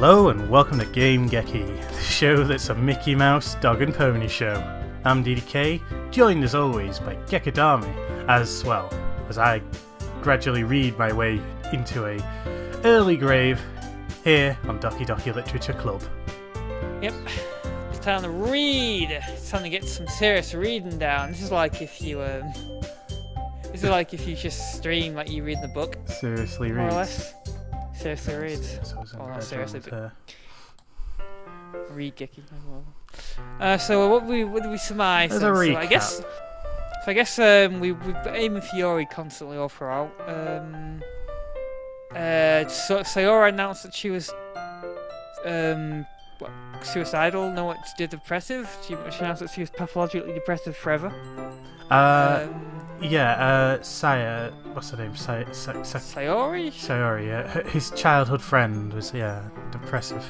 Hello and welcome to Game-Geki, the show that's a Mickey Mouse dog and pony show. I'm DDK, joined as always by Gekidami, as well as I gradually read my way into a early grave here on Doki Doki Literature Club. Yep, it's time to read. It's time to get some serious reading down. This is like if you just stream like you read the book. Seriously more reads. or less. Seriously reads. Oh, not seriously, but read Geki. So what did we surmise? There's a recap. I guess we've been aiming for Yori constantly all throughout. So Sayori announced that she was suicidal, no, depressive. She announced that she was pathologically depressive forever. Saya, what's her name? Sayori? Sayori, yeah. His childhood friend was, depressive.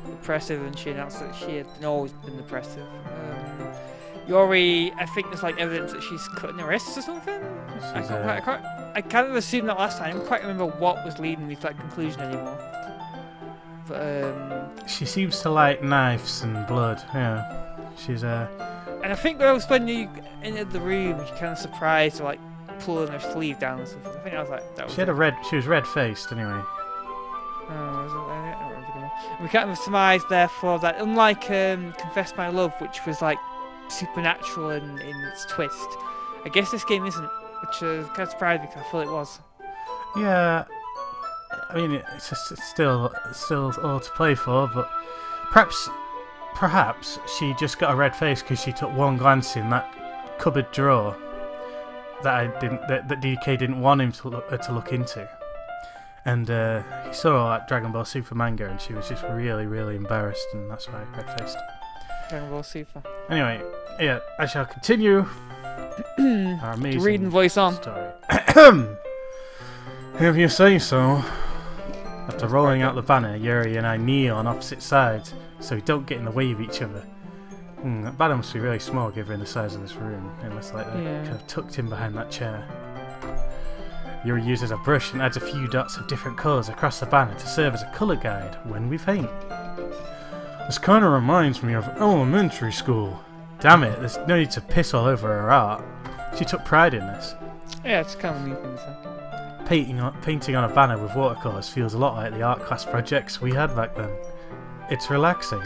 Depressive, and she announced that she had always been depressive. Yori, I think there's like evidence that she's cutting her wrists or something. I kind of assumed that last time. I don't quite remember what was leading me to that conclusion anymore. But she seems to like knives and blood. Yeah, she's And I think that was when you entered the room, she kind of surprised, like pulling her sleeve down or something. I think I was like, that was. She was red-faced anyway. Oh, was it? I don't remember anymore. We kind of surmised, therefore, that unlike Confess My Love, which was like supernatural in its twist, I guess this game isn't, which kind of surprised me because I thought it was. Yeah, I mean it's still all to play for, but perhaps she just got a red face because she took one glance in that cupboard drawer that DK didn't want him to look into, and he saw that Dragon Ball Super manga, and she was just really, really embarrassed, and that's why red faced. Dragon Ball Super. Anyway, yeah, I shall continue our amazing reading voice on story. If you say so. After rolling out the banner, Yuri and I kneel on opposite sides so we don't get in the way of each other. That banner must be really small given the size of this room. It looks like they're kind of tucked in behind that chair. Yuri uses a brush and adds a few dots of different colours across the banner to serve as a colour guide when we paint. This kind of reminds me of elementary school. Damn it, there's no need to piss all over her art. She took pride in this. Yeah, it's kind of neat thing to say. Painting on a banner with watercolours feels a lot like the art class projects we had back then. It's relaxing.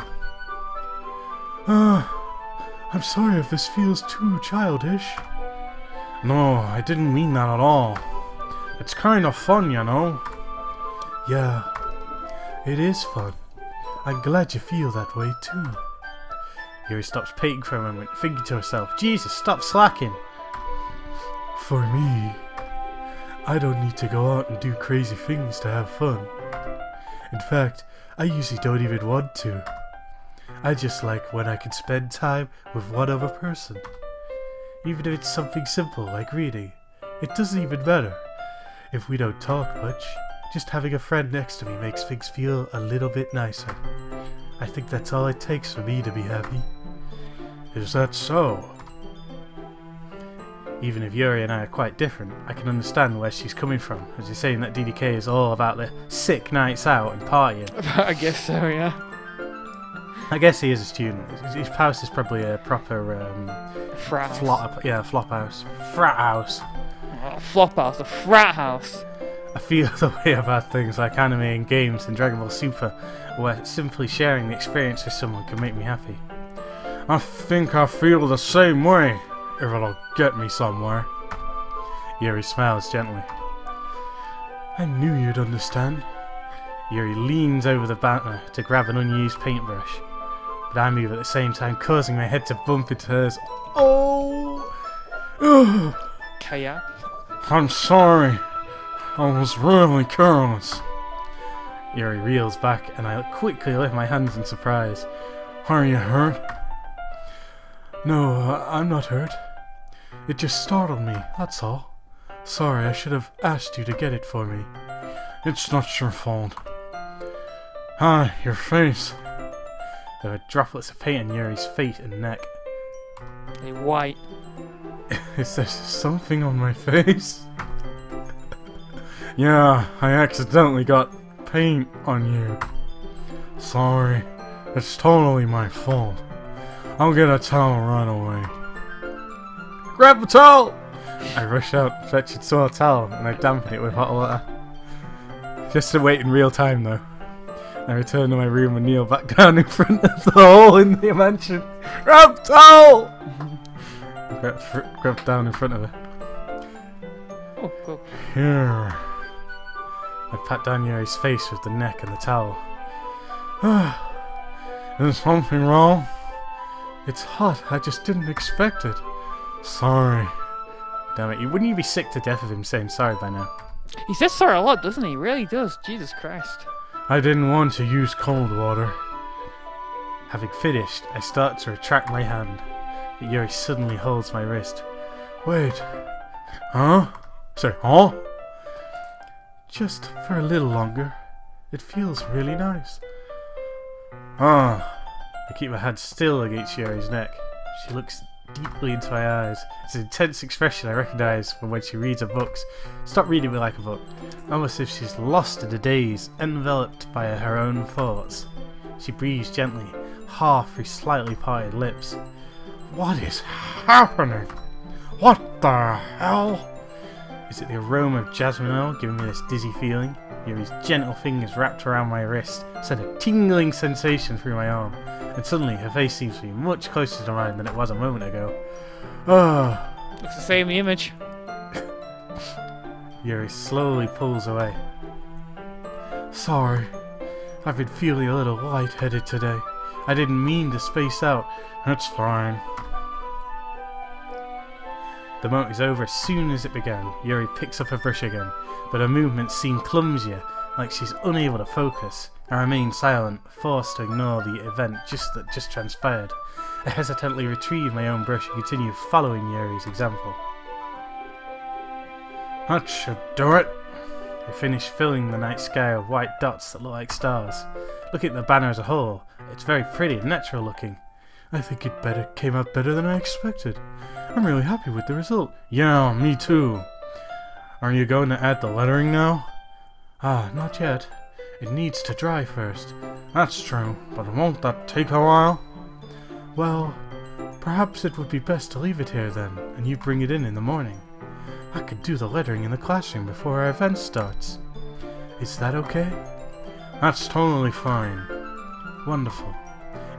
I'm sorry if this feels too childish. No, I didn't mean that at all. It's kind of fun, you know. Yeah, it is fun. I'm glad you feel that way too. Yuri stops painting for a moment, thinking to herself, Jesus, stop slacking. For me, I don't need to go out and do crazy things to have fun. In fact, I usually don't even want to. I just like when I can spend time with one other person. Even if it's something simple like reading, it doesn't even matter. If we don't talk much, just having a friend next to me makes things feel a little bit nicer. I think that's all it takes for me to be happy. Is that so? Even if Yuri and I are quite different, I can understand where she's coming from, as you're saying that DDK is all about the sick nights out and partying. I guess so, yeah. I guess he is a student. His house is probably a proper frat house. Flop house. Frat house. Oh, flop house, a frat house. I feel the way about things like anime and games and Dragon Ball Super, where simply sharing the experience with someone can make me happy. I think I feel the same way, if it'll get me somewhere. Yuri smiles gently. I knew you'd understand. Yuri leans over the banner to grab an unused paintbrush, but I move at the same time, causing my head to bump into hers. Oh! Ugh. Kaya? I'm sorry. I was really careless. Yuri reels back, and I quickly lift my hands in surprise. Are you hurt? No, I'm not hurt. It just startled me, that's all. Sorry, I should have asked you to get it for me. It's not your fault. Ah, your face. There are droplets of paint on Yuri's face and neck. They're white. Is there something on my face? Yeah, I accidentally got paint on you. Sorry. It's totally my fault. I'll get a towel right away. Grab the towel! I rush out, fetch a small towel, and I dampen it with hot water. Just to wait in real time though. I return to my room and kneel back down in front of the hole in the mansion. Grab the towel! Grab down in front of her. Oh, cool. Here. I pat down Yuri's face with the neck and the towel. Is something wrong? It's hot. I just didn't expect it. Sorry. Damn it. Wouldn't you be sick to death of him saying sorry by now? He says sorry a lot, doesn't he? He really does. Jesus Christ. I didn't want to use cold water. Having finished, I start to retract my hand. But Yuri suddenly holds my wrist. Wait. Huh? Say, huh? Just for a little longer. It feels really nice. I keep my hand still against Yuri's neck. She looks deeply into my eyes. It's an intense expression I recognise from when she reads her books. Stop reading me like a book. Almost as if she's lost in a daze, enveloped by her own thoughts. She breathes gently, half through slightly parted lips. What is happening? What the hell? Is it the aroma of jasmine oil giving me this dizzy feeling? Yuri's gentle fingers wrapped around my wrist sent a tingling sensation through my arm, and suddenly her face seems to be much closer to mine than it was a moment ago. Looks the same image. Yuri slowly pulls away. Sorry, I've been feeling a little lightheaded today. I didn't mean to space out. That's fine. The moment is over as soon as it began. Yuri picks up her brush again, but her movements seem clumsier, like she's unable to focus. I remain silent, forced to ignore the event that just transpired. I hesitantly retrieve my own brush and continue following Yuri's example. That should do it. I finish filling the night sky with white dots that look like stars. Looking at the banner as a whole, it's very pretty and natural looking. I think it came out better than I expected. I'm really happy with the result. Yeah, me too. Are you going to add the lettering now? Not yet. It needs to dry first. That's true, but won't that take a while? Well, perhaps it would be best to leave it here then, and you bring it in the morning. I could do the lettering in the classroom before our event starts. Is that okay? That's totally fine. Wonderful.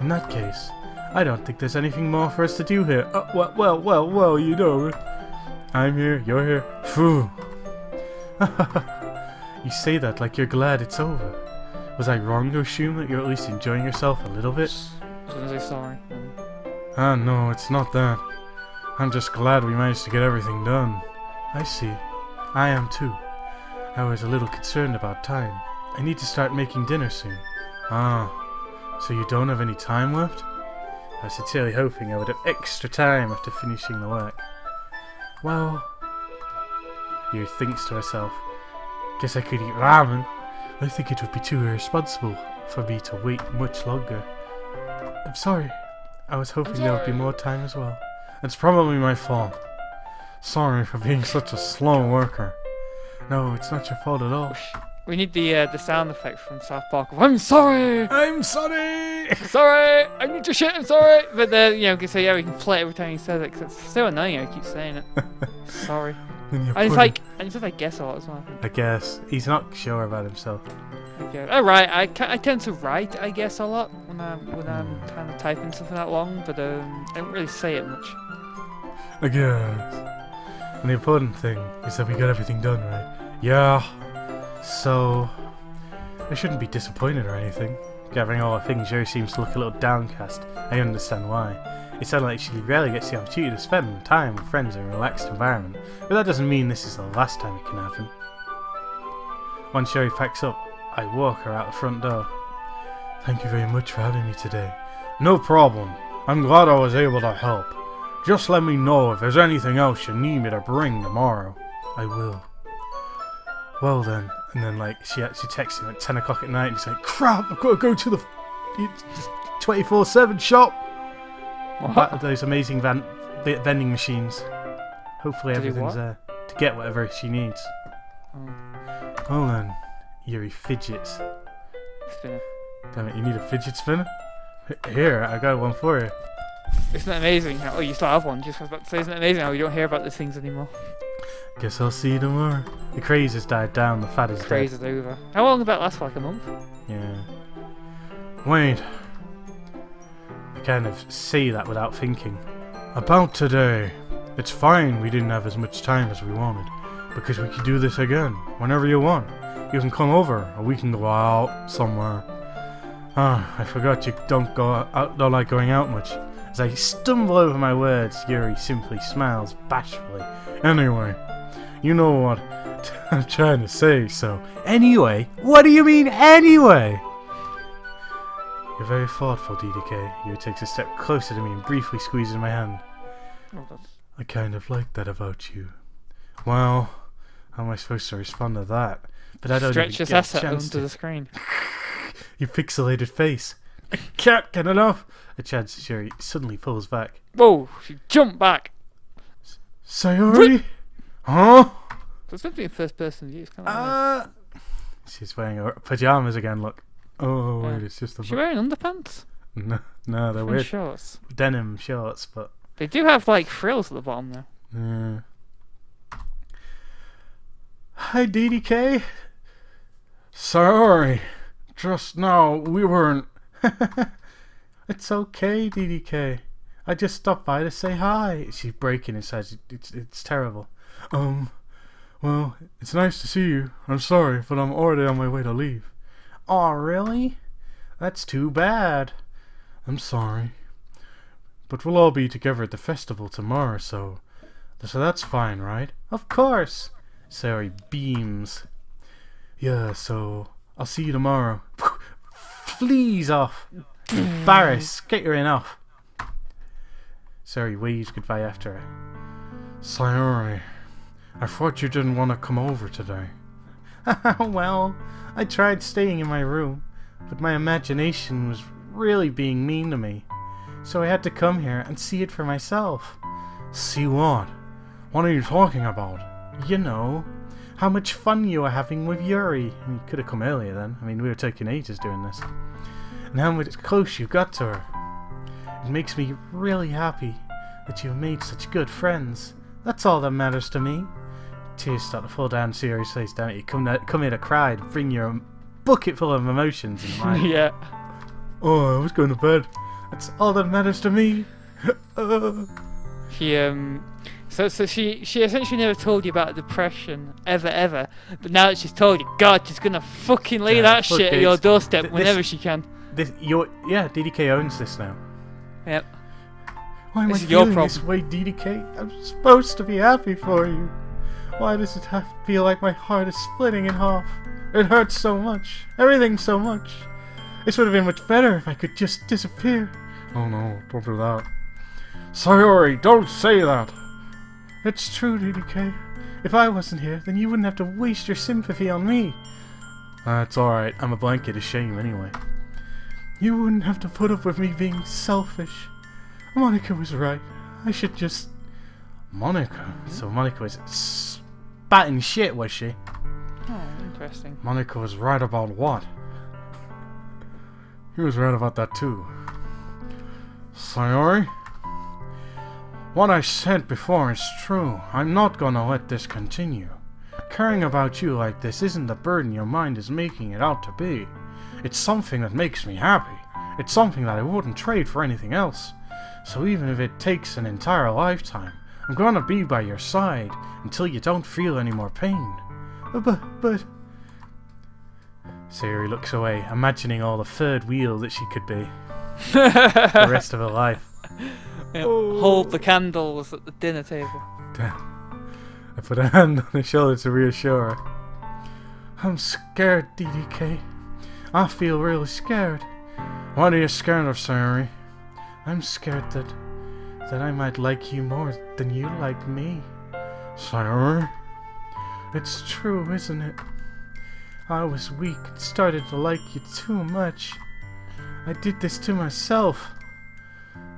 In that case, I don't think there's anything more for us to do here. Well, you know. I'm here, you're here. Phew. You say that like you're glad it's over. Was I wrong to assume that you're at least enjoying yourself a little bit? I was gonna say sorry. No, it's not that. I'm just glad we managed to get everything done. I see. I am too. I was a little concerned about time. I need to start making dinner soon. So you don't have any time left? I was sincerely hoping I would have extra time after finishing the work. Well, Yuri thinks to herself, guess I could eat ramen. I think it would be too irresponsible for me to wait much longer. I'm sorry. I was hoping there would be more time as well. It's probably my fault. Sorry for being such a slow worker. No, it's not your fault at all. We need the sound effect from South Park. I'm sorry! I'm sorry! Sorry! I need to shit, I'm sorry! But you know, we can play it every time he says it, because it's so annoying I keep saying it. Sorry. And it's like, I guess a lot as well. I guess. He's not sure about himself. Alright, I tend to write, I guess, a lot when I'm kind of typing something that long, but I don't really say it much. I guess. And the important thing is that we got everything done, right? Yeah. So, I shouldn't be disappointed or anything. Gathering all the things, Yuri seems to look a little downcast. I understand why. It sounds like she rarely gets the opportunity to spend time with friends in a relaxed environment, but that doesn't mean this is the last time it can happen. Once Yuri packs up, I walk her out the front door. Thank you very much for having me today. No problem. I'm glad I was able to help. Just let me know if there's anything else you need me to bring tomorrow. I will. Well then, and then like she actually texts him at 10 o'clock at night and he's like, crap, I've got to go to the 24/7 shop. What? Those amazing vending machines. Hopefully everything's there to get whatever she needs. Well then, Yuri fidgets. Damn it, you need a fidget spinner? Here, I got one for you. Isn't it amazing how... Oh, you still have one. Just was about to say, isn't it amazing how we don't hear about these things anymore? Guess I'll see you tomorrow. The craze has died down, the fad is dead. Craze is over. How long did that last for? Like a month? Yeah. Wait. I kind of say that without thinking. About today. It's fine we didn't have as much time as we wanted. Because we could do this again, whenever you want. You can come over, or we can go out somewhere. Ah, I forgot you don't like going out much. As I stumble over my words, Yuri simply smiles bashfully. Anyway, you know what I'm trying to say, so... Anyway? What do you mean, anyway? You're very thoughtful, DDK. Yuri takes a step closer to me and briefly squeezes my hand. I kind of like that about you. Well, how am I supposed to respond to that? But I don't Stretch his asset onto the screen. Your pixelated face. I can't get enough. A chance Sherry suddenly pulls back. Whoa! She jumped back. Sayori? Huh? So it's meant to be in first person view. It's kind of She's wearing her pajamas again. Look. Oh wait, it's just a. Is she wearing underpants? No, they're weird. Shorts. Denim shorts, but they do have like frills at the bottom though. Yeah. Hi, DDK. Sorry. Just now, we weren't... It's okay, DDK. I just stopped by to say hi. She's breaking inside. It's terrible. Well, it's nice to see you. I'm sorry, but I'm already on my way to leave. Aw, really? That's too bad. I'm sorry. But we'll all be together at the festival tomorrow, so that's fine, right? Of course. Sorry, beams. Yeah, so I'll see you tomorrow. Fleas off. Barris, get your in off. Sorry, waves goodbye after her. Sayori, I thought you didn't want to come over today. Well, I tried staying in my room, but my imagination was really being mean to me. So I had to come here and see it for myself. See what? What are you talking about? You know, how much fun you were having with Yuri. You could have come earlier then. I mean, we were taking ages doing this. And how much close you got to her. It makes me really happy that you've made such good friends. That's all that matters to me. Tears start to fall down Sayori's face. Damn it, you come here to cry and bring your bucket full of emotions in mind. Yeah. Oh, I was going to bed. That's all that matters to me. So she essentially never told you about depression ever, but now that she's told you, God, she's gonna fucking lay that shit at your doorstep whenever she can. DDK owns this now. Yep. Why am I feeling this way, DDK? I'm supposed to be happy for you. Why does it have to feel like my heart is splitting in half? It hurts so much. Everything so much. This would have been much better if I could just disappear. Oh no, don't do that. Sayori, don't say that. It's true, DDK. If I wasn't here, then you wouldn't have to waste your sympathy on me. It's alright. I'm a blanket of shame anyway. You wouldn't have to put up with me being selfish. Monica was right. I should just... Monica? So Monica was spatting shit, was she? Oh, interesting. Monica was right about what? He was right about that too. Sayori? What I said before is true. I'm not gonna let this continue. Caring about you like this isn't the burden your mind is making it out to be. It's something that makes me happy. It's something that I wouldn't trade for anything else. So even if it takes an entire lifetime, I'm gonna be by your side until you don't feel any more pain. But... Sayori looks away, imagining all the third wheel that she could be. The rest of her life. Yep. Hold the candles at the dinner table. Damn. I put a hand on her shoulder to reassure her. I'm scared, DDK. I feel really scared. What are you scared of, Sayori? I'm scared that I might like you more than you like me. Sayori? It's true, isn't it? I was weak and started to like you too much. I did this to myself.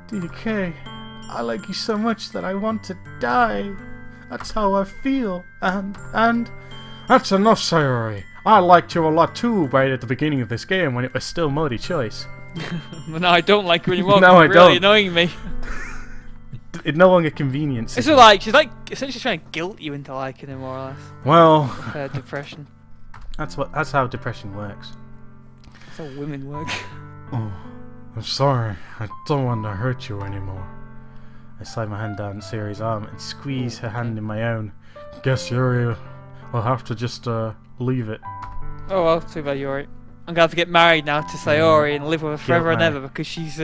DDK, I like you so much that I want to die. That's how I feel. And... That's enough, Sayori. I liked you a lot too right at the beginning of this game when it was still multi-choice. But now I don't like her anymore. No, I it's really don't. annoying me. It no longer conveniences. It's like she's like essentially trying to guilt you into liking her more or less. Well, Depression. that's how depression works. That's how women work. Oh, I'm sorry. I don't want to hurt you anymore. I slide my hand down Siri's arm and squeeze her hand in my own. Guess Yuri will have to just leave it. Oh well, too bad, Yuri. I'm gonna have to get married now to Sayori and live with her forever and ever because she's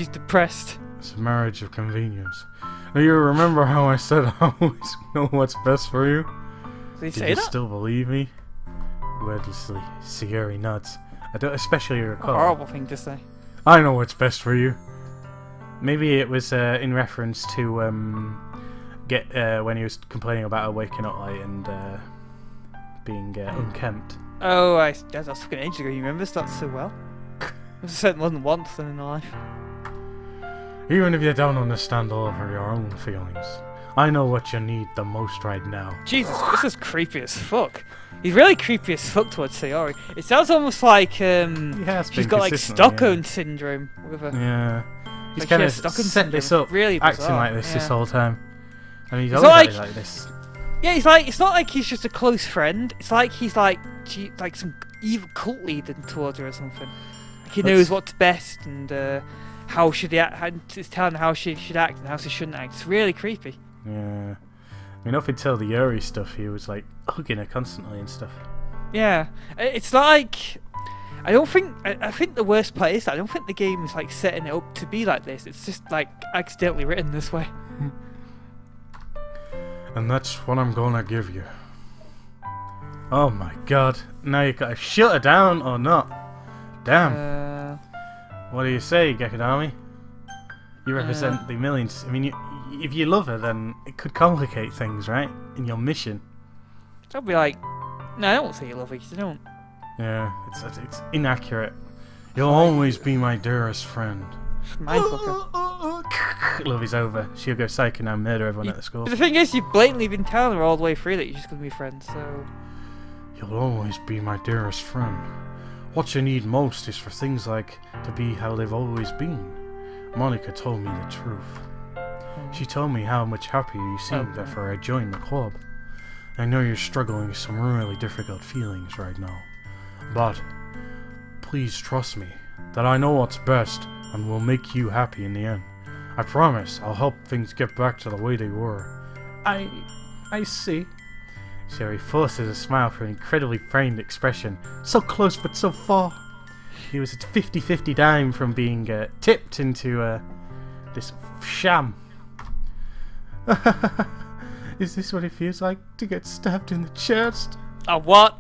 depressed. It's a marriage of convenience. Now you remember how I said I always know what's best for you? Did he Do say you that? still believe me? Wordlessly, Sayori nods. I don't especially A recall. horrible thing to say. I know what's best for you. Maybe it was in reference to when he was complaining about her waking up late and being unkempt. Oh, that's fucking ages ago. He remembers that so well. I've said more than once then in life. Even if you don't understand all of your own feelings, I know what you need the most right now. Jesus, this is creepy as fuck. He's really creepy as fuck towards Sayori. It sounds almost like she's got like Stockholm syndrome. Whatever. Yeah. He's Like kind of Stockholm set this syndrome. up, Really acting bizarre, like this yeah. whole time. I mean, he's It's always not acted like this. Yeah, he's like, it's not like he's just a close friend. It's like he's like some evil cult leader towards her or something. Like he knows what's best and how should he act. It's telling her how she should act and how she shouldn't act. It's really creepy. Yeah. I mean, up until the Yuri stuff, he was like hugging her constantly and stuff. Yeah, it's like I think the worst part is that I don't think the game is like setting it up to be like this. It's just like accidentally written this way. And that's what I'm gonna give you. Oh my god. Now you gotta shut her down or not. Damn. What do you say, Gekidami? You represent the millions. I mean, if you love her, then it could complicate things, right? In your mission. I'll be like, no, I don't say you love her, 'cause you don't. Yeah, it's inaccurate. You'll always be my dearest friend. Mindfucker. Love is over. She'll go psycho now, murder everyone at the school. But the thing is, you've blatantly been telling her all the way through that you're just gonna be friends, so... You'll always be my dearest friend. What you need most is for things like to be how they've always been. Monica told me the truth. She told me how much happier you seemed after I joined the club. I know you're struggling with some really difficult feelings right now. But please trust me that I know what's best and will make you happy in the end. I promise I'll help things get back to the way they were. I see. Sherry forces a smile for an incredibly framed expression. So close but so far. He was a 50-50 dime from being tipped into this sham. Is this what it feels like to get stabbed in the chest? Oh, what?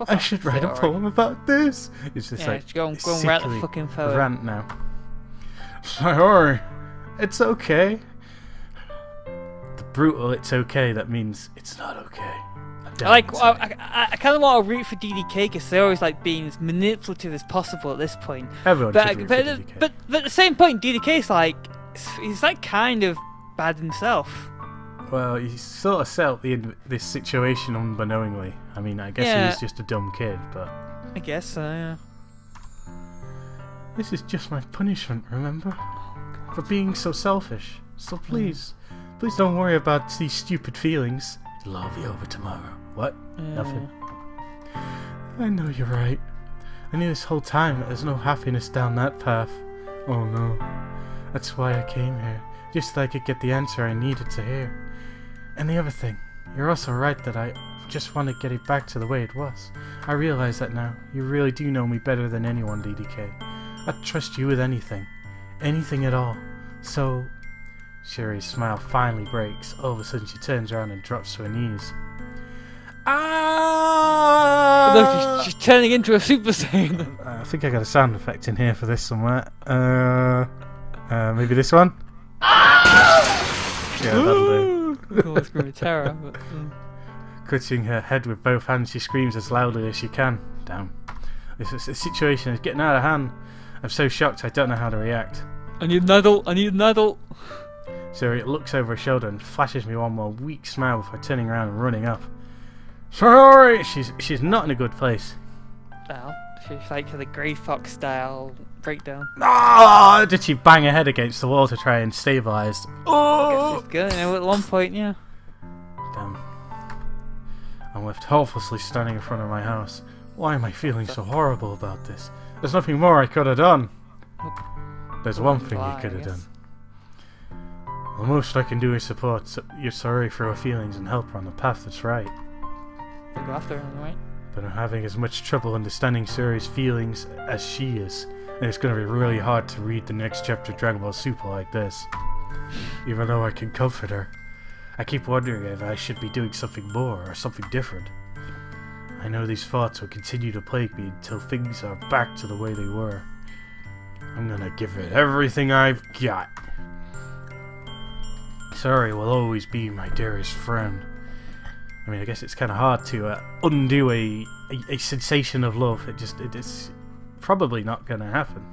I should write a poem about this. It's just like go and write the fucking poem. Rant now. Sayori, it's okay. The brutal "it's okay" that means it's not okay. I kind of want to root for DDK because they're always like being as manipulative as possible at this point. Everyone should root for DDK. But at the same point, DDK's like he's like kind of bad himself. Well, he sort of set up this situation unbeknowingly. I mean, I guess he's just a dumb kid, but... I guess so, yeah. This is just my punishment, remember? For being so selfish. So please, please don't worry about these stupid feelings. It'll all be over tomorrow. What? Nothing. I know you're right. I knew this whole time that there's no happiness down that path. Oh no. That's why I came here. Just so I could get the answer I needed to hear. And the other thing, you're also right that I just want to get it back to the way it was. I realize that now. You really do know me better than anyone, DDK. I'd trust you with anything. Anything at all. So... Sherry's smile finally breaks. All of a sudden she turns around and drops to her knees. Ah! Look, she's turning into a Super Saiyan. I think I got a sound effect in here for this somewhere. Maybe this one? Yeah, that'll do. Cool, scream of terror. But, Clutching her head with both hands, she screams as loudly as she can. Damn. This situation is getting out of hand. I'm so shocked I don't know how to react. I need an adult. I need an adult. So it looks over her shoulder and flashes me one more weak smile before turning around and running up. Sorry, she's not in a good place. Well, she's like the Grey Fox style breakdown. Ah! Did she bang her head against the wall to try and stabilise? I Oh! guess she's good. You know, at one point, yeah. Damn. I'm left helplessly standing in front of my house. Why am I feeling so horrible about this? There's nothing more I could have done. There's one thing you could have done. The most I can do is support your sorry for her feelings and help her on the path that's right. Go after her, right? But I'm having as much trouble understanding Suri's feelings as she is, and it's going to be really hard to read the next chapter of Dragon Ball Super like this. Even though I can comfort her, I keep wondering if I should be doing something more or something different. I know these thoughts will continue to plague me until things are back to the way they were. I'm gonna give it everything I've got. Suri will always be my dearest friend. I mean, I guess it's kind of hard to undo a sensation of love. It's probably not going to happen.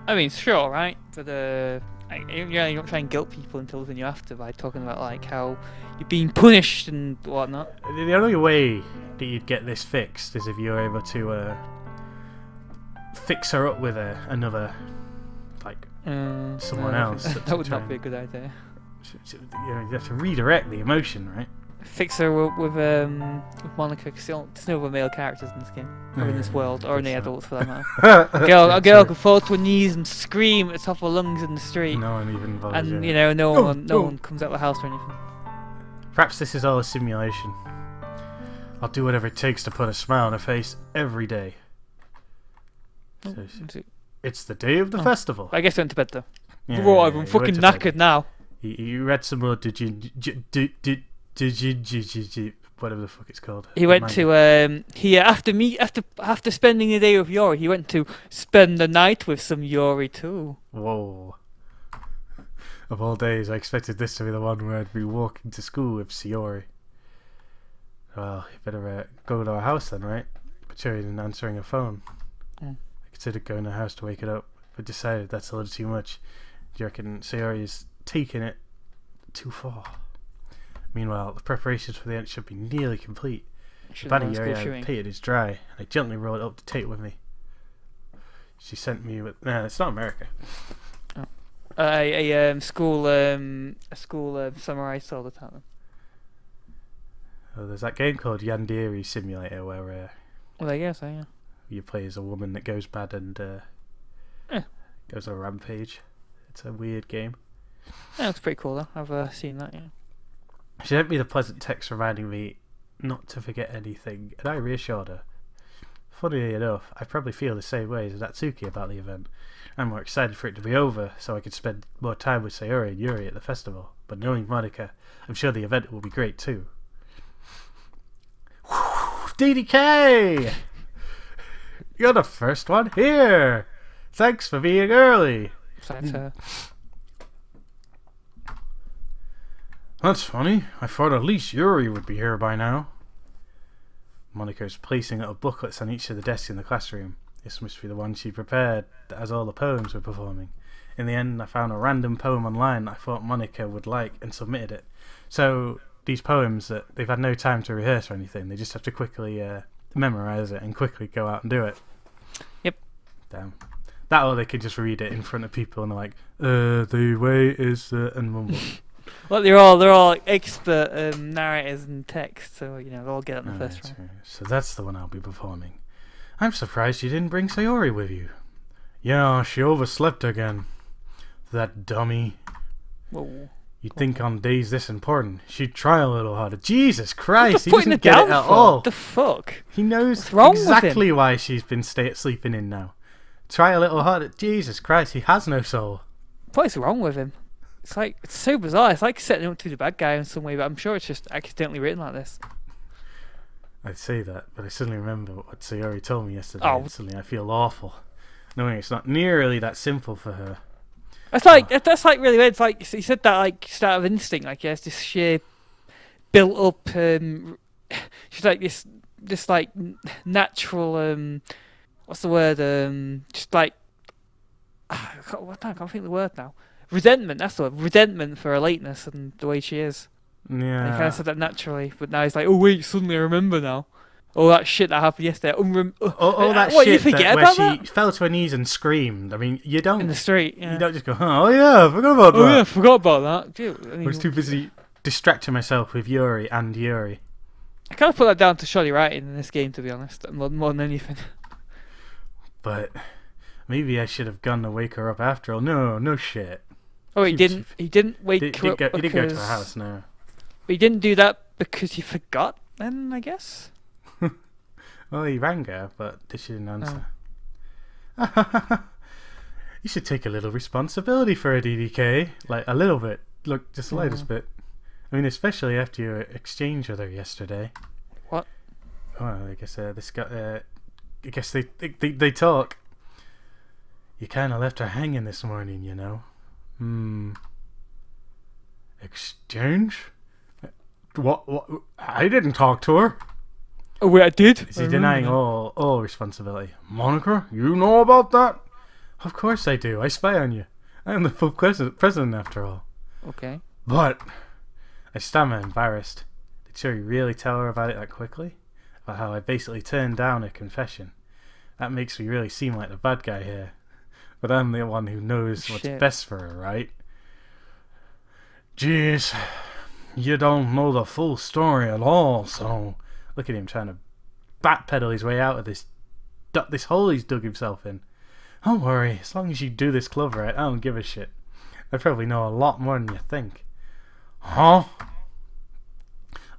I mean, sure, right? But you don't try and guilt people until then you have to by talking about like how you're being punished and whatnot. The only way that you'd get this fixed is if you're able to fix her up with another, like, someone else. That would not be a good idea. You know, you have to redirect the emotion, right? Fix her with Monica, because there's no other male characters in this game, or in this world, or any adults for that matter. A girl can fall to her knees and scream at the top of her lungs in the street. No one even bothers. And you know, no one comes out of the house or anything. Perhaps this is all a simulation. I'll do whatever it takes to put a smile on her face every day. So it's the day of the festival. I guess I went to bed though. Yeah, Right, I'm fucking knackered now. You read some more whatever the fuck it's called. He went to after spending the day with Yori, he went to spend the night with some Yori too. Whoa. Of all days, I expected this to be the one where I'd be walking to school with Sayori. Well, you better go to her house then, right? But Cherry isn't answering her phone. I considered going to her house to wake it up, but decided that's a little too much. Do you reckon Sayori is taking it too far? Meanwhile, the preparations for the end should be nearly complete. The bunny area I painted is dry, and I gently roll it up to take with me. She sent me with... Nah, it's not America. A school samurai sword attack. Oh, there's that game called Yandere Simulator where Well, I guess so, yeah. You play as a woman that goes bad and goes on a rampage. It's a weird game. Yeah, it's pretty cool though. I've seen that, yeah. She sent me the pleasant text reminding me not to forget anything, and I reassured her. Funnily enough, I probably feel the same way as Natsuki about the event. I'm more excited for it to be over, so I could spend more time with Sayori and Yuri at the festival. But knowing Monica, I'm sure the event will be great too. DDK! You're the first one here! Thanks for being early! That's funny. I thought at least Yuri would be here by now. Monica's placing little booklets on each of the desks in the classroom. This must be the one she prepared that has all the poems we're performing. In the end, I found a random poem online that I thought Monica would like and submitted it. So, these poems that they've had no time to rehearse or anything, they just have to quickly memorise it and quickly go out and do it. Yep. Damn. That or they could just read it in front of people and they're like, the way is, and mumble. Well, they're all expert narrators and text, so you know they'll all get it in the first round. So that's the one I'll be performing. I'm surprised you didn't bring Sayori with you. Yeah, she overslept again. That dummy. Whoa. You'd think on days this important, she'd try a little harder. Jesus Christ, he putting doesn't it get down it at for? all. What the fuck? He knows What's wrong with exactly him? why she's been sleeping in now. Try a little harder. Jesus Christ, he has no soul. What is wrong with him? It's like, it's so bizarre. It's like setting him up to be the bad guy in some way, but I'm sure it's just accidentally written like this. I'd say that, but I suddenly remember what Sayori told me yesterday, Oh. and suddenly I feel awful, knowing it's not nearly that simple for her. That's like that's like really weird. It's like he said that like start of instinct, like yes, this sheer built up. She's like this like natural. What's the word? Just like I can't think of the word now. Resentment. That's the word. Resentment for her lateness and the way she is. And he kind Yeah. of said that naturally, but now he's like, oh wait, suddenly I remember now. All that shit that happened yesterday. All that what, you shit forget where about she that? fell to her knees and screamed. I mean, you In don't the street, yeah. you don't just go, oh yeah, I forgot about that. Oh yeah, I forgot about that. Dude, I I mean, was too busy distracting myself with Yuri and Yuri. I kind of put that down to shoddy writing in this game, to be honest, more than anything. But maybe I should have gone to wake her up after all. No shit. Oh, he She- didn't. He didn't wake He her up did because go to her house now. he didn't do that because he forgot. Then I guess. Well, he rang her, but she didn't answer. You should take a little responsibility for a DDK. Like, a little bit. Look, just the slightest bit. I mean, especially after your exchange with her yesterday. What? Well, I guess this guy... I guess they talk. You kind of left her hanging this morning, you know. Exchange? What? I didn't talk to her. Oh wait, I did. Is he denying all responsibility? Monica, you know about that? Of course I do. I spy on you. I'm the full president after all. Okay. But I stammer, embarrassed. Did Shuri really tell her about it that quickly? About how I basically turned down her confession. That makes me really seem like the bad guy here. But I'm the one who knows what's best for her, right? Jeez, you don't know the full story at all, so... Look at him trying to backpedal his way out of this hole he's dug himself in. Don't worry, as long as you do this club right, I don't give a shit. I probably know a lot more than you think. Huh?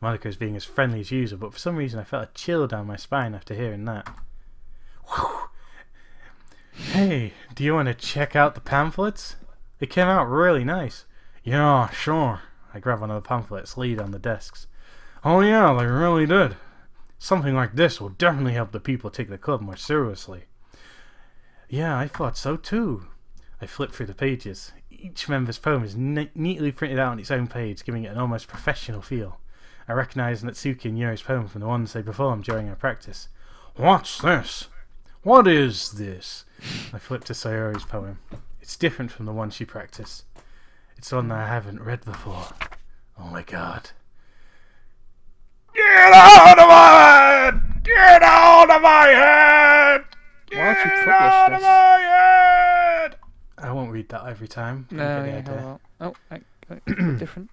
Monica's being as friendly as usual, but for some reason I felt a chill down my spine after hearing that. Whew. Hey, do you want to check out the pamphlets? They came out really nice. Yeah, sure. I grab one of the pamphlets laid on the desks. Oh yeah, they really did. Something like this will definitely help the people take the club more seriously. Yeah, I thought so too. I flipped through the pages. Each member's poem is neatly printed out on its own page, giving it an almost professional feel. I recognized Natsuki and Yuri's poem from the ones they performed during our practice. What's this? What is this? I flipped to Sayori's poem. It's different from the one she practiced. It's one that I haven't read before. Oh my god. Get out of my head! Get out of my head! Why don't you Get publish out this? of my head! I won't read that every time. No, yeah, different.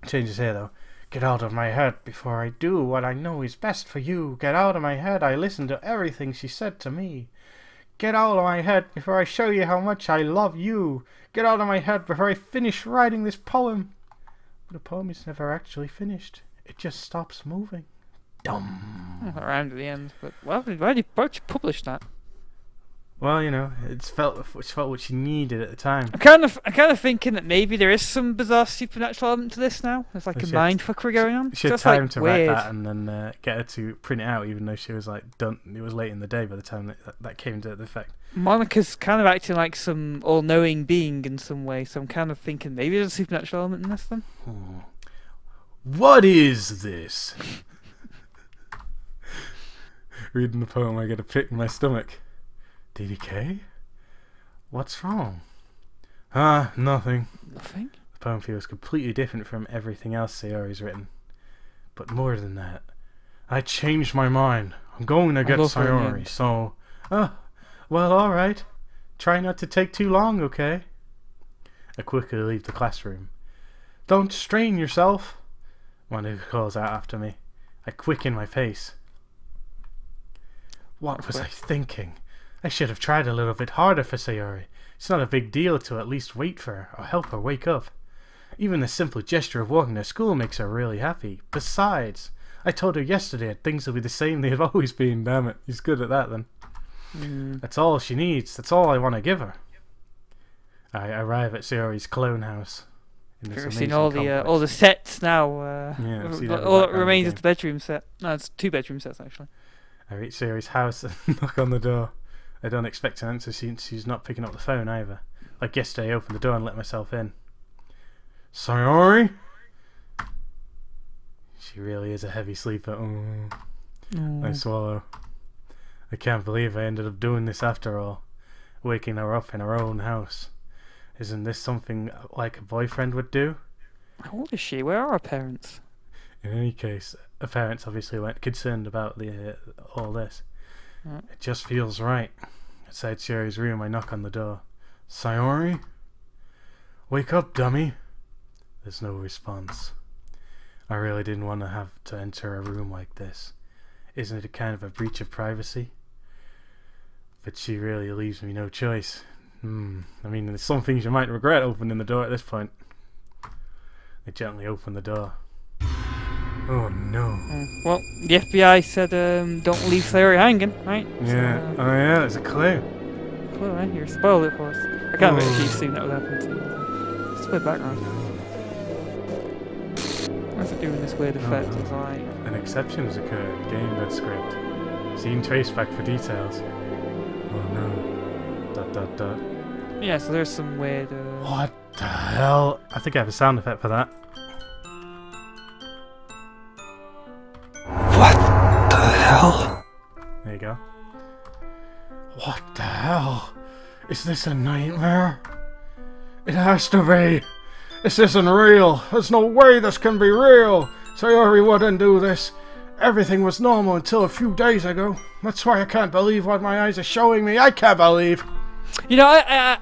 Changes here though. Get out of my head before I do what I know is best for you. Get out of my head. I listened to everything she said to me. Get out of my head before I show you how much I love you. Get out of my head before I finish writing this poem. But the poem is never actually finished. It just stops moving. Dumb. Around at the end, but why did you publish that? Well, you know, it's felt what she needed at the time. I'm kind of thinking that maybe there is some bizarre supernatural element to this now. There's like a mind fucker going on. She had That's, time like, to weird. write that and then get her to print it out, even though she was like done. It was late in the day by the time that came into effect. Monica's kind of acting like some all-knowing being in some way, so I'm kind of thinking maybe there's a supernatural element in this then. What is this? Reading the poem, I get a pit in my stomach. DDK? What's wrong? Nothing. Nothing? The poem feels completely different from everything else Sayori's written. But more than that, I changed my mind. I'm going to get Sayori, so... well, alright. Try not to take too long, okay? I quickly leave the classroom. Don't strain yourself, Monica calls out after me. I quicken my pace. What was I thinking? I should have tried a little bit harder for Sayori. It's not a big deal to at least wait for her or help her wake up. Even the simple gesture of walking to school makes her really happy. Besides, I told her yesterday that things will be the same they've always been. Damn it, he's good at that then. That's all she needs. That's all I want to give her. I arrive at Sayori's clone house. You've seen all the sets now. Yeah, all that remains is the bedroom set. No, it's 2 bedroom sets actually. I reach Sayori's house and knock on the door. I don't expect an answer since she's not picking up the phone either. Like yesterday, I opened the door and let myself in. Sayori? She really is a heavy sleeper. I swallow. I can't believe I ended up doing this after all. Waking her up in her own house. Isn't this something like a boyfriend would do? How old is she? Where are her parents? In any case, her parents obviously weren't concerned about all this. Right. It just feels right. Outside Sherry's room, I knock on the door. Sayori? Wake up, dummy. There's no response. I really didn't want to have to enter a room like this. Isn't it a kind of a breach of privacy? But she really leaves me no choice. I mean, there's some things you might regret opening the door at this point. I gently open the door. Oh no. Well, the FBI said don't leave Sayori hanging, right? Yeah, So, oh yeah, there's a clue. cool, right? You spoiled it for us. I can't believe she's seen that would happen to you. Just play background. What's it doing this weird effect? It's like... An exception has occurred. Game script. Seen traceback for details. Oh no. ... Yeah, so there's some weird... What the hell? I think I have a sound effect for that. What the hell? There you go. What the hell? Is this a nightmare? It has to be. This isn't real. There's no way this can be real. Sayori wouldn't do this. Everything was normal until a few days ago. That's why I can't believe what my eyes are showing me. I can't believe. You know, I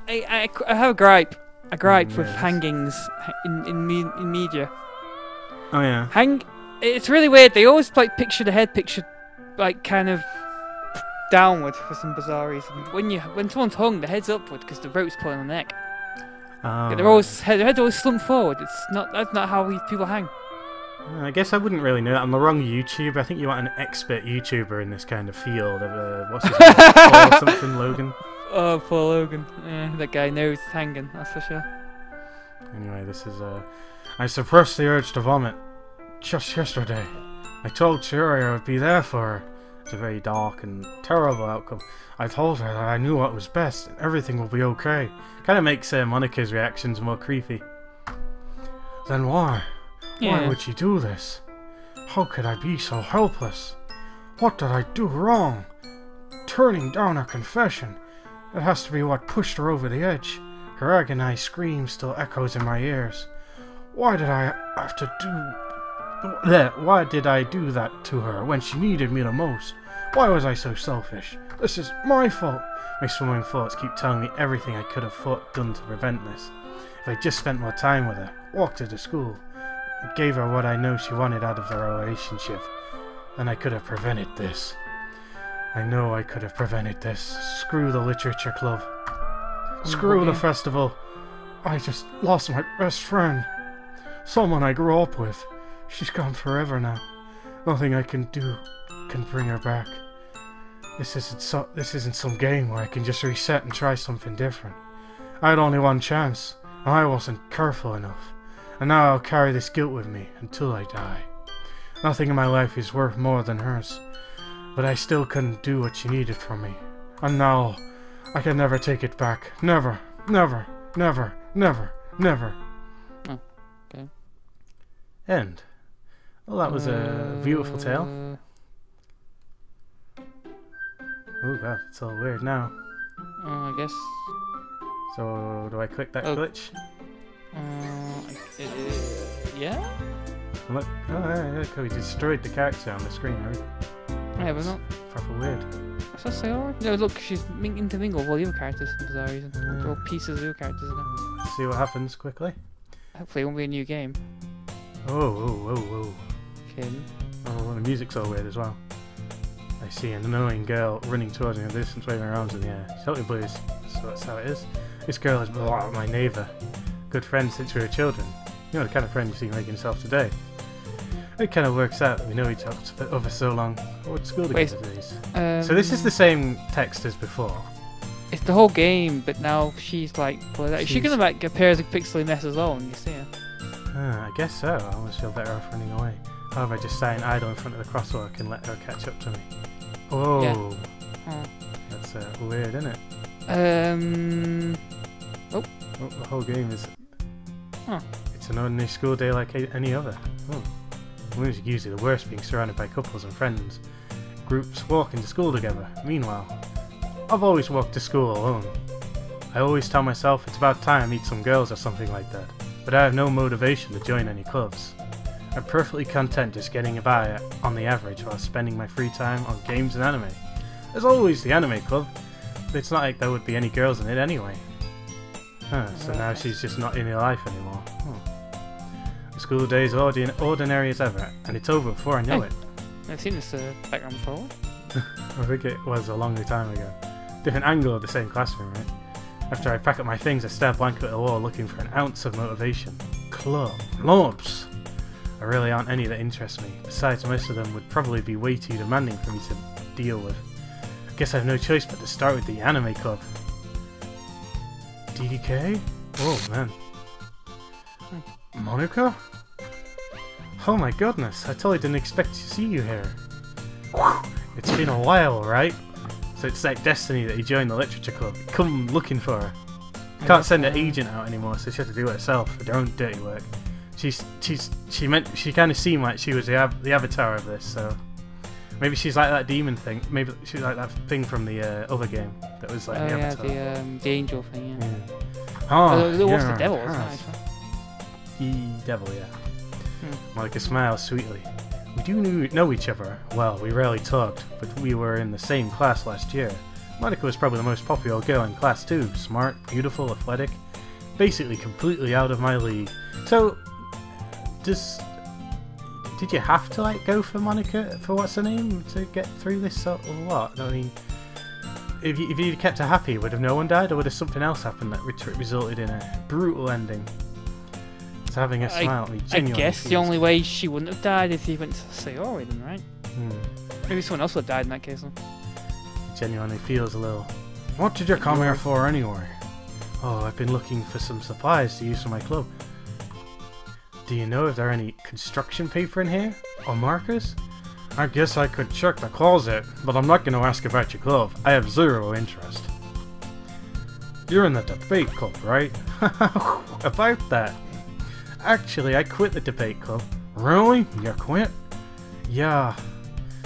have a gripe. A gripe with hangings in media. Oh yeah. It's really weird. They always like picture the head pictured like kind of downward for some bizarre reason. When someone's hung, the head's upward because the rope's pulling on the neck. Their head's always slumped forward. That's not how people hang. I guess I wouldn't really know that. I'm the wrong YouTuber. I think you want an expert YouTuber in this kind of field. What's his name? Paul something Logan. Oh, Paul Logan. Yeah, that guy knows hanging, that's for sure. Anyway, this is I suppressed the urge to vomit. Just yesterday, I told Sayori I would be there for her. It's a very dark and terrible outcome. I told her that I knew what was best and everything will be okay. Kind of makes Monica's reactions more creepy. Then why? Why would she do this? How could I be so helpless? What did I do wrong? Turning down her confession. It has to be what pushed her over the edge. Her agonized scream still echoes in my ears. Why did I have to do... Why did I do that to her when she needed me the most? Why was I so selfish? This is my fault. My swimming thoughts keep telling me everything I could have done to prevent this. If I just spent more time with her, walked her to school, and gave her what I know she wanted out of the relationship, then I could have prevented this. I know I could have prevented this. Screw the literature club. Screw the festival. I just lost my best friend. Someone I grew up with. She's gone forever now. Nothing I can do can bring her back. This isn't some game where I can just reset and try something different. I had only one chance, and I wasn't careful enough. And now I'll carry this guilt with me until I die. Nothing in my life is worth more than hers. But I still couldn't do what she needed from me. And now, I can never take it back. Never, never, never, never, never. Oh, okay. End. Well, that was a beautiful tale. Oh god, it's all weird now. I guess. So, do I click that glitch? Yeah? Look, look, we destroyed the character on the screen, right? Yeah, but not. Proper weird. What's that Sayori? No, look, she's intermingled with all the other characters for some bizarre reason. They're all pieces of the other characters in it. Let's see what happens quickly. Hopefully it won't be a new game. Oh. Kidding. Oh, the music's all weird as well. I see an annoying girl running towards me in the distance, waving her arms in the air. She's totally blues, so that's how it is. This girl is my neighbour. Good friend since we were children. You know the kind of friend you see making yourself today. It kind of works out that we know each other for so long. We went to school together these. So this is the same text as before. It's the whole game, but now she's like... Is she gonna like appear as a pixely mess as well when you see her? I guess so. I almost feel better off running away. However, just staying idle in front of the crosswalk and let her catch up to me. Whoa. Yeah. That's weird, isn't it? Oh, the whole game is... It's an ordinary school day like any other. Music usually the worst, being surrounded by couples and friends. Groups walking to school together. Meanwhile, I've always walked to school alone. I always tell myself it's about time I meet some girls or something like that. but I have no motivation to join any clubs. I'm perfectly content just getting by on the average while spending my free time on games and anime. There's always the anime club, but it's not like there would be any girls in it anyway. Huh, so now she's just not in your life anymore. The school day is ordinary as ever, and it's over before I know it. I've seen this background before. I think it was a long time ago. Different angle of the same classroom, right? After I pack up my things, I stare blankly at the wall looking for an ounce of motivation. Clubs! There really aren't any that interest me. Besides, most of them would probably be way too demanding for me to deal with. I guess I have no choice but to start with the anime club. DDK? Oh man. Monica? Oh my goodness, I totally didn't expect to see you here. It's been a while, right? So it's like destiny that you joined the literature club. Come looking for her. Can't send an agent out anymore, so she had to do it herself with her own dirty work. She kind of seemed like she was the avatar of this, so maybe she's like that demon thing. Maybe she's like that thing from the other game that was like the avatar. Yeah, the angel thing. Yeah. Oh, it was the devil, wasn't it? The devil, yeah. Monica smiles sweetly. We do know each other. Well, we rarely talked, but we were in the same class last year. Monica was probably the most popular girl in class too. Smart, beautiful, athletic. Basically completely out of my league. So, did you have to like go for Monica, for what's her name, to get through this sort of lot? I mean, if you'd kept her happy, would have no one died, or would have something else happened that resulted in a brutal ending? So having a smile, I guess the only way she wouldn't have died is if he went to Sayori then, right? Maybe someone else would have died in that case then. Genuinely feels a little... What did you come here for anyway? Oh, I've been looking for some supplies to use for my club. Do you know if there are any construction paper in here? Or markers? I guess I could check the closet, but I'm not going to ask about your club. I have zero interest. You're in the debate club, right? About that. Actually, I quit the debate club. Really? You quit? Yeah.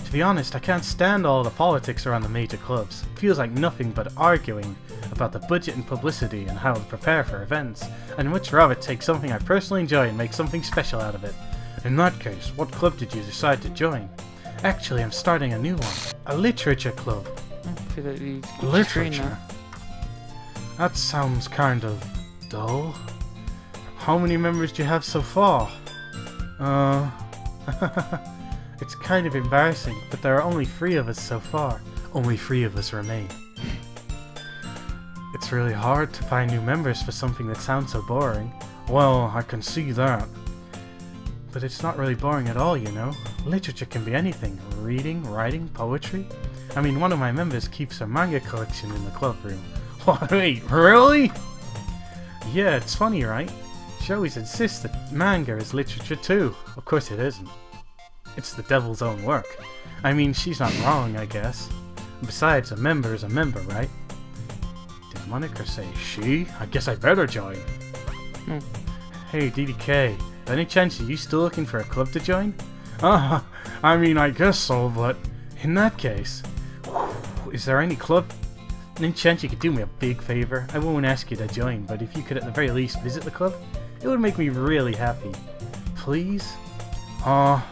To be honest, I can't stand all the politics around the major clubs. It feels like nothing but arguing about the budget and publicity and how to prepare for events. I'd much rather take something I personally enjoy and make something special out of it. In that case, what club did you decide to join? Actually, I'm starting a new one. A literature club. Literature? That sounds kind of dull. How many members do you have so far? It's kind of embarrassing, but there are only 3 of us so far. Only 3 of us remain. It's really hard to find new members for something that sounds so boring. Well, I can see that. But it's not really boring at all, you know. Literature can be anything. Reading, writing, poetry. I mean, one of my members keeps a manga collection in the club room. Wait, really? Yeah, it's funny, right? She always insists that manga is literature too. Of course it isn't. It's the devil's own work. I mean, she's not wrong, I guess. Besides, a member is a member, right? Did Monica say she? I guess I better join. Hey, DDK, by any chance are you still looking for a club to join? I mean, I guess so, but in that case, is there any club? Any chance you could do me a big favor? I won't ask you to join, but if you could at the very least visit the club, it would make me really happy. Please? Well,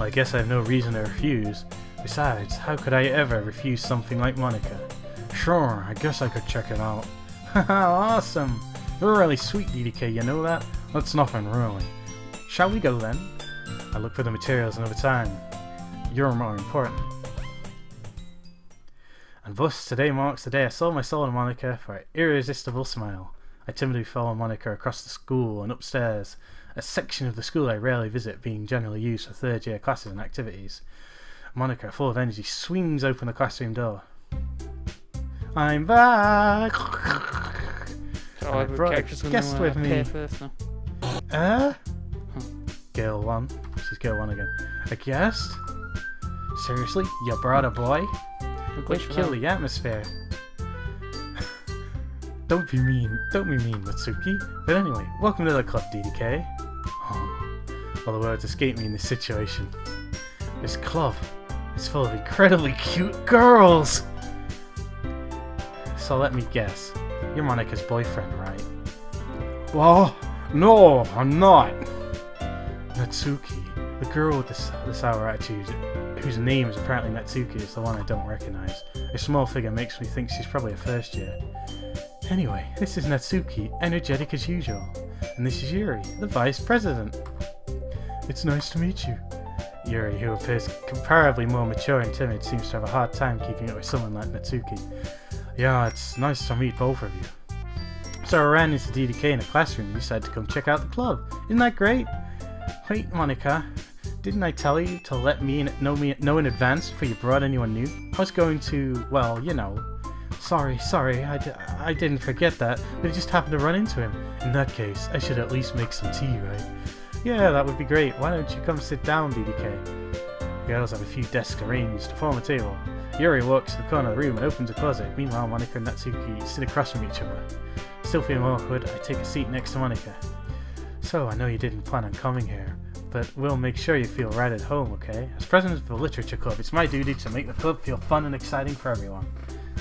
I guess I have no reason to refuse. Besides, how could I ever refuse something like Monica? Sure, I guess I could check it out. Haha, awesome! You're really sweet, DDK, you know that? That's nothing, really. Shall we go then? I'll look for the materials another time. You're more important. And thus, today marks the day I sold my soul to Monica for an irresistible smile. I timidly follow Monica across the school and upstairs, a section of the school I rarely visit, being generally used for third-year classes and activities. Monica, full of energy, swings open the classroom door. I'm back! So I brought a guest with me. First, no? Girl 1. She's girl 1 again. A guest? Seriously? You brought a boy? Let's kill the atmosphere. Don't be mean, Matsuki. But anyway, welcome to the club, DDK. All the words escape me in this situation. This club is full of incredibly cute girls! So let me guess, you're Monica's boyfriend, right? Well, No, I'm not. Natsuki, the girl with the sour attitude, whose name is apparently Natsuki, is the one I don't recognize. Her small figure makes me think she's probably a first year. Anyway, this is Natsuki, energetic as usual. And this is Yuri, the vice president. It's nice to meet you. Yuri, who appears comparably more mature and timid, seems to have a hard time keeping up with someone like Natsuki. Yeah, it's nice to meet both of you. So I ran into DDK in a classroom and decided to come check out the club. Isn't that great? Wait, Monica, didn't I tell you to let me know in advance before you brought anyone new? I was going to, well, you know. Sorry, I didn't forget that, but I just happened to run into him. In that case, I should at least make some tea, right? Yeah, that would be great. Why don't you come sit down, DDK? The girls have a few desks arranged to form a table. Yuri walks to the corner of the room and opens a closet. Meanwhile, Monica and Natsuki sit across from each other. Still feeling awkward, I take a seat next to Monica. So, I know you didn't plan on coming here, but we'll make sure you feel right at home, okay? As president of the Literature Club, it's my duty to make the club feel fun and exciting for everyone.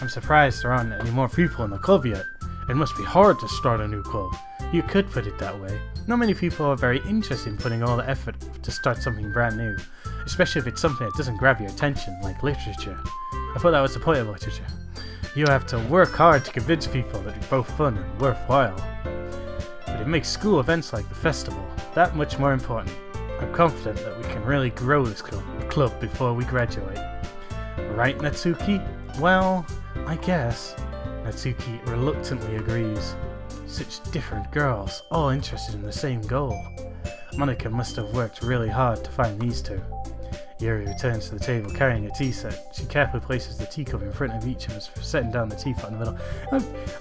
I'm surprised there aren't any more people in the club yet. It must be hard to start a new club. You could put it that way. Not many people are very interested in putting all the effort to start something brand new, especially if it's something that doesn't grab your attention, like literature. I thought that was the point of literature. You have to work hard to convince people that it's both fun and worthwhile. But it makes school events like the festival that much more important. I'm confident that we can really grow this club before we graduate. Right, Natsuki? Well, I guess. Natsuki reluctantly agrees. Such different girls, all interested in the same goal. Monica must have worked really hard to find these two. Yuri returns to the table carrying a tea set. She carefully places the teacup in front of each of us, setting down the teapot in the middle.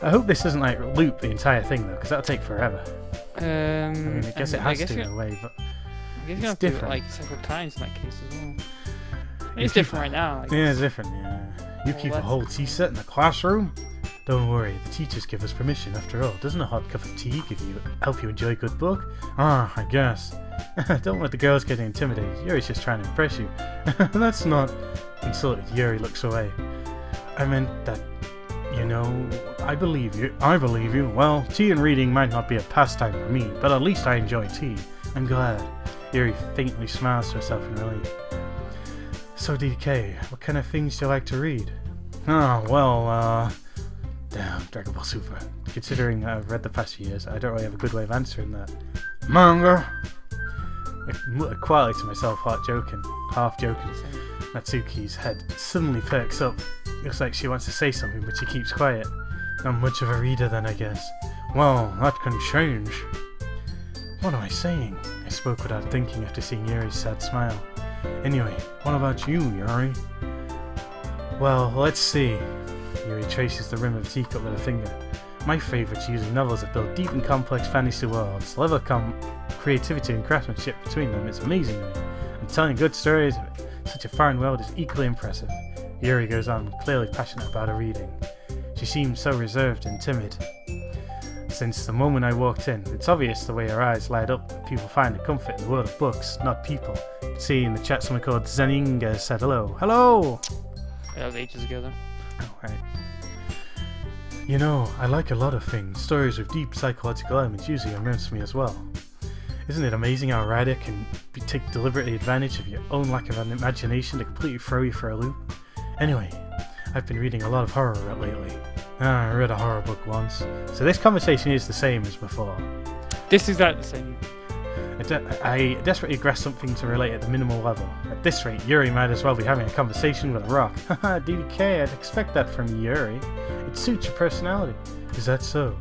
I hope this doesn't like loop the entire thing though, because that'll take forever. I mean, I guess it has to in a way, but I guess you have different. to do it like several times in that case as well. It's different right now. Yeah, it's different. Yeah. You keep a whole tea set in the classroom? Don't worry, the teachers give us permission after all. Doesn't a hot cup of tea help you enjoy a good book? Ah, I guess. Don't let the girls get intimidated. Yuri's just trying to impress you. That's not... Insulted, Yuri looks away. I meant that, you know, I believe you. Well, tea and reading might not be a pastime for me, but at least I enjoy tea. I'm glad. Yuri faintly smiles to herself in relief. So, DK, what kind of things do you like to read? Oh, well, damn, Dragon Ball Super. Considering I've read the past few years, I don't really have a good way of answering that. Manga! Quietly to myself, half joking. Natsuki's head suddenly perks up. Looks like she wants to say something, but she keeps quiet. Not much of a reader then, I guess. Well, that can change. What am I saying? I spoke without thinking after seeing Yuri's sad smile. Anyway, what about you, Yuri? Well, let's see. Yuri traces the rim of the teacup with her finger. My favourites are usually novels that build deep and complex fantasy worlds. The level of creativity and craftsmanship between them is amazing to me. And telling good stories of such a foreign world is equally impressive. Yuri goes on, clearly passionate about her reading. She seems so reserved and timid. Since the moment I walked in, it's obvious the way her eyes light up that people find a comfort in the world of books, not people. You can see in the chat someone called Zeninga said hello. Hello! That was ages ago though. Oh, right. You know, I like a lot of things. Stories with deep psychological elements usually immerse me as well. Isn't it amazing how a writer can take deliberately advantage of your own lack of an imagination to completely throw you for a loop? Anyway, I've been reading a lot of horror lately. I read a horror book once. So this conversation is the same as before. This is like the same. I desperately grasp something to relate at the minimal level. At this rate, Yuri might as well be having a conversation with a rock. Haha, DDK, I'd expect that from you, Yuri. It suits your personality. Is that so?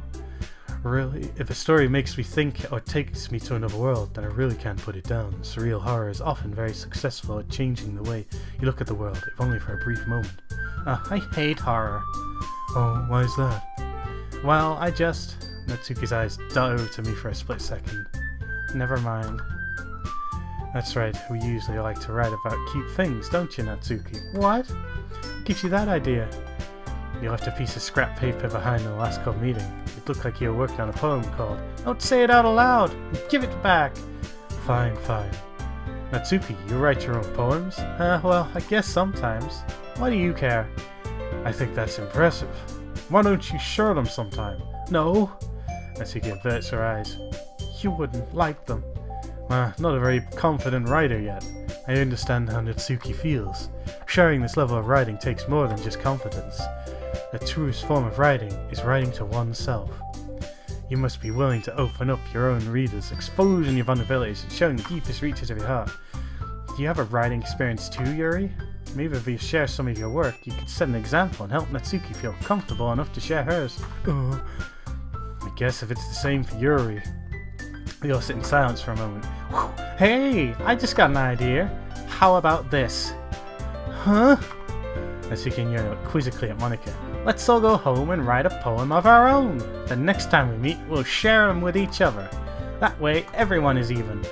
Really? If a story makes me think or takes me to another world, then I really can't put it down. Surreal horror is often very successful at changing the way you look at the world, if only for a brief moment. I hate horror. Oh, why is that? Well, Natsuki's eyes dart over to me for a split second. Never mind. That's right, we usually like to write about cute things, don't you, Natsuki? What? What gives you that idea? You left a piece of scrap paper behind in the last club meeting. It looked like you were working on a poem called Don't Say It Out Aloud! Give it back! Fine. Natsuki, you write your own poems? Well, I guess sometimes. Why do you care? I think that's impressive. Why don't you share them sometime? No. Natsuki averts her eyes. You wouldn't like them. Not a very confident writer yet. I understand how Natsuki feels. Sharing this level of writing takes more than just confidence. The truest form of writing is writing to oneself. You must be willing to open up your own readers, exposing your vulnerabilities and showing the deepest reaches of your heart. Do you have a writing experience too, Yuri? Maybe if you share some of your work, you could set an example and help Natsuki feel comfortable enough to share hers. I guess if it's the same for Yuri. We all sit in silence for a moment. Hey, I just got an idea. How about this? Huh? Natsuki and Yuri look quizzically at Monika. Let's all go home and write a poem of our own. The next time we meet, we'll share them with each other. That way, everyone is even.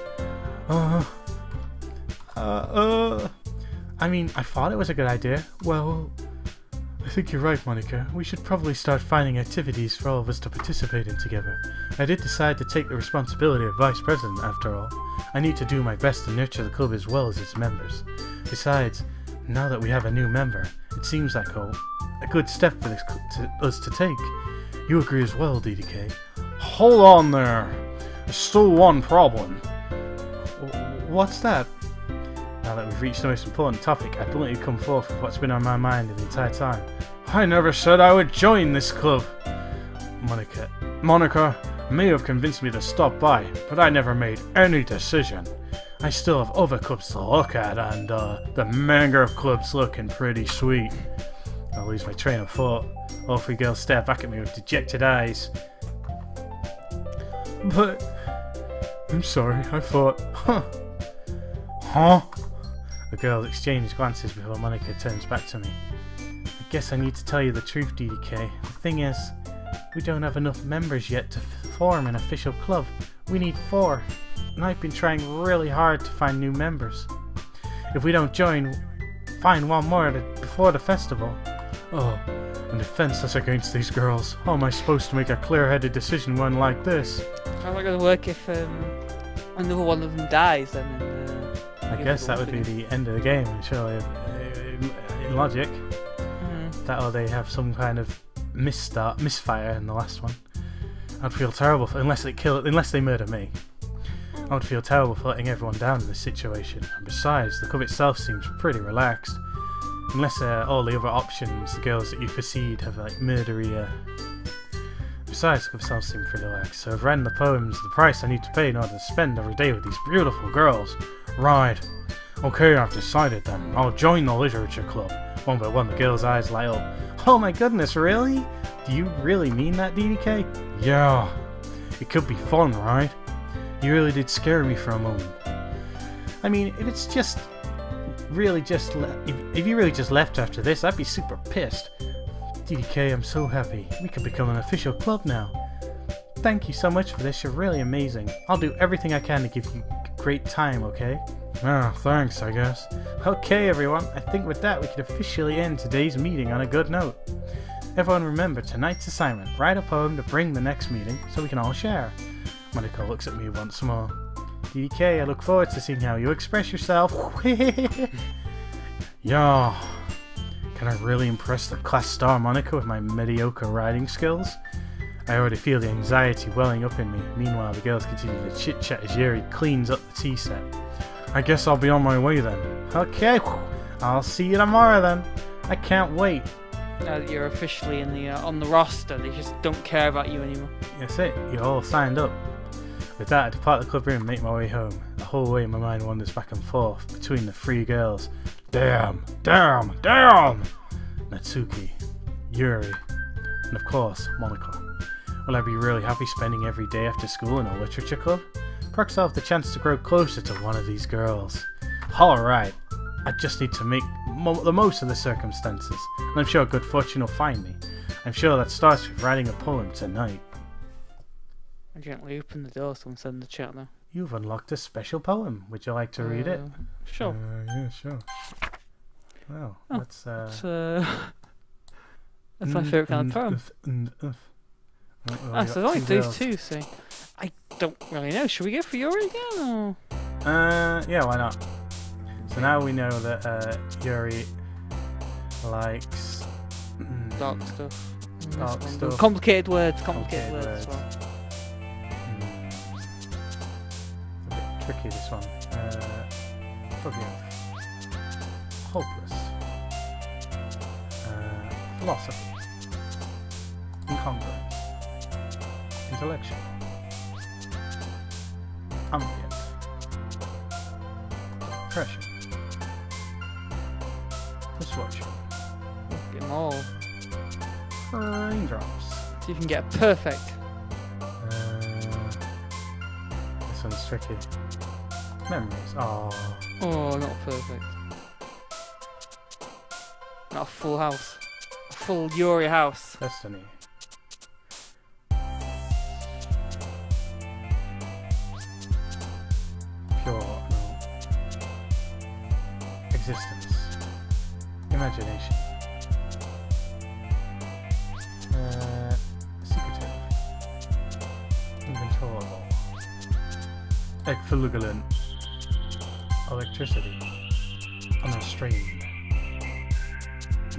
I mean, I thought it was a good idea. Well, I think you're right, Monika. We should probably start finding activities for all of us to participate in together. I did decide to take the responsibility of Vice President, after all. I need to do my best to nurture the club as well as its members. Besides, now that we have a new member, it seems like a good step for us to take. You agree as well, DDK? Hold on there. There's still one problem. What's that? Now that we've reached the most important topic, I'd bluntly come forth with what's been on my mind the entire time. I never said I would join this club. Monika may have convinced me to stop by, but I never made any decision. I still have other clubs to look at, and the manga club's looking pretty sweet. I lose my train of thought. All three girls stare back at me with dejected eyes. But I'm sorry, I thought, Huh? The girls exchange glances before Monika turns back to me. I guess I need to tell you the truth, DDK. The thing is, we don't have enough members yet to form an official club. We need 4, and I've been trying really hard to find new members. If we don't find one more before the festival. Oh, I'm defenseless against these girls. How am I supposed to make a clear-headed decision when like this? How's that going to work if another one of them dies then? I guess that would be the end of the game, surely, in logic. That or they have some kind of misfire in the last one. I'd feel terrible unless they murder me. I would feel terrible for letting everyone down in this situation. And besides, the club itself seems pretty relaxed. Unless all the other options, the girls that you precede have like murdery. Besides, the club itself seems pretty relaxed. So I've written the poems, the price I need to pay in order to spend every day with these beautiful girls. Right. Okay, I've decided then. I'll join the literature club. One by one, the girl's eyes light up. Oh my goodness, really? Do you really mean that, DDK? Yeah. It could be fun, right? You really did scare me for a moment. I mean, if it's just really if you really just left after this, I'd be super pissed. DDK, I'm so happy. We could become an official club now. Thank you so much for this. You're really amazing. I'll do everything I can to give you a great time, okay? Ah, thanks, I guess. Okay, everyone. I think with that, we can officially end today's meeting on a good note. Everyone remember tonight's assignment. Write a poem to bring the next meeting so we can all share. Monika looks at me once more. DDK, I look forward to seeing how you express yourself. Yeah. Can I really impress the class star Monika with my mediocre writing skills? I already feel the anxiety welling up in me. Meanwhile, the girls continue to chit-chat as Yuri cleans up the tea set. I guess I'll be on my way then. Okay, I'll see you tomorrow then. I can't wait. Now that you're officially on the roster, they just don't care about you anymore. That's it, you're all signed up. With that, I depart the club room and make my way home. The whole way my mind wanders back and forth between the 3 girls. Damn, damn, damn! Natsuki, Yuri, and of course, Monika. Will I be really happy spending every day after school in a literature club? Perhaps I'll have the chance to grow closer to one of these girls. Alright, I just need to make the most of the circumstances, and I'm sure good fortune will find me. I'm sure that starts with writing a poem tonight. I gently open the door, someone said in the chat now. You've unlocked a special poem. Would you like to read it? Sure. Yeah, sure. Well, that's my favourite kind of poem. So there's only those 2, so I don't really know. Should we go for Yuri again? Or? Yeah, why not? So now we know that Yuri likes dark stuff. Dark stuff. Complicated words. Complicated words as well. tricky, this one. Forgive. Hopeless. Philosophy. Incongruent. Intellectual. Ambient. Pressure. Misfortune. Get them all. Raindrops. So you can get a perfect. This one's tricky. Memories. Oh. Oh, not perfect. Not a full house. A full Yuri house. Destiny. Pure. No. Existence. Imagination. Secretive. Incontrollable. Effulgent. Electricity. Unrestrained.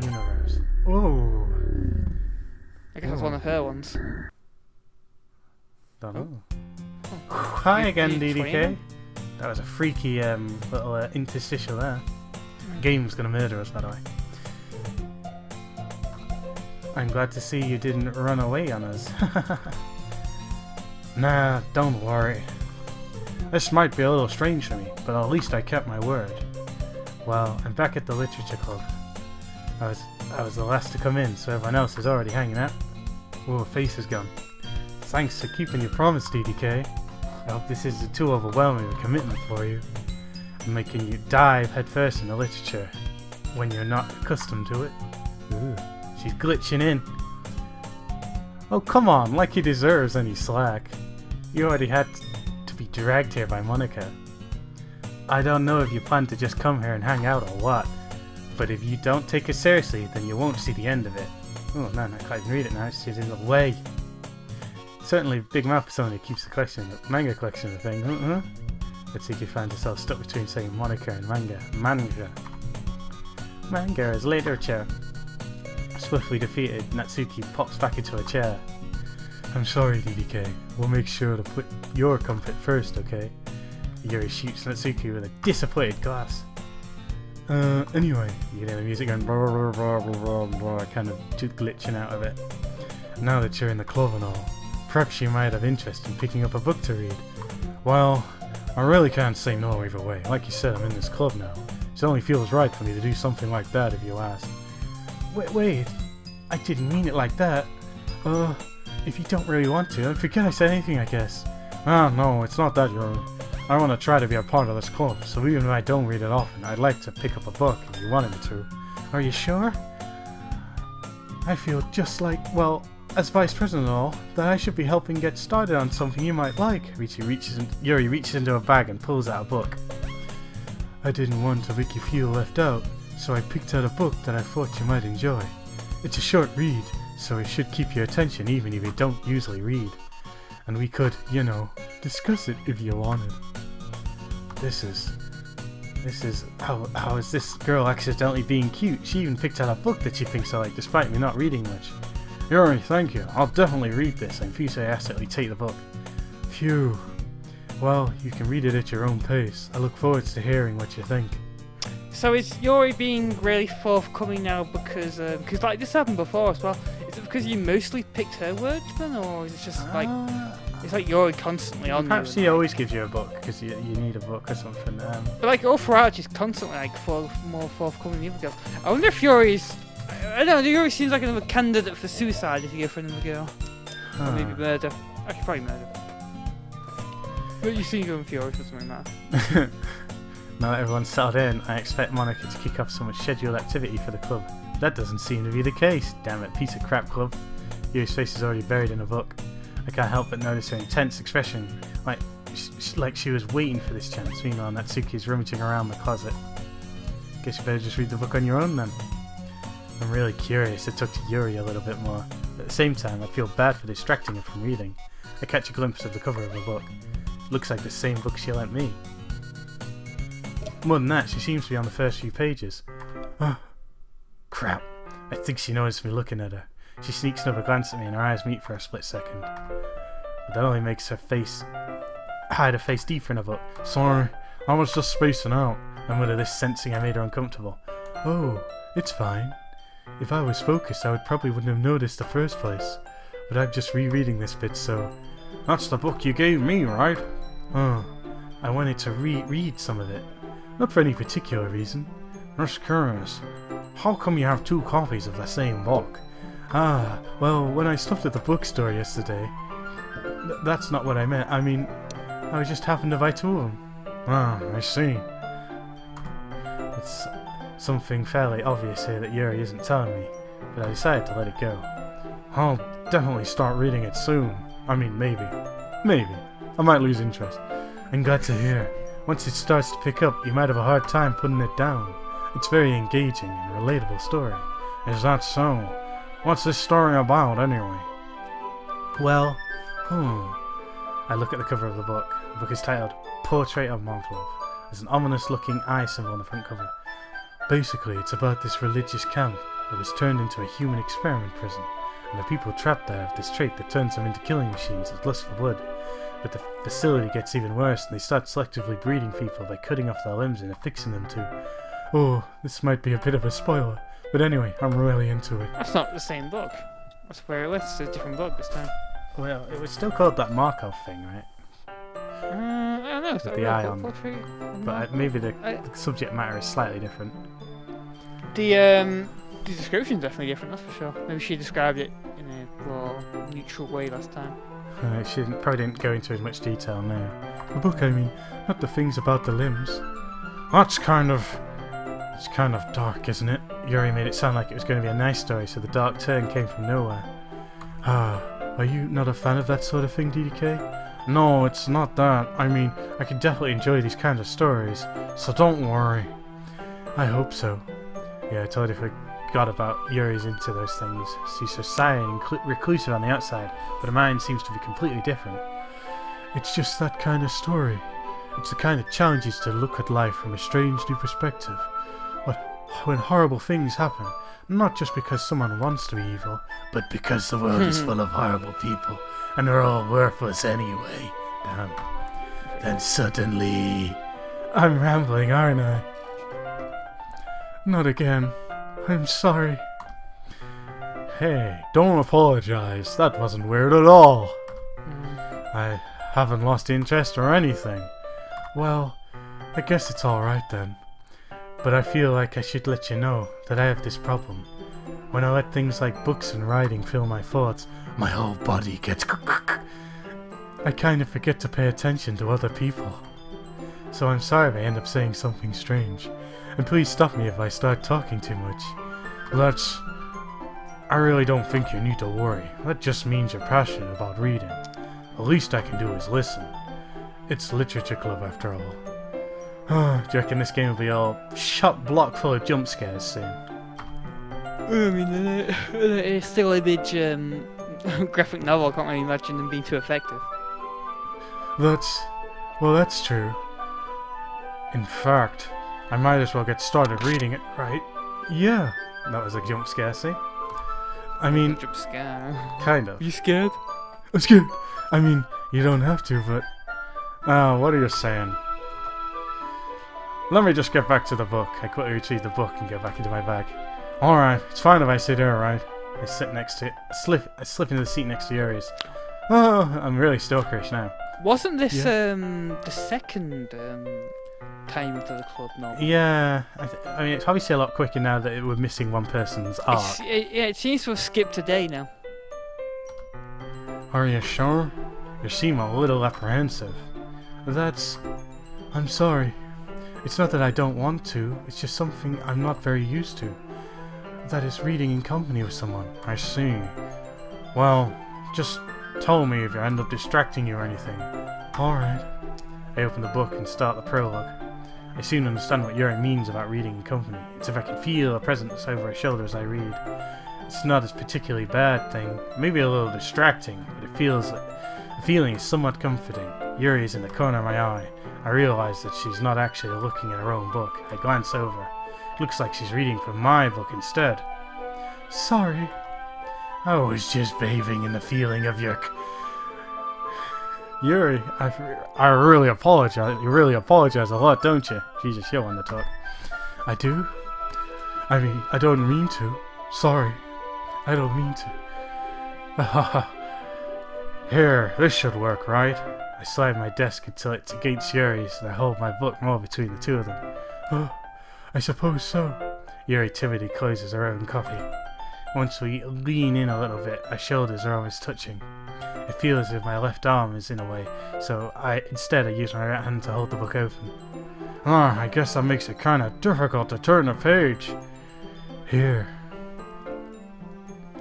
Universe. Oh. I guess that's one of her ones. Don't know. Oh. Hi again, DDK. Train? That was a freaky little interstitial there. Game's gonna murder us, by the way. I'm glad to see you didn't run away on us. Nah, don't worry. This might be a little strange for me, but at least I kept my word. Well, I'm back at the literature club. I was the last to come in, so everyone else is already hanging out. Oh, face is gone. Thanks for keeping your promise, DDK. I hope this isn't too overwhelming a commitment for you. I'm making you dive headfirst into literature when you're not accustomed to it. Ooh, she's glitching in. Oh, come on, like he deserves any slack. You already had to be dragged here by Monica. I don't know if you plan to just come here and hang out or what, but if you don't take it seriously, then you won't see the end of it. Oh man, I can't even read it now, she's in the way. Certainly, Big Mouth persona keeps the manga collection a thing, huh? Let's see if you find yourself stuck between saying Monica and manga. Manga is literature. Swiftly defeated, Natsuki pops back into a chair. I'm sorry, DDK. We'll make sure to put your comfort first, okay? Yuri shoots Natsuki with a disappointed glass. Anyway, you can hear the music going blah, blah, blah, blah, blah, blah, kind of just glitching out of it. Now that you're in the club and all, perhaps you might have interest in picking up a book to read. Well, I really can't say no either way. Like you said, I'm in this club now. It only feels right for me to do something like that if you ask. Wait, I didn't mean it like that. If you don't really want to, forget I said anything, I guess. Ah, no, it's not that, Yuri. I want to try to be a part of this club, so even if I don't read it often, I'd like to pick up a book if you wanted me to. Are you sure? I feel just like, well, as vice president and all, that I should be helping get started on something you might like. Yuri reaches into a bag and pulls out a book. I didn't want to make you feel left out, so I picked out a book that I thought you might enjoy. It's a short read, so it should keep your attention even if you don't usually read. And we could, you know, discuss it if you wanted. This is how is this girl accidentally being cute? She even picked out a book that she thinks I like, despite me not reading much. Yuri, thank you. I'll definitely read this. I'm pleased I accidentally take the book. Phew. Well, you can read it at your own pace. I look forward to hearing what you think. So is Yuri being really forthcoming now because like this happened before as well? Is it because you mostly picked her words then, or is it just like it's like Yuri constantly on you? Perhaps he always gives you a book because you need a book or something. But like all throughout, she's constantly like more forthcoming than the other girls. I wonder if Yuri's. I don't know. Yuri seems like another candidate for suicide if you go for another girl, or maybe murder. Actually, probably murder. But you see, going for Yuri for something like that. Now that everyone's settled in, I expect Monica to kick off some scheduled activity for the club. That doesn't seem to be the case. Damn it, piece of crap club. Yuri's face is already buried in a book. I can't help but notice her intense expression, like she was waiting for this chance. Meanwhile, Natsuki's rummaging around the closet. Guess you better just read the book on your own then. I'm really curious to talk to Yuri a little bit more. At the same time, I feel bad for distracting her from reading. I catch a glimpse of the cover of the book. It looks like the same book she lent me. More than that, she seems to be on the first few pages. Oh, crap. I think she noticed me looking at her. She sneaks another glance at me and her eyes meet for a split second. But that only makes her face hide a face deeper in a book. Sorry, I was just spacing out, and with this sensing I made her uncomfortable. Oh, it's fine. If I was focused, I probably wouldn't have noticed the first place. But I'm just rereading this bit, so... That's the book you gave me, right? Oh, I wanted to read some of it. Not for any particular reason. Just curious. How come you have 2 copies of the same book? Ah, well, when I stopped at the bookstore yesterday... that's not what I meant. I mean, I just happened to buy 2 of them. Ah, I see. It's something fairly obvious here that Yuri isn't telling me, but I decided to let it go. I'll definitely start reading it soon. I mean, maybe. Maybe. I might lose interest. I'm glad to hear. Once it starts to pick up, you might have a hard time putting it down. It's a very engaging and relatable story. Is that so? What's this story about, anyway? Well, I look at the cover of the book. The book is titled Portrait of Monklov. There's an ominous-looking eye symbol on the front cover. Basically, it's about this religious camp that was turned into a human experiment prison, and the people trapped there have this trait that turns them into killing machines with lust for blood. But the facility gets even worse, and they start selectively breeding people by cutting off their limbs and affixing them to... Oh, this might be a bit of a spoiler, but anyway, I'm really into it. That's not the same book. That's where it was. It's a different book this time. Well, it was still called that Markov thing, right? I don't know. Is With that the real eye book on. portrait? But maybe the subject matter is slightly different. The description's definitely different, that's for sure. Maybe she described it in a more neutral way last time. She probably didn't go into as much detail now. The book, I mean, not the things about the limbs. That's kind of... It's kind of dark, isn't it? Yuri made it sound like it was going to be a nice story, so the dark turn came from nowhere. Ah, are you not a fan of that sort of thing, DDK? No, it's not that. I mean, I can definitely enjoy these kinds of stories, so don't worry. I hope so. Yeah, I totally forgot about Yuri's into those things. She's so silent and reclusive on the outside, but her mind seems to be completely different. It's just that kind of story. It's the kind that challenges to look at life from a strange new perspective. When horrible things happen, not just because someone wants to be evil, but because the world is full of horrible people, and they're all worthless anyway. Damn. Then suddenly... I'm rambling, aren't I? Not again. I'm sorry. Hey, don't apologize. That wasn't weird at all. I haven't lost interest or anything. Well, I guess it's alright then. But I feel like I should let you know that I have this problem. When I let things like books and writing fill my thoughts, my whole body gets... I kind of forget to pay attention to other people. So I'm sorry if I end up saying something strange. And please stop me if I start talking too much. I really don't think you need to worry. That just means you're passionate about reading. The least I can do is listen. It's literature club after all. Do you reckon this game will be all shot block full of jump scares soon? I mean, it's still a big graphic novel. I can't really imagine them being too effective. That's true. In fact, I might as well get started reading it, right? Yeah, that was a jump scare, see? I mean, Jump scare. kind of. Are you scared? I'm scared. I mean, you don't have to, but... what are you saying? Let me just get back to the book. I quickly retrieve the book and get back into my bag. Alright, it's fine if I sit here, right? I sit next to it. I slip into the seat next to Yuri's. Oh, I'm really stalkerish now. Wasn't this the second time into the club novel? Yeah, I mean, it's obviously a lot quicker now that we're missing one person's arc. It seems to have skipped a day now. Are you sure? You seem a little apprehensive. I'm sorry. It's not that I don't want to, it's just something I'm not very used to. That is reading in company with someone. I see. Well, just tell me if you end up distracting you or anything. Alright. I open the book and start the prologue. I soon understand what Yuri means about reading in company. It's if I can feel a presence over her shoulder as I read. It's not a particularly bad thing, maybe a little distracting, but it feels like the feeling is somewhat comforting. Yuri is in the corner of my eye. I realize that she's not actually looking at her own book. I glance over. It looks like she's reading from my book instead. Sorry. I was just bathing in the feeling of your... Yuri, I really apologize. You really apologize a lot, don't you? Jesus, you want to talk. I do? I mean, I don't mean to. Sorry. I don't mean to. Here, this should work, right? I slide my desk until it's against Yuri's and I hold my book more between the two of them. I suppose so. Yuri timidly closes her own copy. Once we lean in a little bit, our shoulders are almost touching. I feel as if my left arm is in a way, so instead I use my right hand to hold the book open. I guess that makes it kinda difficult to turn the page. Here.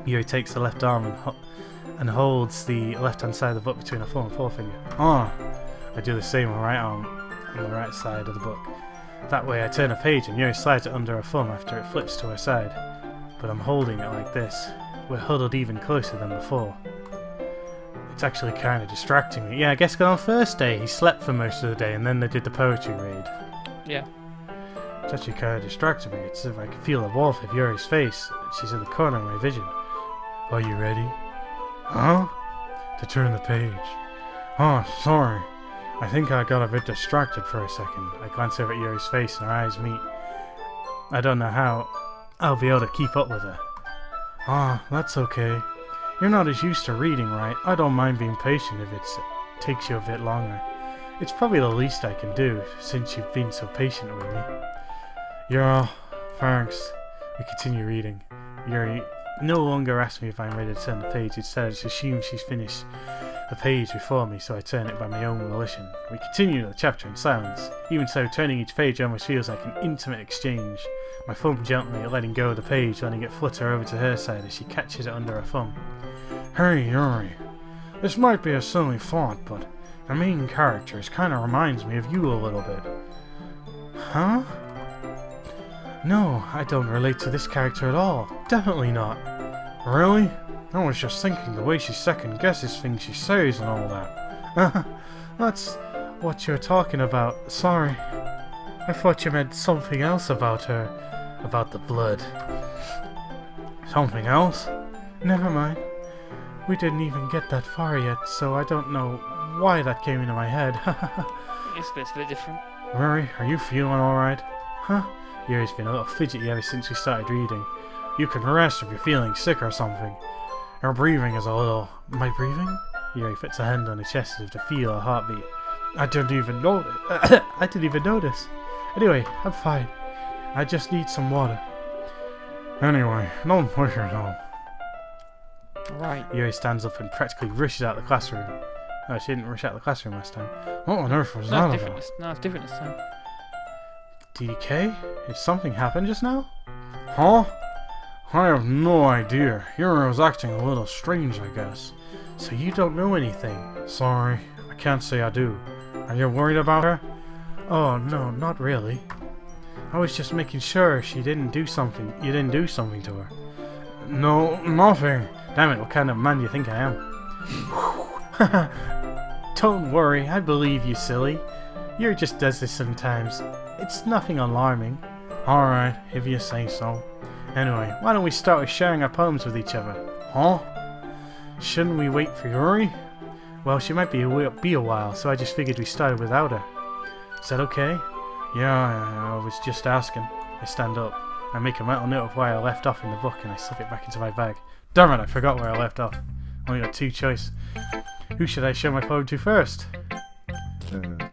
Yuri takes the left arm and holds the left-hand side of the book between her thumb and forefinger. I do the same with my right arm on the right side of the book. That way I turn a page and Yuri slides it under her thumb after it flips to her side. But I'm holding it like this. We're huddled even closer than before. It's actually kind of distracting me. Yeah, I guess on the first day he slept for most of the day and then they did the poetry read. Yeah. It's actually kind of distracting me. It's as if I can feel the warmth of Yuri's face. She's in the corner of my vision. Are you ready? Huh? To turn the page. Sorry. I think I got a bit distracted for a second. I glance over at Yuri's face and our eyes meet. I don't know how I'll be able to keep up with her. That's okay. You're not as used to reading, right? I don't mind being patient if it takes you a bit longer. It's probably the least I can do, since you've been so patient with me. Thanks. We continue reading. Yuri no longer asks me if I'm ready to turn the page. Instead, I assume she's finished the page before me, so I turn it by my own volition. We continue the chapter in silence. Even so, turning each page almost feels like an intimate exchange. My thumb gently letting go of the page, letting it flutter over to her side as she catches it under her thumb. Hey, Yuri. This might be a silly thought, but the main character kinda reminds me of you a little bit. Huh? No, I don't relate to this character at all. Definitely not. Really? I was just thinking the way she second guesses things she says and all that. That's what you're talking about. Sorry. I thought you meant something else about her. About the blood. Something else? Never mind. We didn't even get that far yet, so I don't know why that came into my head. It's a bit different. Rory, are you feeling alright? Huh? Yuri's been a little fidgety ever since we started reading. You can rest if you're feeling sick or something. Her breathing is a little... My breathing? Yuri puts a hand on her chest as if to feel her heartbeat. I didn't even notice. I didn't even notice. Anyway, I'm fine. I just need some water. Anyway, don't push yourself. Right. Yuri stands up and practically rushes out of the classroom. Oh, she didn't rush out of the classroom last time. What on earth was that about? No, it's different this time. DK? Did something happen just now? Huh? I have no idea. Yuri was acting a little strange, I guess. So you don't know anything? Sorry, I can't say I do. Are you worried about her? Oh, no, not really. I was just making sure she didn't do something. You didn't do something to her. No, nothing. Damn it, what kind of man do you think I am? Don't worry, I believe you, silly. Yuri just does this sometimes. It's nothing alarming. Alright, if you say so. Anyway, why don't we start with sharing our poems with each other? Huh? Shouldn't we wait for Yuri? Well, she might be a while, so I just figured we started without her. Is that okay? Yeah, I was just asking. I stand up. I make a mental note of where I left off in the book and I slip it back into my bag. Damn it, I forgot where I left off. Only got two choices. Who should I show my poem to first? I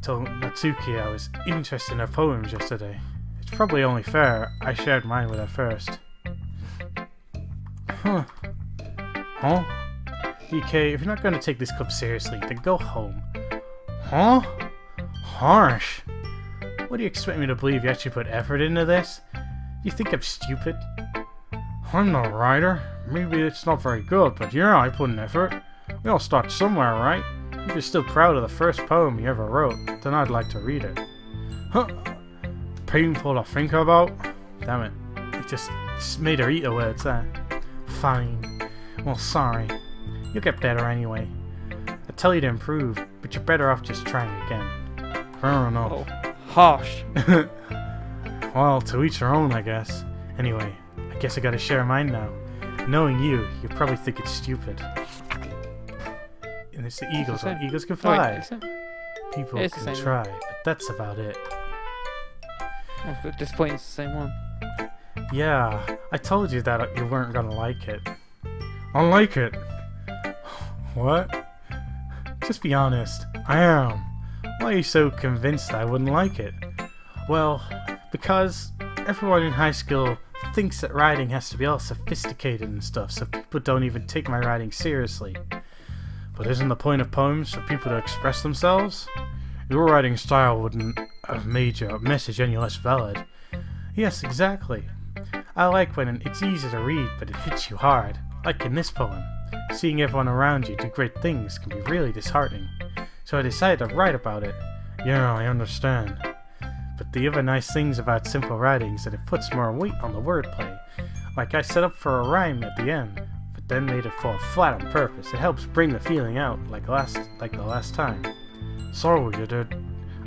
told Natsuki I was interested in her poems yesterday. It's probably only fair I shared mine with her first. Huh? DK, if you're not going to take this club seriously, then go home. Huh? Harsh. What do you expect me to believe? You actually put effort into this? You think I'm stupid? I'm not a writer. Maybe it's not very good, but yeah, I put in effort. We all start somewhere, right? If you're still proud of the first poem you ever wrote, then I'd like to read it. Huh? Painful to think about? Damn it. It just made her eat the words there. Fine. Well, sorry. You'll get better anyway. I tell you to improve, but you're better off just trying again. Fair enough. Oh, harsh. Well, to each their own, I guess. Anyway, I guess I gotta share mine now. Knowing you, you'll probably think it's stupid. and it's the eagles. same. Eagles can Oh, wait, fly. it's the same. People It's the can same try, but that's about it. Oh, but at this point, it's the same one. Yeah, I told you that you weren't gonna like it. I like it. What? Just be honest. I am. Why are you so convinced that I wouldn't like it? Well, because everyone in high school thinks that writing has to be all sophisticated and stuff, so people don't even take my writing seriously. But isn't the point of poems for people to express themselves? Your writing style wouldn't have made your message any less valid. Yes, exactly. I like when it's easy to read, but it hits you hard, like in this poem. Seeing everyone around you do great things can be really disheartening. So I decided to write about it. Yeah, I understand. But the other nice things about simple writing is that it puts more weight on the wordplay. Like I set up for a rhyme at the end, but then made it fall flat on purpose. It helps bring the feeling out, like the last time. So you did.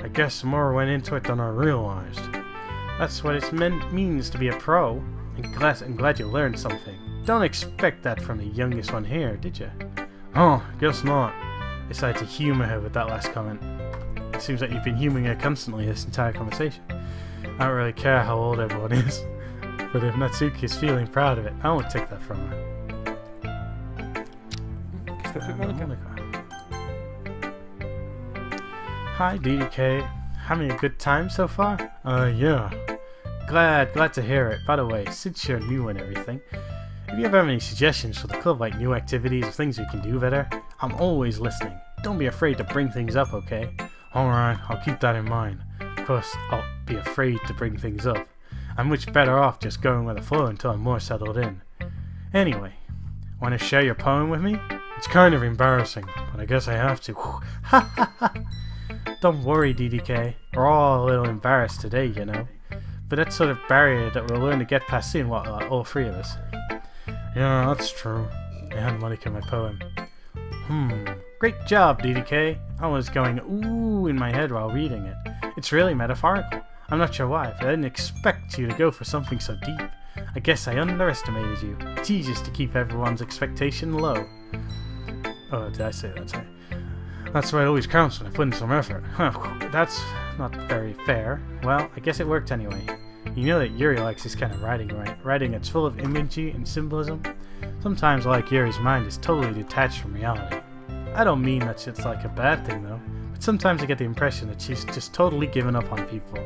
I guess more went into it than I realized. That's what it means to be a pro. I'm glad you learned something. Don't expect that from the youngest one here, did you? Oh, guess not. I decided to humor her with that last comment. It seems like you've been humoring her constantly this entire conversation. I don't really care how old everyone is, but if Natsuki is feeling proud of it, I won't take that from her. Monica. Hi, DDK. Having a good time so far? Yeah. Glad to hear it. By the way, since you're new and everything, if you ever have any suggestions for the club, like new activities or things we can do better, I'm always listening. Don't be afraid to bring things up, okay? Alright, I'll keep that in mind. Of course, I'll be afraid to bring things up. I'm much better off just going with the flow until I'm more settled in. Anyway, want to share your poem with me? It's kind of embarrassing, but I guess I have to. Ha ha ha! Don't worry, DDK. We're all a little embarrassed today, you know. But that's sort of barrier that we'll learn to get past soon, all three of us. Yeah, that's true. I had Monica in my poem. Great job, DDK. I was going ooh in my head while reading it. It's really metaphorical. I'm not sure why, but I didn't expect you to go for something so deep. I guess I underestimated you. It's easiest to keep everyone's expectation low. Oh, did I say that? Sorry. That's why it always counts when I put in some effort. That's not very fair. Well, I guess it worked anyway. You know that Yuri likes this kind of writing, right? Writing that's full of imagery and symbolism. Sometimes, like Yuri's mind is totally detached from reality. I don't mean that shit's like a bad thing, though. But sometimes I get the impression that she's just totally given up on people.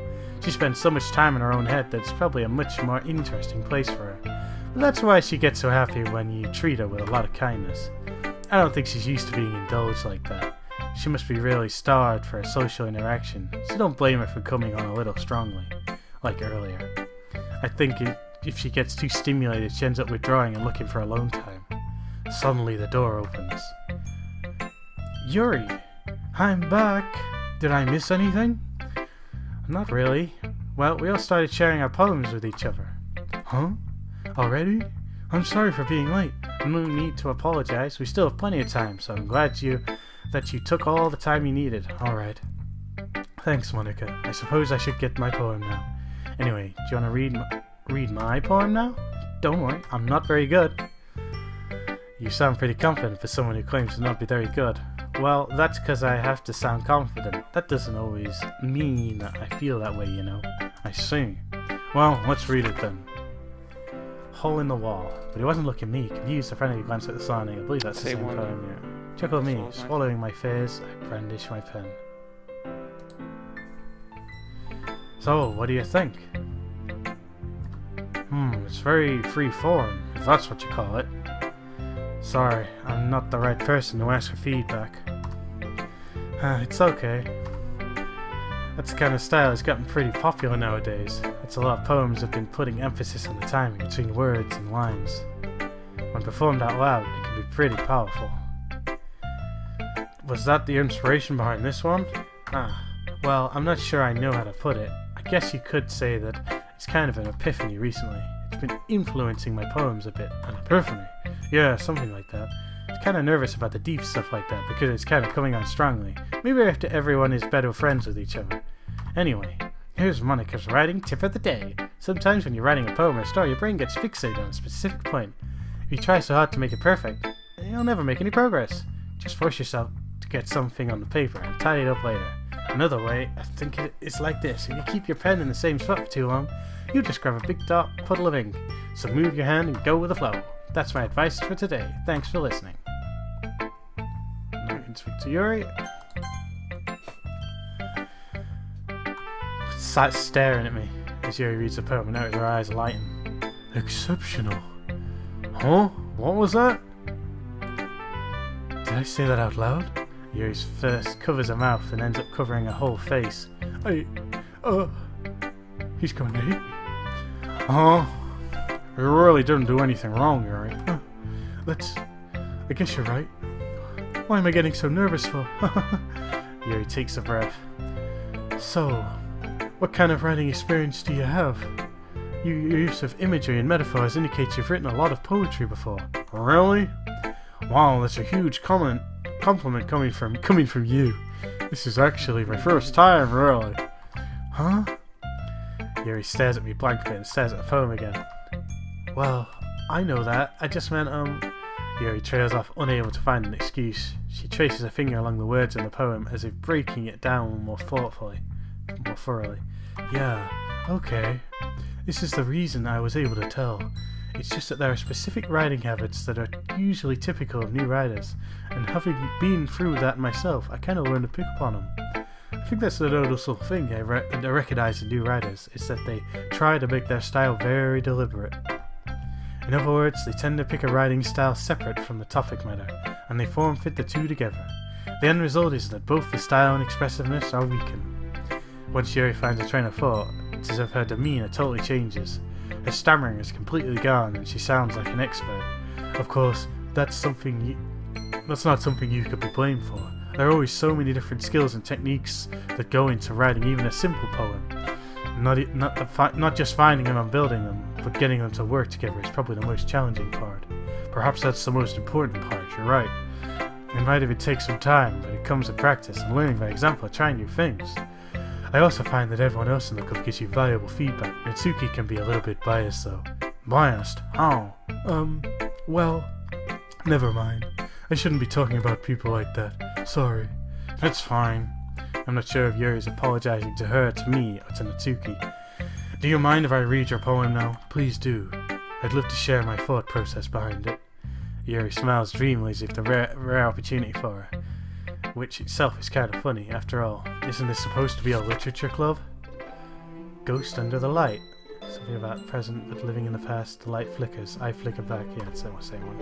She spends so much time in her own head that it's probably a much more interesting place for her. But that's why she gets so happy when you treat her with a lot of kindness. I don't think she's used to being indulged like that. She must be really starved for a social interaction, so don't blame her for coming on a little strongly, like earlier. I think if she gets too stimulated, she ends up withdrawing and looking for alone time. Suddenly the door opens. Yuri! I'm back! Did I miss anything? Not really. Well, we all started sharing our poems with each other. Huh? Already? I'm sorry for being late. No need to apologize. We still have plenty of time, so I'm glad that you took all the time you needed. Alright. Thanks, Monica. I suppose I should get my poem now. Anyway, do you want to read my poem now? Don't worry, I'm not very good. You sound pretty confident for someone who claims to not be very good. Well, that's because I have to sound confident. That doesn't always mean that I feel that way, you know. I see. Well, let's read it then. Hole in the wall. But he wasn't looking at me. Confused, a friendly glance at the signing. I believe that's the same poem, yeah. Chuckle me. Swallowing my fears, I brandish my pen. So, what do you think? It's very free form, if that's what you call it. Sorry, I'm not the right person to ask for feedback. It's okay. That kind of style has gotten pretty popular nowadays. It's a lot of poems have been putting emphasis on the timing between words and lines. When performed out loud, it can be pretty powerful. Was that the inspiration behind this one? Well, I'm not sure I know how to put it. I guess you could say that it's kind of an epiphany recently. It's been influencing my poems a bit. An epiphany? Yeah, something like that. I'm kind of nervous about the deep stuff like that because it's kind of coming on strongly. Maybe after everyone is better friends with each other. Anyway, here's Monica's writing tip of the day. Sometimes when you're writing a poem or story, your brain gets fixated on a specific point. If you try so hard to make it perfect, you'll never make any progress. Just force yourself to get something on the paper and tidy it up later. Another way, I think it's like this. If you keep your pen in the same spot for too long, you just grab a big puddle of ink. So move your hand and go with the flow. That's my advice for today. Thanks for listening. Now we can speak to Yuri. Sat staring at me as Yuri reads the poem and notice her eyes lighten. Exceptional. Huh? What was that? Did I say that out loud? Yuri's first covers her mouth and ends up covering her whole face. He's going to hit me. Huh? You really didn't do anything wrong, Yuri. I guess you're right. Why am I getting so nervous for? Yuri takes a breath. So, what kind of writing experience do you have? Your use of imagery and metaphors indicates you've written a lot of poetry before. Really? Wow, that's a huge compliment coming from you. This is actually my first time, really. Huh? Yuri stares at me blankly and stares at the poem again. Well, I know that. I just meant, Yuri trails off, unable to find an excuse. She traces her finger along the words in the poem as if breaking it down more thoroughly. Yeah, okay. This is the reason I was able to tell. It's just that there are specific writing habits that are usually typical of new writers, and having been through that myself, I kind of learned to pick up on them. I think that's the noticeable thing I recognize in new writers, is that they try to make their style very deliberate. In other words, they tend to pick a writing style separate from the topic matter, and they form-fit the two together. The end result is that both the style and expressiveness are weakened. Once Yuri finds a train of thought, it's as if her demeanour totally changes. Her stammering is completely gone and she sounds like an expert. Of course, that's not something you could be blamed for. There are always so many different skills and techniques that go into writing even a simple poem. Not just finding them and building them, but getting them to work together is probably the most challenging part. Perhaps that's the most important part, you're right. It might even take some time, but it comes with practice and learning by example of trying new things. I also find that everyone else in the club gives you valuable feedback. Mitsuki can be a little bit biased though. Biased? How? Well, never mind. I shouldn't be talking about people like that. Sorry. It's fine. I'm not sure if Yuri is apologizing to her, to me, or to Natsuki. Do you mind if I read your poem now? Please do. I'd love to share my thought process behind it. Yuri smiles dreamily as if the rare opportunity for her. Which itself is kind of funny, after all. Isn't this supposed to be a literature club? Ghost under the light. Something about present but living in the past. The light flickers. I flicker back. Yeah, it's the same one.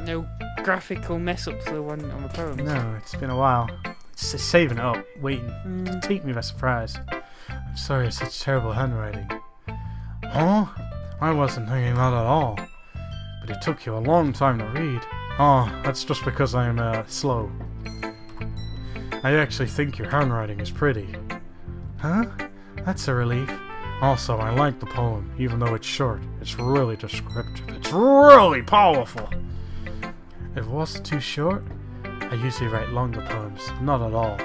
No graphical mess-ups to the one on the poem. No, it's been a while. It's saving it up, waiting to take me by surprise. I'm sorry it's such terrible handwriting. Huh? I wasn't thinking that at all. But it took you a long time to read. Oh, that's just because I'm slow. I actually think your handwriting is pretty. Huh? That's a relief. Also, I like the poem, even though it's short. It's really descriptive. It's really powerful. If it wasn't too short, I usually write longer poems. Not at all.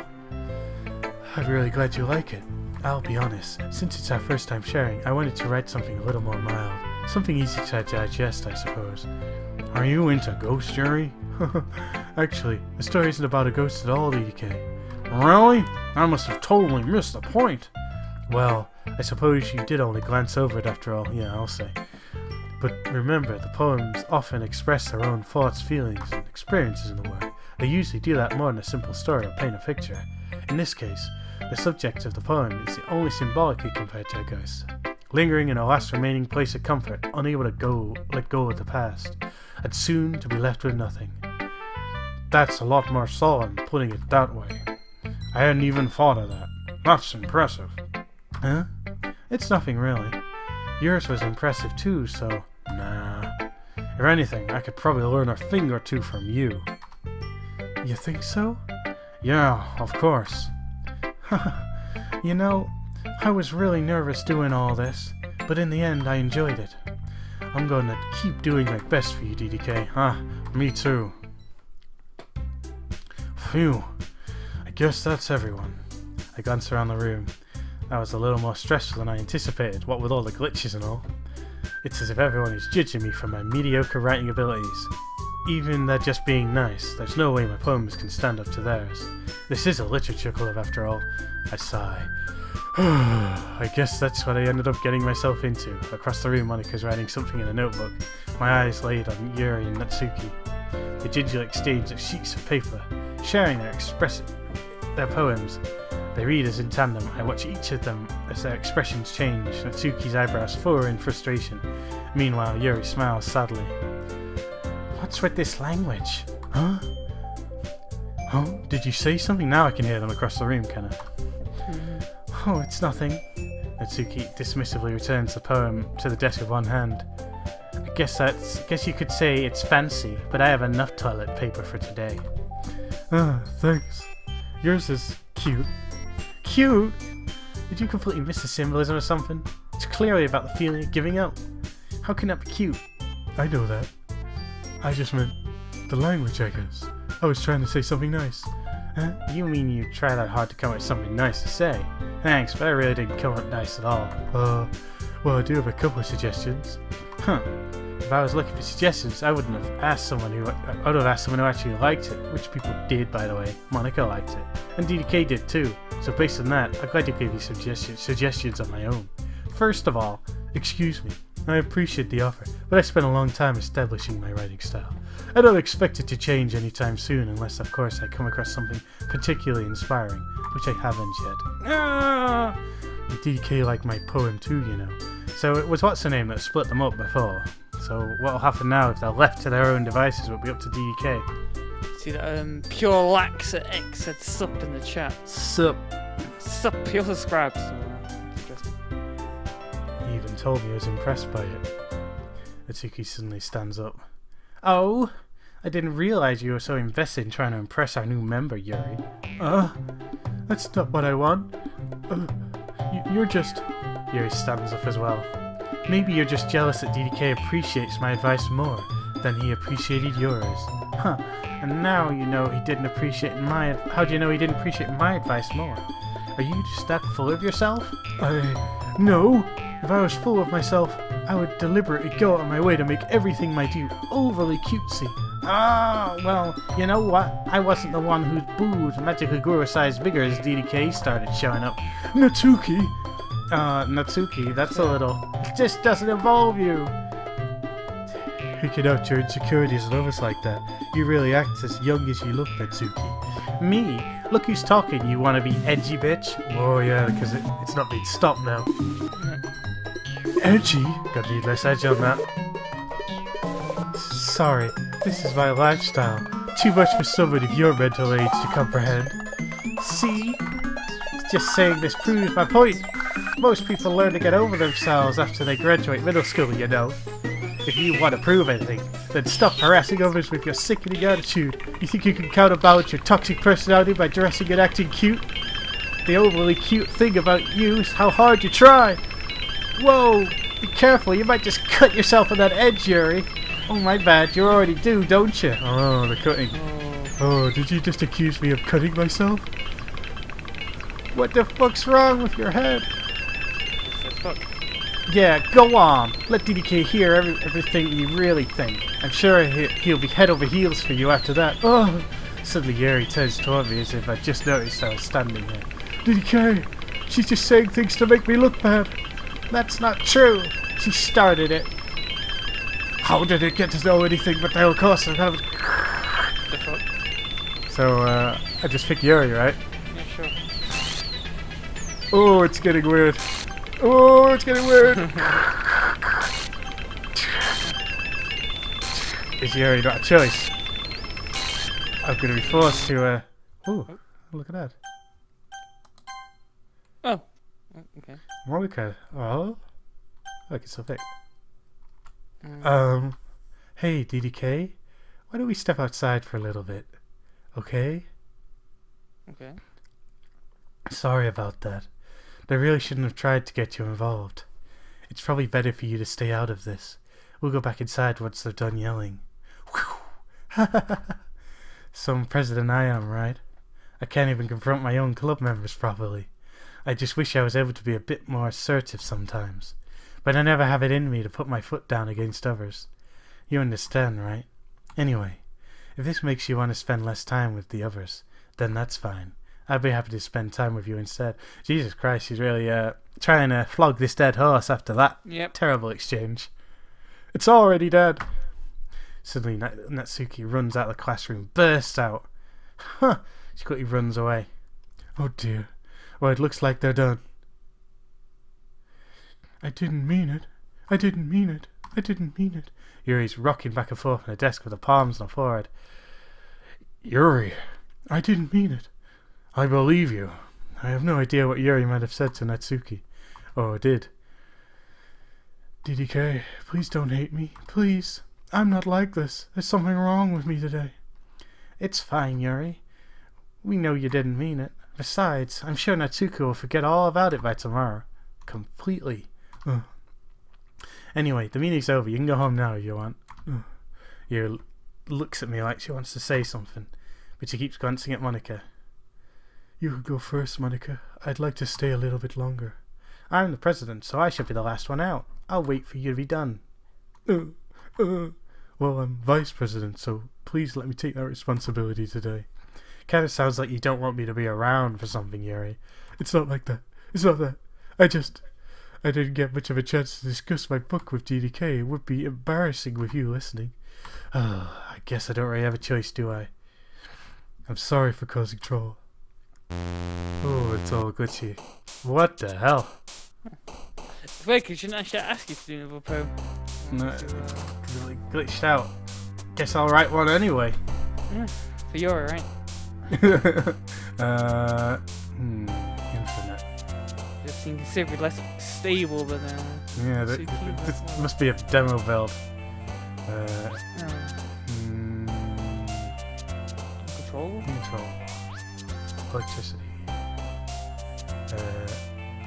I'm really glad you like it. I'll be honest, since it's our first time sharing, I wanted to write something a little more mild. Something easy to digest, I suppose. Are you into ghosts, Yuri? Actually, the story isn't about a ghost at all, DDK. Really? I must have totally missed the point. Well, I suppose you did only glance over it after all, yeah, I'll say. But remember, the poems often express their own thoughts, feelings, and experiences in the world. They usually do that more than a simple story or paint a picture. In this case, the subject of the poem is only symbolically compared to a ghost, lingering in a last remaining place of comfort, unable to let go of the past, and soon to be left with nothing. That's a lot more solemn, putting it that way. I hadn't even thought of that. That's impressive. Huh? It's nothing really. Yours was impressive too, so nah. If anything, I could probably learn a thing or two from you. You think so? Yeah, of course. You know, I was really nervous doing all this, but in the end I enjoyed it. I'm going to keep doing my best for you, DDK. Me too. Phew. I guess that's everyone. I glance around the room. That was a little more stressful than I anticipated, what with all the glitches and all. It's as if everyone is judging me for my mediocre writing abilities. Even that just being nice, there's no way my poems can stand up to theirs. This is a literature club after all. I sigh. I guess that's what I ended up getting myself into. Across the room, Monika's writing something in a notebook. My eyes laid on Yuri and Natsuki. They gingerly exchange their sheets of paper, sharing their poems. They read as in tandem. I watch each of them as their expressions change. Natsuki's eyebrows furrow in frustration. Meanwhile, Yuri smiles sadly. What's with this language? Huh? Oh, did you say something? Now I can hear them across the room, can I? Oh, it's nothing. Natsuki dismissively returns the poem to the desk with one hand. I guess you could say it's fancy, but I have enough toilet paper for today. Thanks. Yours is cute. Cute? Did you completely miss the symbolism or something? It's clearly about the feeling of giving up. How can that be cute? I know that. I just meant the language, I guess. I was trying to say something nice. Huh? You mean you try that hard to come up with something nice to say? Thanks, but I really didn't come up nice at all. Well, I do have a couple of suggestions. Huh. If I was looking for suggestions, I would have asked someone who actually liked it, which people did, by the way. Monika liked it, and DDK did too. So based on that, I'm glad to give you suggestions on my own. First of all, excuse me, I appreciate the offer, but I spent a long time establishing my writing style. I don't expect it to change anytime soon, unless of course I come across something particularly inspiring, which I haven't yet. Ah! DDK liked my poem too, you know. So it was what's her name that split them up before. So what'll happen now if they're left to their own devices will be up to DDK. See that Pure Lax at X said sup in the chat. Sup. Sup, you're subscribed. So, interesting. He even told me he was impressed by it. Natsuki suddenly stands up. Oh, I didn't realize you were so invested in trying to impress our new member, Yuri. That's not what I want. You're just... Yuri stands up as well. Maybe you're just jealous that DDK appreciates my advice more than he appreciated yours. Huh, and now you know he didn't appreciate my... How do you know he didn't appreciate my advice more? Are you just that full of yourself? No. If I was full of myself, I would deliberately go out of my way to make everything I do overly cutesy. Ah, well, you know what? I wasn't the one whose boobs magically grew a size bigger as DDK started showing up. Natsuki! Natsuki, that's a little... It just doesn't involve you! Picking out your insecurities and others like that. You really act as young as you look, Natsuki. Me? Look who's talking, you wanna be edgy bitch. Oh yeah, because it's not being stopped now. Edgy? Got need less edge on that. Sorry, this is my lifestyle. Too much for someone of your mental age to comprehend. See? Just saying this proves my point. Most people learn to get over themselves after they graduate middle school, you know. If you want to prove anything, then stop harassing others with your sickening attitude. You think you can counterbalance your toxic personality by dressing and acting cute? The overly cute thing about you is how hard you try. Whoa, be careful, you might just cut yourself on that edge, Yuri. Oh my bad, you already do, don't you? Oh, the cutting. Oh, did you just accuse me of cutting myself? What the fuck's wrong with your head? Fuck. Yeah, go on. Let DDK hear everything you really think. I'm sure he'll be head over heels for you after that. Oh! Suddenly Yuri turns toward me as if I just noticed I was standing there. DDK! She's just saying things to make me look bad. That's not true. She started it. How did it get to know anything but the course of having... The fuck? So, I just picked Yuri, right? Yeah, sure. Oh, it's getting weird. Oh, it's getting weird. Is Yuri not a choice? I'm gonna be forced to, Ooh, look at that. Oh. Okay. Monica. Oh. Look, it's so big. Hey, DDK. Why don't we step outside for a little bit? Okay? Okay. Sorry about that. They really shouldn't have tried to get you involved. It's probably better for you to stay out of this. We'll go back inside once they're done yelling. Some president I am, right? I can't even confront my own club members properly. I just wish I was able to be a bit more assertive sometimes. But I never have it in me to put my foot down against others. You understand, right? Anyway, if this makes you want to spend less time with the others, then that's fine. I'd be happy to spend time with you instead. Jesus Christ, she's really trying to flog this dead horse after that terrible exchange. It's already dead. Suddenly, Natsuki runs out of the classroom, bursts out. Huh! She quickly runs away. Oh dear. Well, it looks like they're done. I didn't mean it. I didn't mean it. I didn't mean it. Yuri's rocking back and forth on the desk with her palms on her forehead. Yuri, I didn't mean it. I believe you. I have no idea what Yuri might have said to Natsuki. Or did. DDK, please don't hate me. Please. I'm not like this. There's something wrong with me today. It's fine, Yuri. We know you didn't mean it. Besides, I'm sure Natsuki will forget all about it by tomorrow. Completely. Anyway, the meeting's over. You can go home now if you want. Yuri looks at me like she wants to say something, but she keeps glancing at Monika. You could go first, Monika. I'd like to stay a little bit longer. I'm the president, so I should be the last one out. I'll wait for you to be done. Well, I'm vice president, so please let me take that responsibility today. Kinda sounds like you don't want me to be around for something, Yuri. It's not like that. It's not that. I didn't get much of a chance to discuss my book with DDK. It would be embarrassing with you listening. I guess I don't really have a choice, do I? I'm sorry for causing trouble. Oh, it's all glitchy. What the hell? Wait, because shouldn't actually ask you to do another poem? No, because it glitched out. Guess I'll write one anyway. For Yuri, right? Infinite. Just seems considerably less stable than yeah, this must be a demo build. Control? Control. Electricity.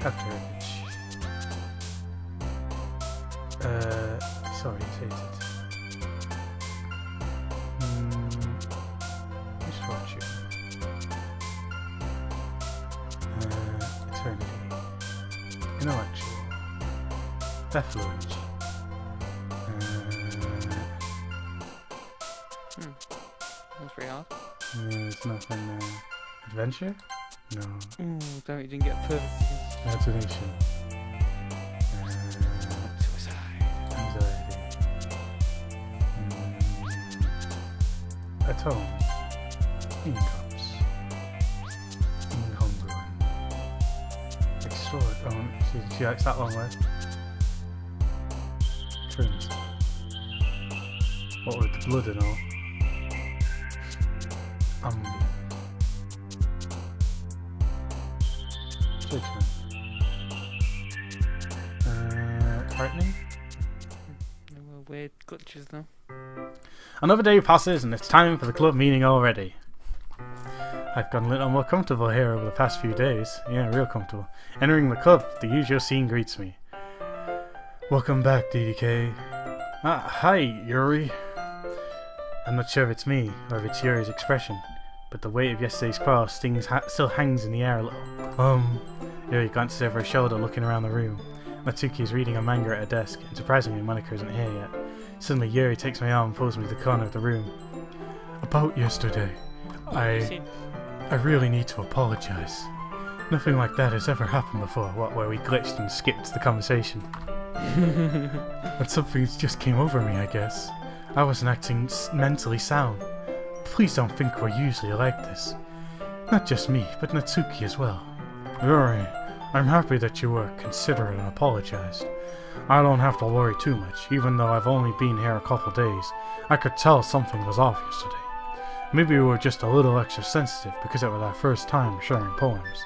After image. Sorry, change it. Just watch it. Eternity. Intellectual. Effluent. That's pretty hard. There's nothing. Adventure? No. Don't you didn't get a perfect. Imagination. Suicide. Anxiety. Atone. Incomes. Incongruent. Extort. Oh, she likes that long word. Trims. What with the blood and all? Judgment. Frightening? Weird glitches though. Another day passes and it's time for the club meeting already. I've gotten a little more comfortable here over the past few days. Yeah, real comfortable. Entering the club, the usual scene greets me. Welcome back, DDK. Hi, Yuri. I'm not sure if it's me or if it's Yuri's expression, but the weight of yesterday's quarrel still hangs in the air a little. Yuri glances over her shoulder, looking around the room. Natsuki is reading a manga at her desk, and surprisingly Monika isn't here yet. Suddenly Yuri takes my arm and pulls me to the corner of the room. About yesterday, I really need to apologize. Nothing like that has ever happened before, where we glitched and skipped the conversation. But something just came over me, I guess. I wasn't acting mentally sound. Please don't think we're usually like this. Not just me, but Natsuki as well. Yuri, I'm happy that you were considerate and apologized. I don't have to worry too much, even though I've only been here a couple days. I could tell something was off yesterday. Maybe we were just a little extra sensitive because it was our first time sharing poems.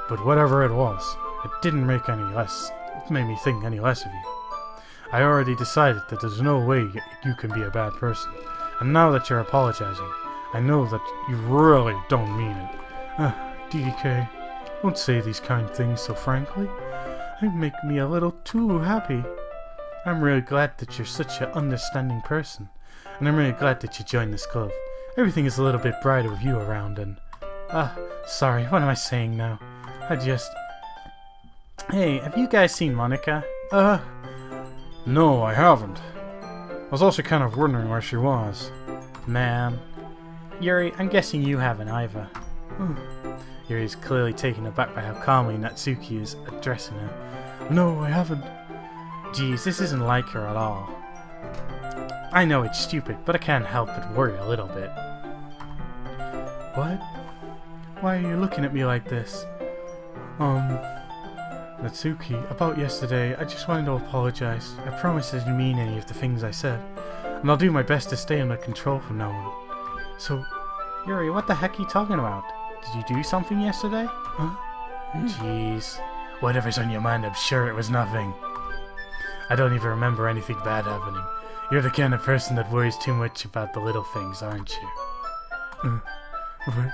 But whatever it was, it didn't make me think any less of you. I already decided that there's no way you can be a bad person. And now that you're apologizing, I know that you really don't mean it. DDK, don't say these kind things so frankly. They make me a little too happy. I'm really glad that you're such an understanding person. And I'm really glad that you joined this club. Everything is a little bit brighter with you around and... sorry, what am I saying now? Hey, have you guys seen Monika? No, I haven't. I was also kind of wondering where she was. Man. Yuri, I'm guessing you haven't either. Yuri's clearly taken aback by how calmly Natsuki is addressing her. No, I haven't. Geez, this isn't like her at all. I know it's stupid, but I can't help but worry a little bit. What? Why are you looking at me like this? Natsuki, about yesterday, I just wanted to apologize. I promise I didn't mean any of the things I said. And I'll do my best to stay under control from now on. So, Yuri, what the heck are you talking about? Did you do something yesterday? Huh? Jeez. Whatever's on your mind, I'm sure it was nothing. I don't even remember anything bad happening. You're the kind of person that worries too much about the little things, aren't you? What?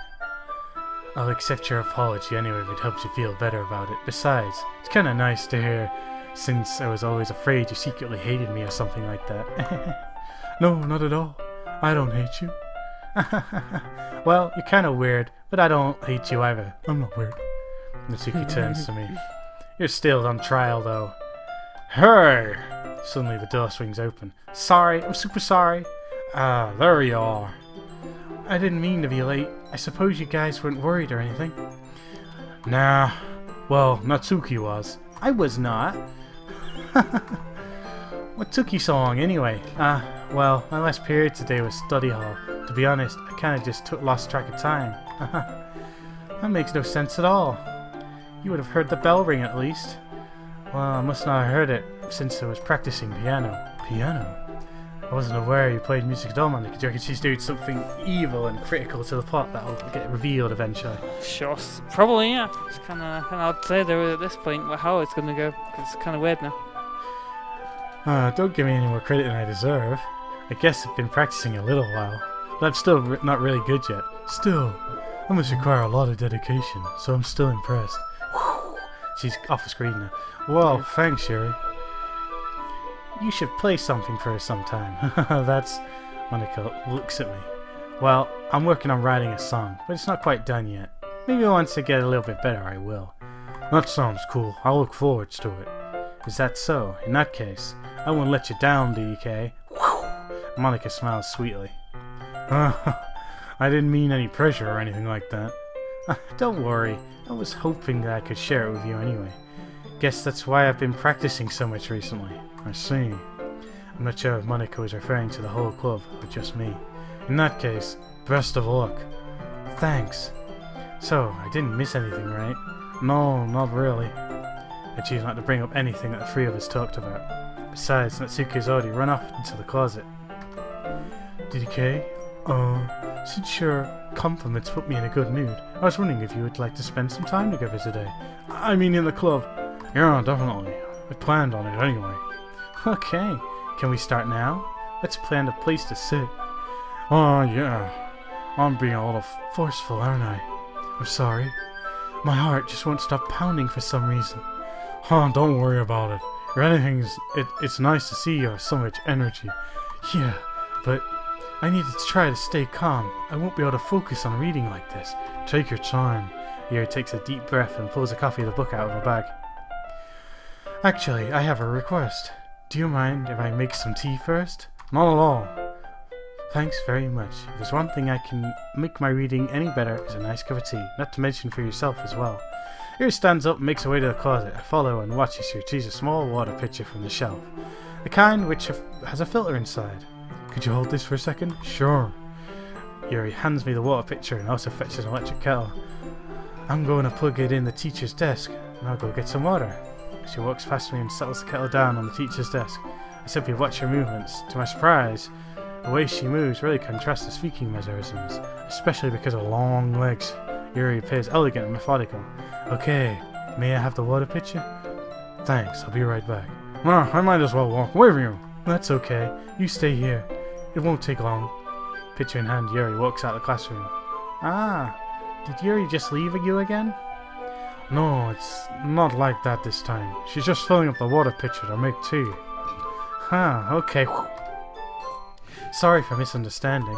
I'll accept your apology anyway if it helps you feel better about it. Besides, it's kinda nice to hear, since I was always afraid you secretly hated me or something like that. No, not at all. I don't hate you. Well, you're kinda weird, but I don't hate you either. I'm not weird. Natsuki turns to me. You're still on trial, though. Hey! Suddenly the door swings open. Sorry, I'm super sorry. Ah, there you are. I didn't mean to be late. I suppose you guys weren't worried or anything? Nah. Well, Natsuki was. I was not. What took you so long anyway? Well, my last period today was study hall. To be honest, I kinda just lost track of time. That makes no sense at all. You would have heard the bell ring at least. Well, I must not have heard it, since I was practicing piano. Piano? I wasn't aware you played music at all, man. Do you reckon she's doing something evil and critical to the plot that'll get revealed eventually? Sure, probably, yeah. It's kinda hard to say though at this point how it's gonna go. It's kinda weird now. Don't give me any more credit than I deserve. I guess I've been practicing a little while, but I'm still not really good yet. Still, that must require a lot of dedication, so I'm still impressed. Whew. She's off the screen now. Well, thanks, Yuri. You should play something for us sometime. That's... Monica looks at me. Well, I'm working on writing a song, but it's not quite done yet. Maybe once I get a little bit better, I will. That sounds cool. I'll look forward to it. Is that so? In that case, I won't let you down, DK. Monica smiles sweetly. I didn't mean any pressure or anything like that. Don't worry. I was hoping that I could share it with you anyway. Guess that's why I've been practicing so much recently. I see. I'm not sure if Monica was referring to the whole club, or just me. In that case, best of luck. Thanks. So, I didn't miss anything, right? No, not really. I choose not to bring up anything that the three of us talked about. Besides, Natsuki's already run off into the closet. DK? Since your compliments put me in a good mood, I was wondering if you would like to spend some time together today. I mean in the club. Yeah, definitely. I planned on it anyway. Okay, can we start now? Let's plan a place to sit. Oh, yeah. I'm being a little forceful, aren't I? I'm sorry. My heart just won't stop pounding for some reason. Don't worry about it. If anything, it's nice to see you have so much energy. Yeah, but I need to try to stay calm. I won't be able to focus on reading like this. Take your time. Yuri takes a deep breath and pulls a copy of the book out of her bag. Actually, I have a request. Do you mind if I make some tea first? Not at all. Thanks very much. If there's one thing I can make my reading any better, is a nice cup of tea. Not to mention for yourself as well. Yuri stands up and makes her way to the closet. I follow and watch as she retrieves a small water pitcher from the shelf. The kind which has a filter inside. Could you hold this for a second? Sure. Yuri hands me the water pitcher and also fetches an electric kettle. I'm going to plug it in the teacher's desk, and I'll go get some water. She walks past me and settles the kettle down on the teacher's desk. I simply watch her movements. To my surprise, the way she moves really contrasts to speaking mannerisms, especially because of long legs. Yuri appears elegant and methodical. Okay, may I have the water pitcher? Thanks, I'll be right back. I might as well walk away from you. That's okay. You stay here. It won't take long. Pitcher in hand, Yuri walks out of the classroom. Did Yuri just leave you again? No, it's not like that this time. She's just filling up the water pitcher to make tea. Okay. Sorry for misunderstanding.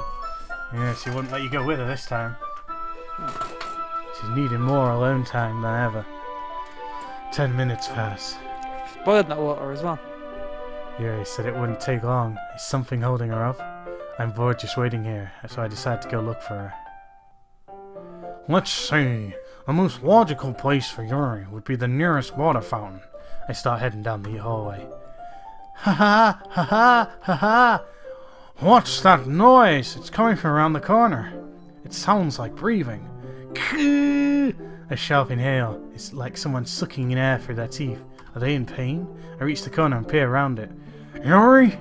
Yeah, she wouldn't let you go with her this time. She's needing more alone time than ever. 10 minutes pass. Boiled that water as well. Yuri said it wouldn't take long. Is something holding her up? I'm bored just waiting here, so I decided to go look for her. Let's see. The most logical place for Yuri would be the nearest water fountain. I start heading down the hallway. Ha ha ha ha ha ha! What's that noise? It's coming from around the corner. It sounds like breathing. A sharp inhale. It's like someone sucking in air through their teeth. Are they in pain? I reach the corner and peer around it. Yuri?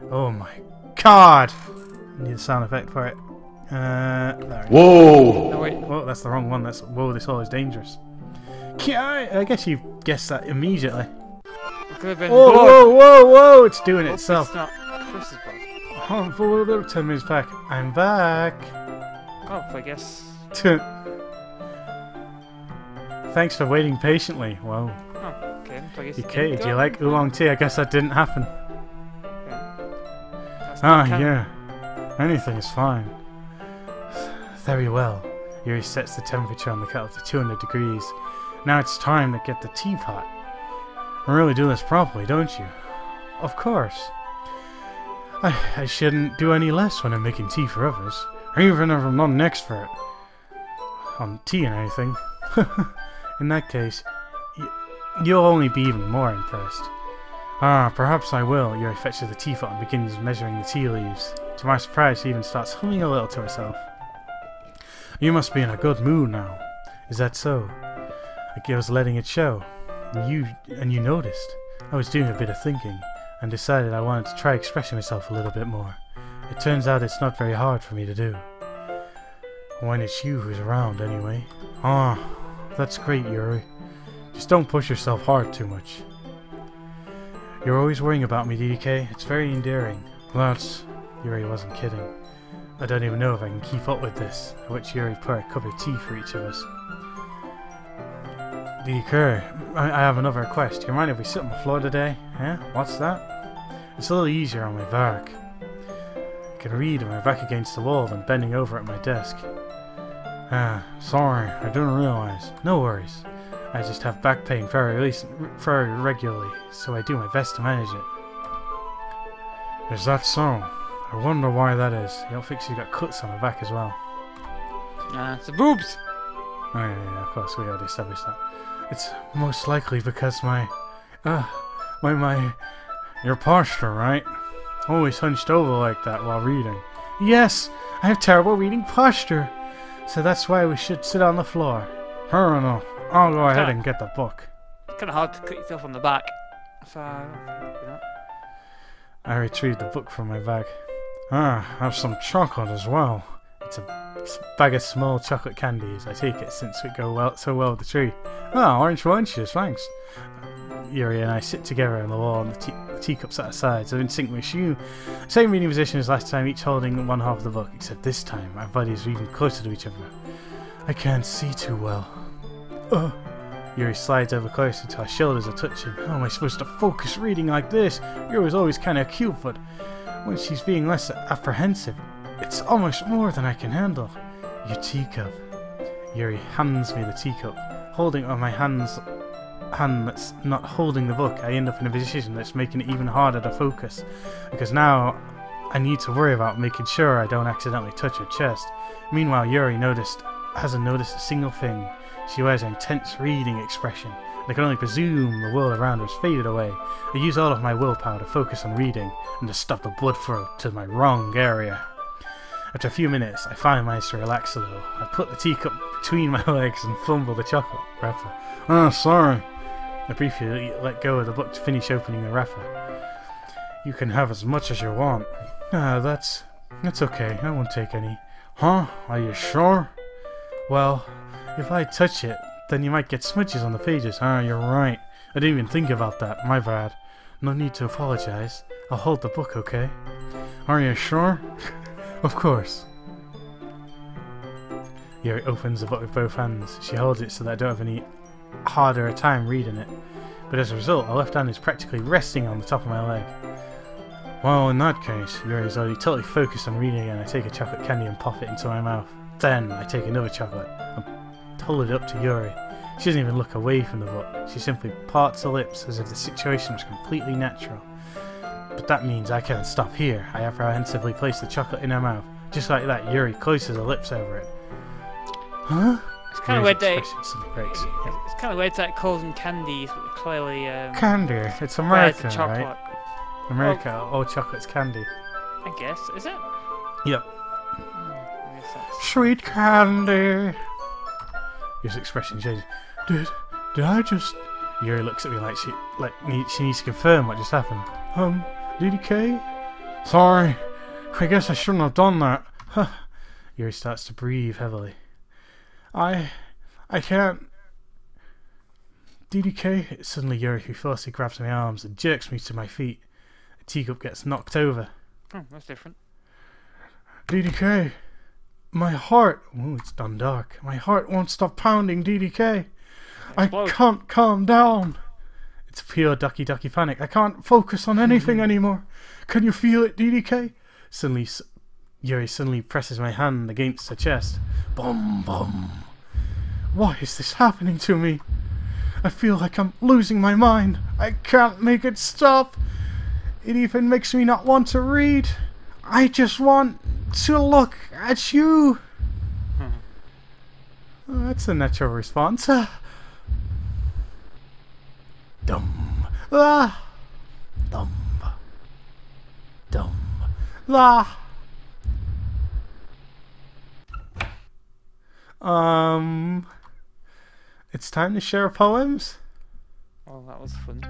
Oh my god! I need a sound effect for it. There. Whoa! No, wait. Oh, that's the wrong one. That's whoa, this hall is dangerous. I guess you guessed that immediately. It could have been Whoa, blood. whoa, whoa, whoa! It's doing Hope itself. It's not Chris's blood. Oh, for a little bit of 10 minutes back. I'm back. Oh, I guess. Thanks for waiting patiently. Whoa. Oh, okay. So I guess Okay, do you like oolong tea? I guess that didn't happen. That's Ah, not canon. yeah. Anything is fine. Very well. Yuri sets the temperature on the kettle to 200 degrees. Now it's time to get the teapot. I really do this properly, don't you? Of course. I shouldn't do any less when I'm making tea for others. Even if I'm not an expert on tea and anything. In that case, you'll only be even more impressed. Ah, perhaps I will. Yuri fetches the teapot and begins measuring the tea leaves. To my surprise, she even starts humming a little to herself. You must be in a good mood now. Is that so? I was letting it show. And you noticed. I was doing a bit of thinking, and decided I wanted to try expressing myself a little bit more. It turns out it's not very hard for me to do. When it's you who's around, anyway. Ah, that's great, Yuri. Just don't push yourself hard too much. You're always worrying about me, DDK. It's very endearing. Yuri wasn't kidding. I don't even know if I can keep up with this. I watch Yuri pour a cup of tea for each of us. DDK, I have another request. Do you mind if we sit on the floor today? Eh? What's that? It's a little easier on my back. I can read with my back against the wall than bending over at my desk. Ah, sorry, I didn't realize. No worries. I just have back pain very regularly, so I do my best to manage it. Is that so? I wonder why that is. You don't think she's got cuts on her back as well? It's the boobs! Oh yeah, of course, we already established that. It's most likely because your posture, right? Always hunched over like that while reading. Yes, I have terrible reading posture. So that's why we should sit on the floor. Fair enough. I'll go ahead and get the book. It's kind of hard to cut yourself on the back. So I don't think you do that. I retrieved the book from my bag. Ah, I have some chocolate as well. It's a bag of small chocolate candies. I take it since we go so well with the tree. Ah, orange oranges, thanks. Yuri and I sit together on the wall and the teacups at our sides. I'm in sync with you. Same reading position as last time, each holding one half of the book, except this time our bodies are even closer to each other. I can't see too well. Yuri slides over close until our shoulders are touching. How am I supposed to focus reading like this? Yuri's always kind of cute, but when she's being less apprehensive, it's almost more than I can handle. Your teacup. Yuri hands me the teacup. Holding it on my hand that's not holding the book, I end up in a position that's making it even harder to focus. Because now I need to worry about making sure I don't accidentally touch her chest. Meanwhile, Yuri hasn't noticed a single thing. She wears an intense reading expression. I can only presume the world around her has faded away. I use all of my willpower to focus on reading and to stop the blood flow to my wrong area. After a few minutes, I finally manage to relax a little. I put the teacup between my legs and fumble the chocolate wrapper. Oh, sorry. I briefly let go of the book to finish opening the wrapper. You can have as much as you want. Ah, that's okay. I won't take any. Huh? Are you sure? Well, if I touch it, then you might get smudges on the pages. Ah, you're right. I didn't even think about that. My bad. No need to apologize. I'll hold the book, okay? Are you sure? Of course. Yuri opens the book with both hands. She holds it so that I don't have any harder a time reading it. But as a result, my left hand is practically resting on the top of my leg. Well, in that case, Yuri is already totally focused on reading and I take a chocolate candy and pop it into my mouth. Then I take another chocolate and hold it up to Yuri. She doesn't even look away from the book. She simply parts her lips as if the situation was completely natural. But that means I can't stop here. I apprehensively place the chocolate in her mouth. Just like that, Yuri closes her lips over it. Huh? It's kind of weird that It's kind of weird that it calls them candies, but they're clearly candy. It's American, chocolate. right? America, all chocolate's candy. I guess, is it? Yep. I guess that's... Sweet candy. His expression changes. Did I just? Yuri looks at me like she needs to confirm what just happened. DDK? Sorry. I guess I shouldn't have done that. Yuri starts to breathe heavily. I can't. DDK? Suddenly Yuri forcefully grabs my arms and jerks me to my feet. A teacup gets knocked over. Oh, that's different. DDK, my heart. Oh, it's done dark. My heart won't stop pounding, DDK. Explode. I can't calm down. It's pure Doki Doki panic. I can't focus on anything anymore. Can you feel it, DDK? Suddenly, Yuri suddenly presses my hand against her chest. Bum bum. Why is this happening to me? I feel like I'm losing my mind. I can't make it stop. It even makes me not want to read. I just want to look at you. Oh, that's a natural response. Dum. Ah. Dum. Dum. La. It's time to share poems. Oh, that was fun.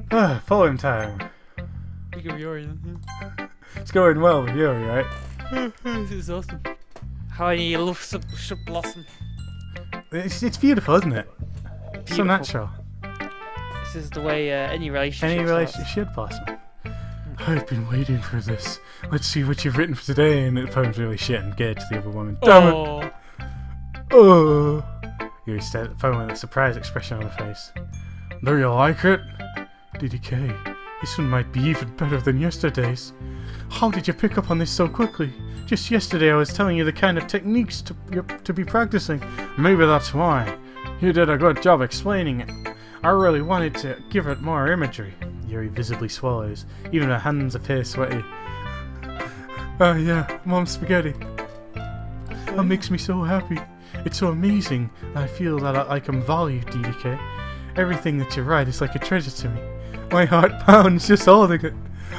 Okay. Poem time. You go Yuri then. It's going well with Yuri, right? This is awesome. How you love should blossom. It's beautiful, isn't it? Beautiful. So natural. This is the way any relationship should blossom. I've been waiting for this. Let's see what you've written for today. And the poem's really shit and gay to the other woman. Damn it! Oh! Yuri stared at the poem with a surprised expression on her face. Do you like it? DDK, this one might be even better than yesterday's. How did you pick up on this so quickly? Just yesterday I was telling you the kind of techniques to be practicing. Maybe that's why. You did a good job explaining it. I really wanted to give it more imagery. Yuri visibly swallows. Even her hands appear sweaty. Oh yeah, Mom's spaghetti. That makes me so happy. It's so amazing that I feel that I can value DDK. Everything that you write is like a treasure to me. My heart pounds just holding it.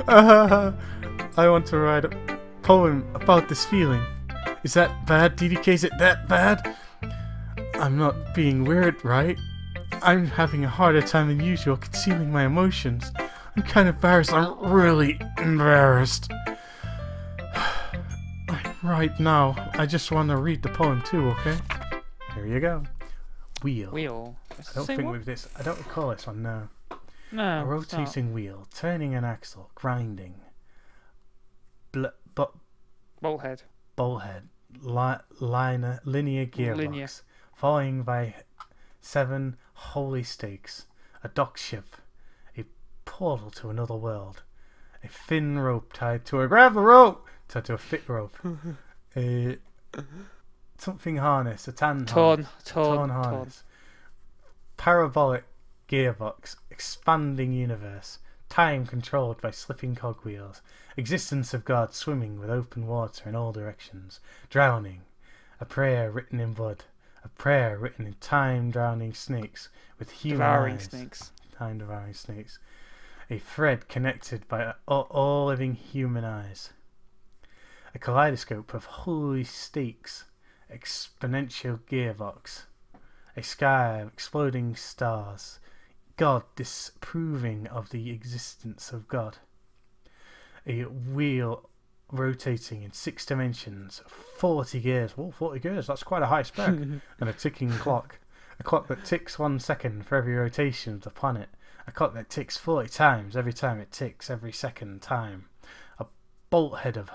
I want to write a poem about this feeling. Is that bad, DDK? Is it that bad? I'm not being weird, right? I'm having a harder time than usual concealing my emotions. I'm kind of embarrassed. I'm really embarrassed. Right now, I just want to read the poem too, okay? Here you go. Wheel. Wheel. I don't think with this. I don't recall this one, no. No. A rotating wheel, turning an axle, grinding. Bolt head. Linear gearbox. Linear. Following by 7 holy stakes. A dock ship. A portal to another world. A thin rope tied to a... Grab the rope! Tied to a thick rope. A... Something harness. A torn harness. Parabolic gearbox. Expanding universe. Time controlled by slipping cogwheels. Existence of God swimming with open water in all directions. Drowning. A prayer written in blood. A prayer written in time-drowning snakes with human eyes. Time-devouring snakes. A thread connected by all living human eyes. A kaleidoscope of holy stakes. Exponential gearbox. A sky of exploding stars. God disproving of the existence of God. A wheel rotating in 6 dimensions. 40 gears. Oh, 40 gears, that's quite a high spec. And a ticking clock. A clock that ticks 1 second for every rotation of the planet. A clock that ticks 40 times every time it ticks every second time. A bolt head of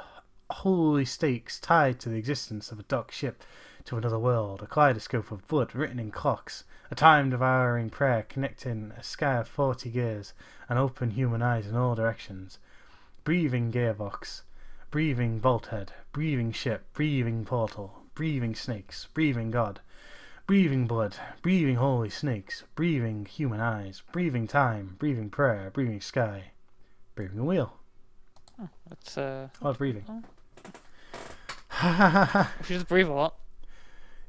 holy stakes tied to the existence of a docked ship to another world. A kaleidoscope of blood written in clocks. A time-devouring prayer connecting a sky of 40 gears and open human eyes in all directions. Breathing gearbox. Breathing bolt head. Breathing ship. Breathing portal. Breathing snakes. Breathing God. Breathing blood, breathing holy snakes, breathing human eyes, breathing time, breathing prayer, breathing sky, breathing a wheel. Oh, that's A lot of breathing. You just breathe a lot.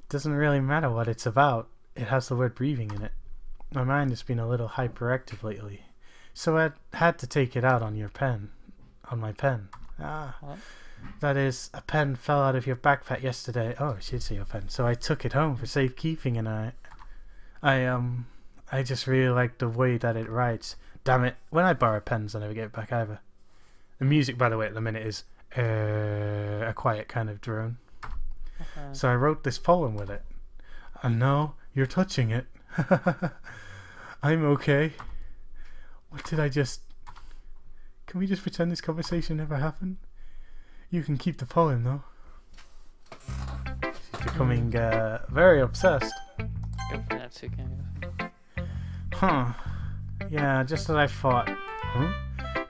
Doesn't really matter what it's about. It has the word breathing in it. My mind has been a little hyperactive lately, so I had to take it out on your pen. On my pen. What? That is, a pen fell out of your backpack yesterday. Oh, I should say your pen. So I took it home for safekeeping, and I just really like the way that it writes. Damn it! When I borrow pens, I never get it back either. The music, by the way, at the minute is a quiet kind of drone. Okay. So I wrote this poem with it. And now you're touching it. I'm okay. What did I just... Can we just pretend this conversation never happened? You can keep the poem, though. She's becoming very obsessed. Go for that too, can you? Huh. Yeah, just as I thought. Huh?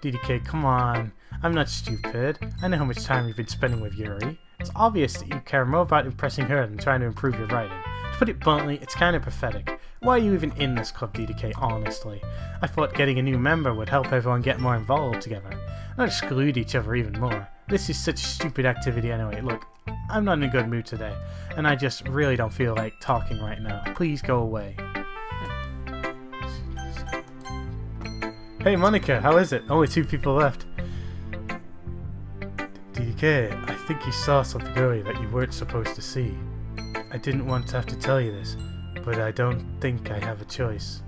DDK, come on. I'm not stupid. I know how much time you've been spending with Yuri. It's obvious that you care more about impressing her than trying to improve your writing. To put it bluntly, it's kind of pathetic. Why are you even in this club, DDK, honestly? I thought getting a new member would help everyone get more involved together, not exclude each other even more. This is such a stupid activity anyway. Look, I'm not in a good mood today, and I just really don't feel like talking right now. Please go away. Hey Monica, how is it? Only 2 people left. DDK, I think you saw something earlier that you weren't supposed to see. I didn't want to have to tell you this, but I don't think I have a choice.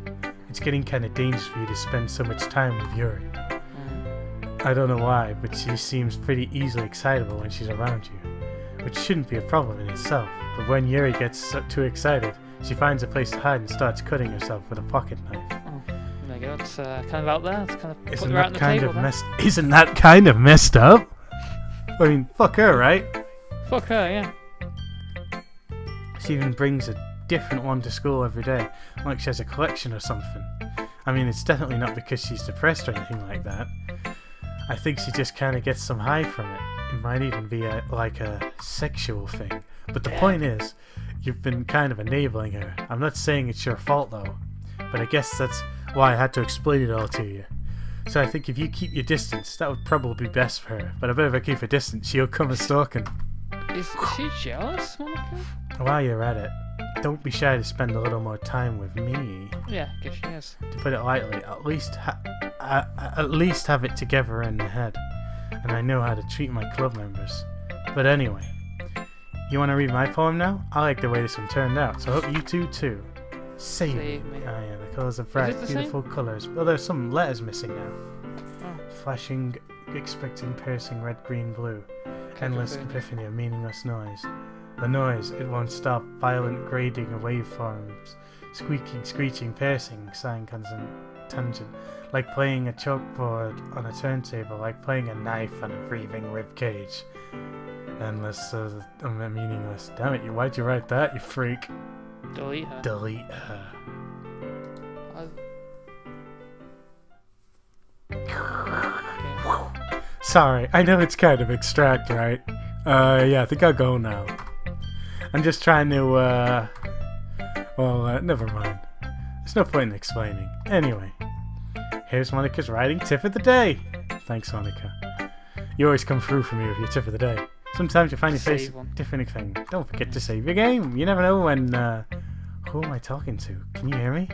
It's getting kinda dangerous for you to spend so much time with Yuri. I don't know why, but she seems pretty easily excitable when she's around you, which shouldn't be a problem in itself, but when Yuri gets too excited, she finds a place to hide and starts cutting herself with a pocket knife. Oh, there you go. It's kind of out there. It's kind of put Isn't her out on that the kind table. of messed? Isn't that kind of messed up? I mean, fuck her, right? Fuck her, yeah. She even brings a different one to school every day, like she has a collection or something. I mean, it's definitely not because she's depressed or anything like that. I think she just kind of gets some high from it. It might even be like a sexual thing. But the point is, you've been kind of enabling her. I'm not saying it's your fault though, but I guess that's why I had to explain it all to you. So I think if you keep your distance, that would probably be best for her. But I bet if I keep her distance, she'll come a stalking. Is she jealous, Monica? While you're at it, don't be shy to spend a little more time with me. Yeah, I guess she is. To put it lightly, at least have it together in the head. And I know how to treat my club members. But anyway, you want to read my poem now? I like the way this one turned out, so I hope you two too. Save me. Oh yeah, the colours are bright, beautiful colours. Well, there's some letters missing now. Oh. Flashing, expecting, piercing, red, green, blue. Endless epiphany of meaningless noise. The noise, it won't stop. Violent grading of waveforms. Squeaking, screeching, piercing, sighing, constant tangent. Like playing a chalkboard on a turntable. Like playing a knife on a breathing rib cage. Endless, meaningless. Damn it, why'd you write that, you freak? Delete her. Delete her. Okay. Sorry, I know it's kind of abstract, right? Yeah, I think I'll go now. I'm just trying to, never mind. There's no point in explaining. Anyway, here's Monica's writing tip of the day. Thanks, Monica. You always come through for me with your tip of the day. Sometimes you find your face different thing. Don't forget to save your game. You never know when, who am I talking to? Can you hear me?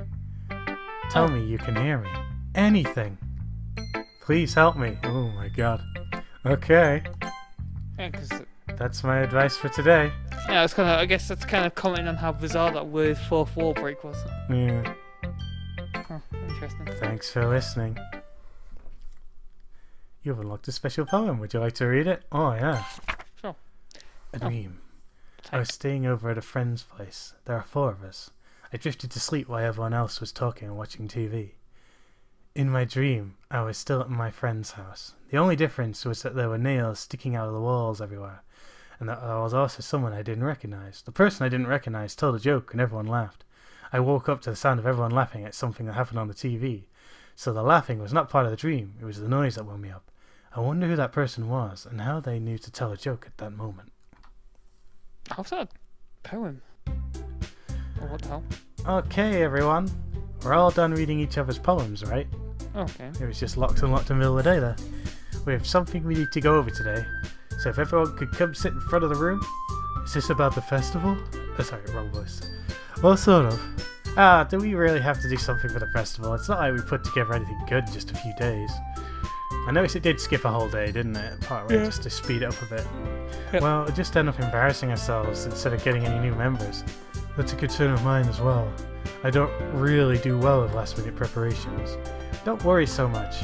Tell me you can hear me. Anything. Please help me. Oh my god. Okay. Yeah, because that's my advice for today. yeah, it's kind of. I guess that's kind of commenting on how bizarre that word fourth wall break was. Yeah. Oh, interesting. Thanks for listening. You've unlocked a special poem. Would you like to read it? Oh yeah. Sure. A dream. I was staying over at a friend's place. There are 4 of us. I drifted to sleep while everyone else was talking and watching TV. In my dream, I was still at my friend's house. The only difference was that there were nails sticking out of the walls everywhere, and that there was also someone I didn't recognize. The person I didn't recognize told a joke and everyone laughed. I woke up to the sound of everyone laughing at something that happened on the TV. So the laughing was not part of the dream, it was the noise that woke me up. I wonder who that person was, and how they knew to tell a joke at that moment. How's that poem? Oh, what the hell? Okay, everyone. We're all done reading each other's poems, right? Okay. It was just locked in the middle of the day there. We have something we need to go over today. So if everyone could come sit in front of the room. Is this about the festival? Oh, sorry, wrong voice. Well, sort of. Do we really have to do something for the festival? It's not like we put together anything good in just a few days. I noticed it did skip a whole day, didn't it? Partway, just to speed it up a bit. Yep. Well, it just ended up embarrassing ourselves instead of getting any new members. That's a concern of mine as well. I don't really do well with last minute preparations. Don't worry so much.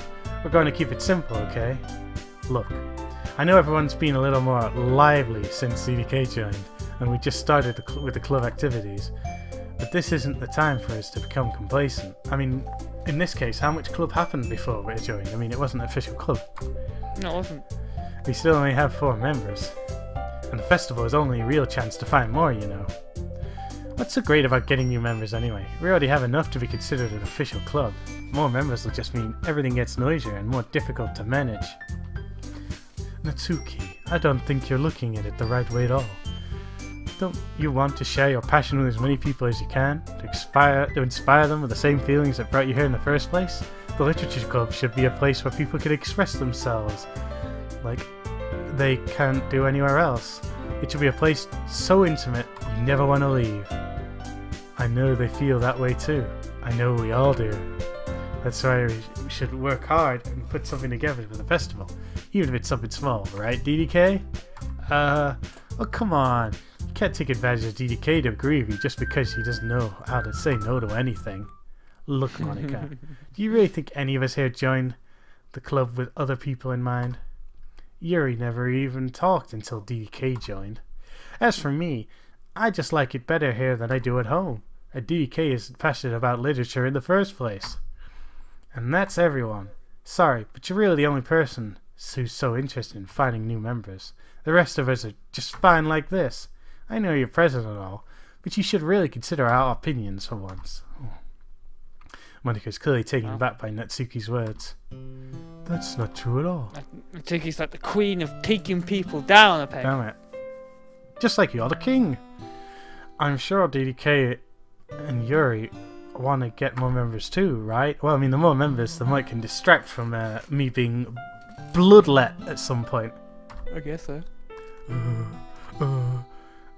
We're going to keep it simple, okay? Look, I know everyone's been a little more lively since CDK joined, and we just started with the club activities. But this isn't the time for us to become complacent. I mean, in this case, how much club happened before we joined? I mean, it wasn't an official club. No, it wasn't. We still only have 4 members. And the festival is only a real chance to find more, you know. What's so great about getting new members anyway? We already have enough to be considered an official club. More members will just mean everything gets noisier and more difficult to manage. Natsuki, I don't think you're looking at it the right way at all. Don't you want to share your passion with as many people as you can? To inspire them with the same feelings that brought you here in the first place? The Literature Club should be a place where people can express themselves like they can't do anywhere else. It should be a place so intimate you never want to leave. I know they feel that way too. I know we all do. That's why we should work hard and put something together for the festival. Even if it's something small, right, DDK? Oh, come on. You can't take advantage of DDK to agree with you just because he doesn't know how to say no to anything. Look, Monica, do you really think any of us here joined the club with other people in mind? Yuri never even talked until DDK joined. As for me, I just like it better here than I do at home. And DDK isn't passionate about literature in the first place. And that's everyone. Sorry, but you're really the only person who's so interested in finding new members. The rest of us are just fine like this. I know you're president and all, but you should really consider our opinions for once. Oh. Monika's clearly taken aback by Natsuki's words. That's not true at all. Natsuki's like the queen of taking people down a peg. Damn it. Just like you're the king. I'm sure DDK and Yuri want to get more members too, right? Well, I mean, the more members, the more it can distract from me being bloodlet at some point. I guess so.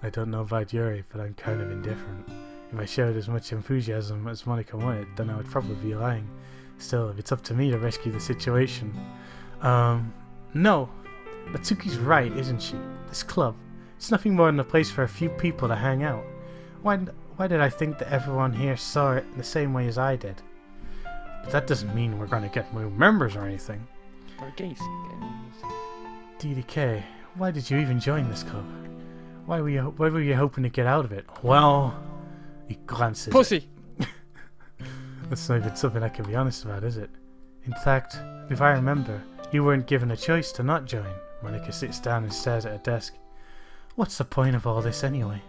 I don't know about Yuri, but I'm kind of indifferent. If I showed as much enthusiasm as Monica wanted, then I would probably be lying. Still, if it's up to me to rescue the situation... No. Natsuki's right, isn't she? This club, it's nothing more than a place for a few people to hang out. Why did I think that everyone here saw it the same way as I did? But that doesn't mean we're going to get new members or anything. Or gays. DDK, why did you even join this club? What were you hoping to get out of it? Well, he glances. Pussy! That's not even something I can be honest about, is it? In fact, if I remember, you weren't given a choice to not join. Monica sits down and stares at her desk. What's the point of all this anyway?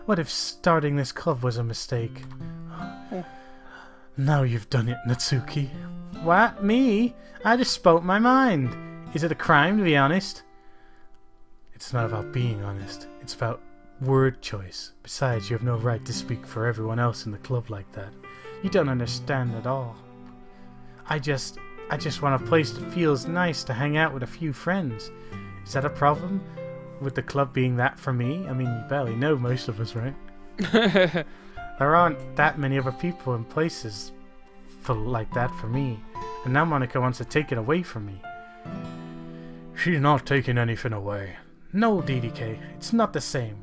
What if starting this club was a mistake? Now you've done it, Natsuki. What? Me? I just spoke my mind. Is it a crime to be honest? It's not about being honest. It's about word choice. Besides, you have no right to speak for everyone else in the club like that. You don't understand at all. I just want a place that feels nice to hang out with a few friends. Is that a problem? With the club being that for me? I mean, you barely know most of us, right? There aren't that many other people and places like that for me. And now Monica wants to take it away from me. She's not taking anything away. No, DDK, it's not the same.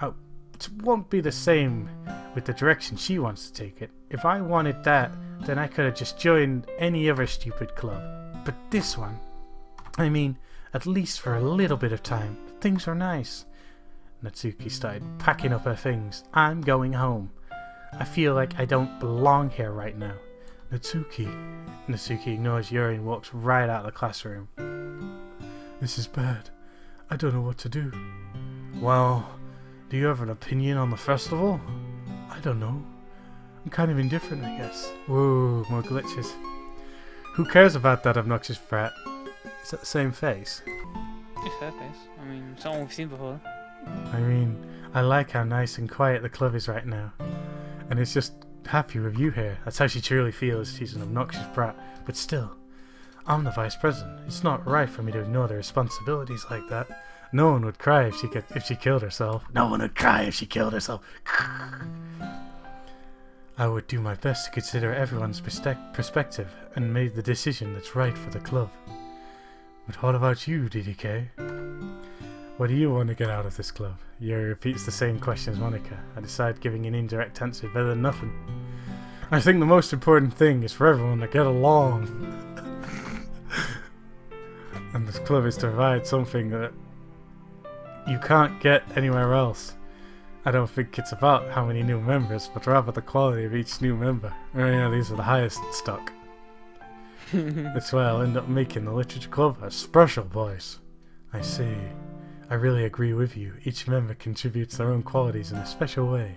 It won't be the same with the direction she wants to take it. If I wanted that, then I could have just joined any other stupid club. But this one, I mean, at least for a little bit of time, things are nice. Natsuki started packing up her things. I'm going home. I feel like I don't belong here right now. Natsuki ignores Yuri and walks right out of the classroom. This is bad. I don't know what to do. Well, do you have an opinion on the festival? I don't know. I'm kind of indifferent, I guess. Whoa, more glitches. Who cares about that obnoxious brat? Is that the same face? It's her face. I mean, someone we've seen before. I mean, I like how nice and quiet the club is right now. and is just happy with you here. That's how she truly feels. She's an obnoxious brat. But still, I'm the vice president. It's not right for me to ignore the responsibilities like that. No one would cry if she killed herself. No one would cry if she killed herself. I would do my best to consider everyone's perspective and make the decision that's right for the club. But what about you, DDK? What do you want to get out of this club? Yuri repeats the same question as Monica. I decide giving an indirect answer is better than nothing. I think the most important thing is for everyone to get along. And this club is to provide something that you can't get anywhere else. I don't think it's about how many new members, but rather the quality of each new member. Oh yeah, these are the highest in stock. That's why I'll end up making the literature club a special place. I see. I really agree with you. Each member contributes their own qualities in a special way.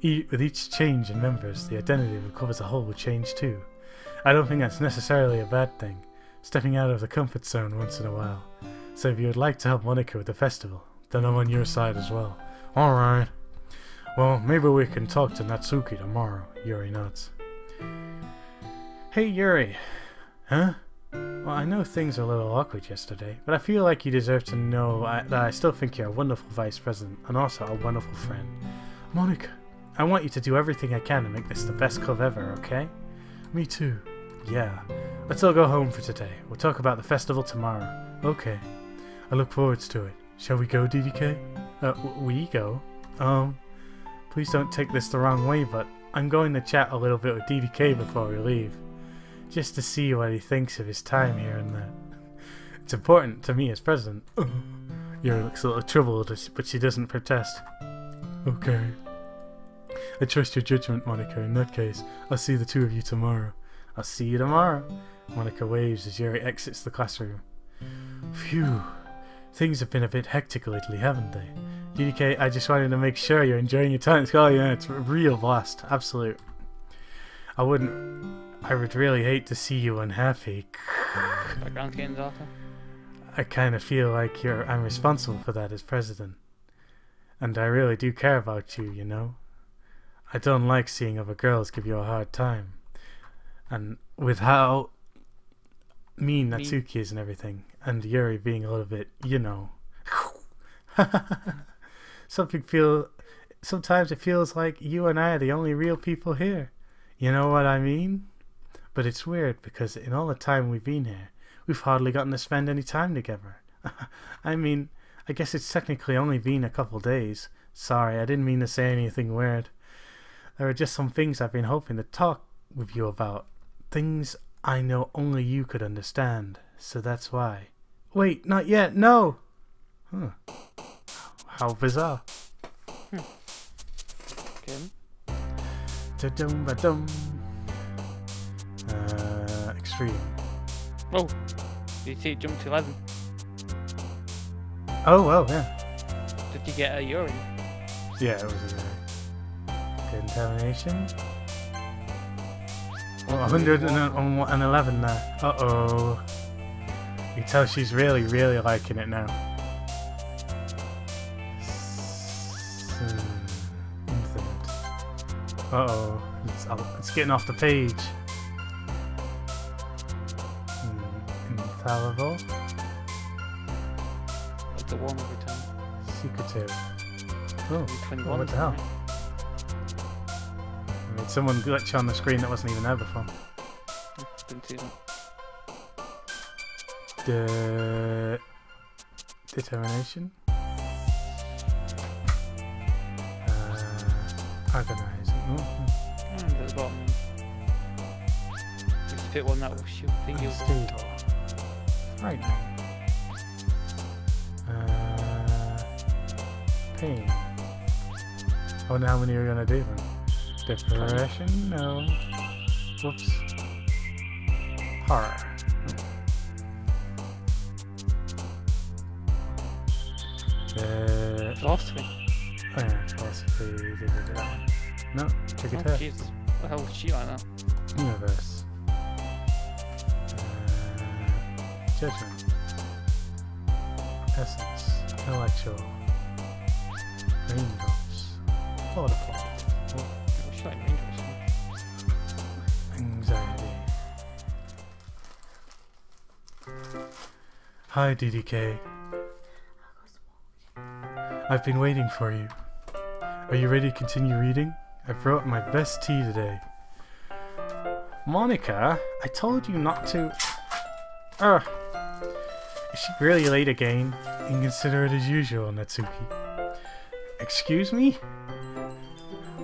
With each change in members, the identity of the club as a whole will change too. I don't think that's necessarily a bad thing. Stepping out of the comfort zone once in a while. So if you would like to help Monica with the festival, then I'm on your side as well. Alright. Well, maybe we can talk to Natsuki tomorrow. Yuri nods. Hey Yuri. Huh? Well, I know things were a little awkward yesterday, but I feel like you deserve to know that I still think you're a wonderful vice president and also a wonderful friend. Monica, I want you to do everything I can to make this the best club ever, okay? Me too. Yeah. Let's all go home for today. We'll talk about the festival tomorrow. Okay. I look forward to it. Shall we go, DDK? We go? Please don't take this the wrong way, but I'm going to chat a little bit with DDK before we leave. Just to see what he thinks of his time here and that. It's important to me as president. Yuri looks a little troubled, but she doesn't protest. Okay. I trust your judgment, Monica. In that case, I'll see the two of you tomorrow. I'll see you tomorrow. Monica waves as Yuri exits the classroom. Phew. Things have been a bit hectic lately, haven't they? DDK, I just wanted to make sure you're enjoying your time. Oh yeah, it's a real blast. Absolute. I would really hate to see you unhappy. Background games, Arthur. I kind of feel like I'm responsible for that as president. And I really do care about you, you know? I don't like seeing other girls give you a hard time. And with how mean Natsuki is and everything, and Yuri being a little bit, you know. Sometimes it feels like you and I are the only real people here. You know what I mean? But it's weird because in all the time we've been here, we've hardly gotten to spend any time together. I mean, I guess it's technically only been a couple days. Sorry, I didn't mean to say anything weird. There are just some things I've been hoping to talk with you about. Things I know only you could understand. So that's why. Wait, not yet, no! Huh. How bizarre. Okay. Da-dum ba-dum. Extreme. Oh, did you see it jump to 11? Oh, well, yeah. Did you get a urine? Yeah, it was a contamination. Oh, 111 now. Uh-oh. You can tell she's really, really liking it now. Infinite. Uh-oh. It's getting off the page. Infallible. It's a one every time. Secretive. Oh, 21, what the hell? I mean, someone glitched on the screen that wasn't even there before. Didn't see The that. determination. Organize. At the bottom. Just pick one that will shoot thing you'll Stable. Right. Pain. I wonder how many you're gonna do then. Depression? No. Whoops. Horror. Philosophy. Oh yeah, philosophy. No, take a test. Jeez. What the hell would she like that? Universe. Judgment. Essence. Intellectual. Rainbows. Waterfall. something interesting. Anxiety. Hi, DDK. I've been waiting for you. Are you ready to continue reading? I brought my best tea today. Monica, I told you not to... Is she really late again? Inconsiderate as usual, Natsuki. Excuse me?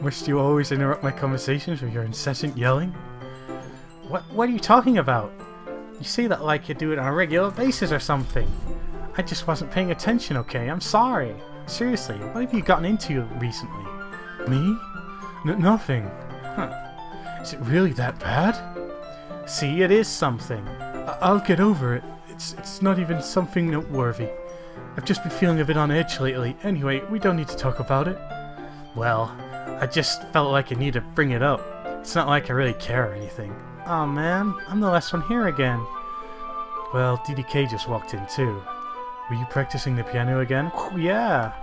Must you always interrupt my conversations with your incessant yelling? What are you talking about? You say that like you do it on a regular basis or something. I just wasn't paying attention, okay? I'm sorry. Seriously, what have you gotten into recently? Me? Nothing. Huh. Is it really that bad? See, it is something. I'll get over it. It's not even something noteworthy. I've just been feeling a bit on edge lately. Anyway, we don't need to talk about it. Well, I just felt like I need to bring it up. It's not like I really care or anything. Aw, man, I'm the last one here again. Well, DDK just walked in too. Were you practicing the piano again? Yeah.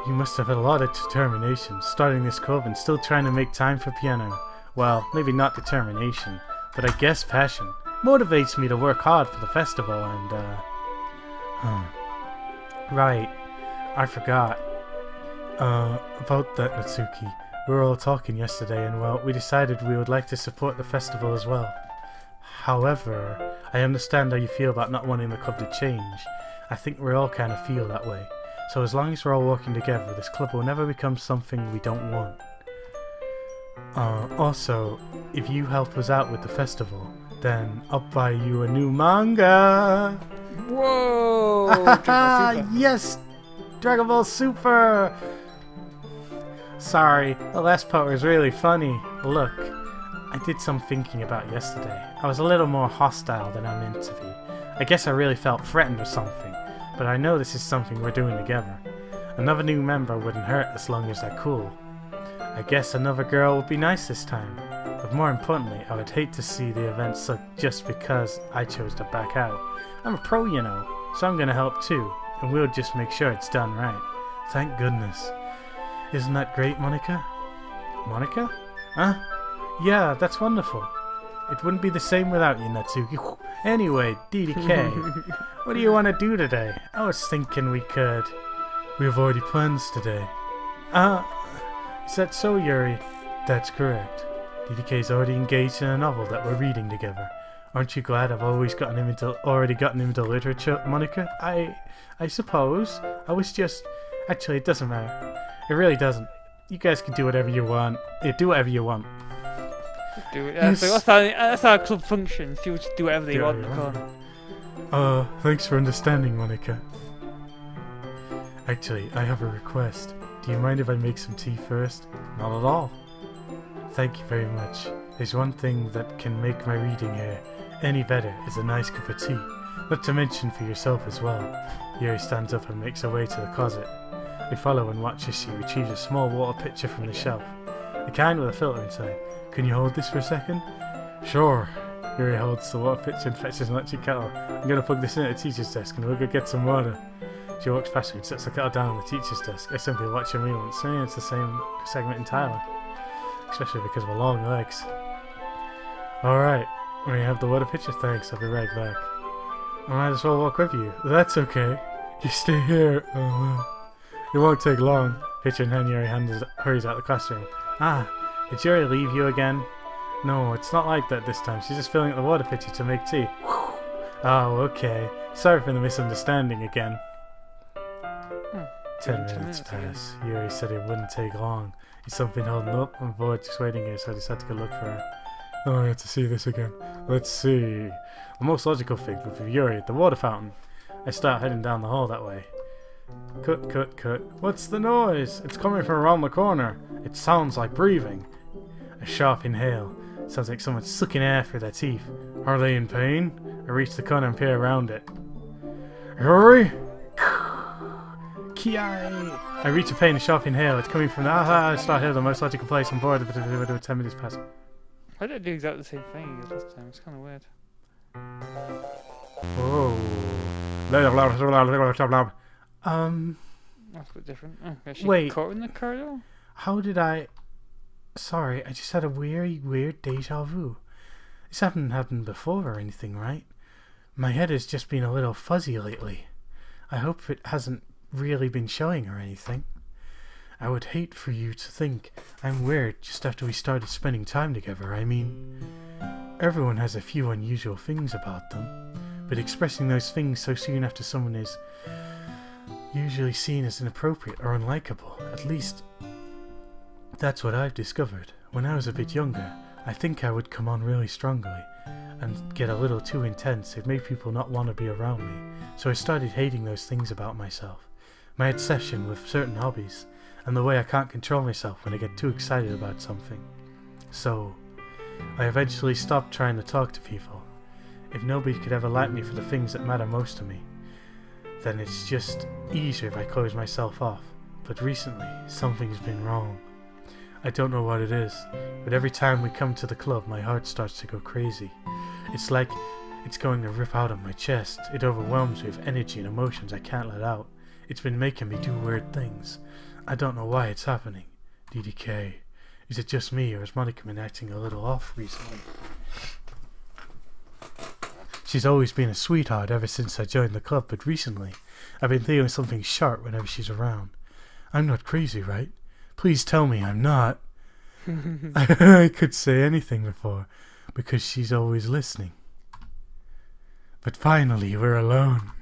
You must have had a lot of determination, starting this club and still trying to make time for piano. Well, maybe not determination, but I guess passion. Motivates me to work hard for the festival and, Right. I forgot. About that, Natsuki. We were all talking yesterday and, well, we decided we would like to support the festival as well. However, I understand how you feel about not wanting the club to change. I think we all kind of feel that way. So as long as we're all working together, this club will never become something we don't want. Also, if you help us out with the festival, then I'll buy you a new manga! Whoa! Yes! Dragon Ball Super! Sorry, the last part was really funny. Look, I did some thinking about yesterday. I was a little more hostile than I meant to be. I guess I really felt threatened or something, but I know this is something we're doing together. Another new member wouldn't hurt as long as they're cool. I guess another girl would be nice this time, but more importantly, I would hate to see the event suck just because I chose to back out. I'm a pro, you know, so I'm gonna help too, and we'll just make sure it's done right. Thank goodness. Isn't that great, Monica? Monica? Huh? Yeah, that's wonderful. It wouldn't be the same without you, Natsuki. Anyway, DDK, what do you want to do today? I was thinking we could... We have already plans today. Is that so, Yuri? That's correct. DDK's already engaged in a novel that we're reading together. Aren't you glad I've already gotten him into literature, Monica? I suppose. I was just... Actually, it doesn't matter. It really doesn't. You guys can do whatever you want. Yeah, do whatever you want. Do it. Yeah, so that's how a club functions. You just do whatever they want in the corner. Thanks for understanding, Monica. Actually, I have a request. Do you mind if I make some tea first? Not at all. Thank you very much. There's one thing that can make my reading here any better is a nice cup of tea. Not to mention for yourself as well. Yuri stands up and makes her way to the closet. I follow and watch as she retrieves a small water pitcher from the shelf. The kind with a filter inside. Can you hold this for a second? Sure. Yuri holds the water pitcher and fetches an electric kettle. I'm gonna plug this in at the teacher's desk and we'll go get some water. She walks past me and sets the kettle down on the teacher's desk. I simply watch her movements, saying it's the same segment entirely. Especially because of her long legs. Alright, when you have the water pitcher, thanks, I'll be right back. I might as well walk with you. That's okay. You stay here. It won't take long. Pitcher in hand, Yuri hurries out the classroom. Did Yuri leave you again? No, it's not like that this time. She's just filling up the water pitcher to make tea. Oh, okay. Sorry for the misunderstanding again. 10 minutes pass. Yuri said it wouldn't take long. He's something holding up. I'm bored just waiting here, so I decided to go look for her. Oh, I have to see this again. Let's see. The most logical thing would be Yuri at the water fountain. I start heading down the hall that way. Cut, cut, cut. What's the noise? It's coming from around the corner. It sounds like breathing. A sharp inhale. Sounds like someone sucking air through their teeth. Are they in pain? I reach the corner and peer around it. Yuri? Kiai! I reach a pain, a sharp inhale. It's coming from the... I start here, the most logical place. I'm bored. 10 minutes pass. I didn't do exactly the same thing as last time. It's kind of weird. Whoa. That's a bit different. Oh, is she Wait. caught in the corridor? How did I... Sorry, I just had a weird deja vu. This hasn't happened before or anything, right? My head has just been a little fuzzy lately. I hope it hasn't really been showing or anything. I would hate for you to think I'm weird just after we started spending time together. I mean, everyone has a few unusual things about them, but expressing those things so soon after someone is usually seen as inappropriate or unlikable. At least, that's what I've discovered. When I was a bit younger, I think I would come on really strongly and get a little too intense. It made people not want to be around me, so I started hating those things about myself. My obsession with certain hobbies, and the way I can't control myself when I get too excited about something. So, I eventually stopped trying to talk to people. If nobody could ever like me for the things that matter most to me, then it's just easier if I close myself off. But recently, something's been wrong. I don't know what it is, but every time we come to the club, my heart starts to go crazy. It's like it's going to rip out of my chest. It overwhelms me with energy and emotions I can't let out. It's been making me do weird things. I don't know why it's happening. DDK, is it just me, or has Monica been acting a little off recently? She's always been a sweetheart ever since I joined the club, but recently I've been feeling something sharp whenever she's around. I'm not crazy, right? Please tell me I'm not. I could say anything before, because she's always listening. But finally, we're alone.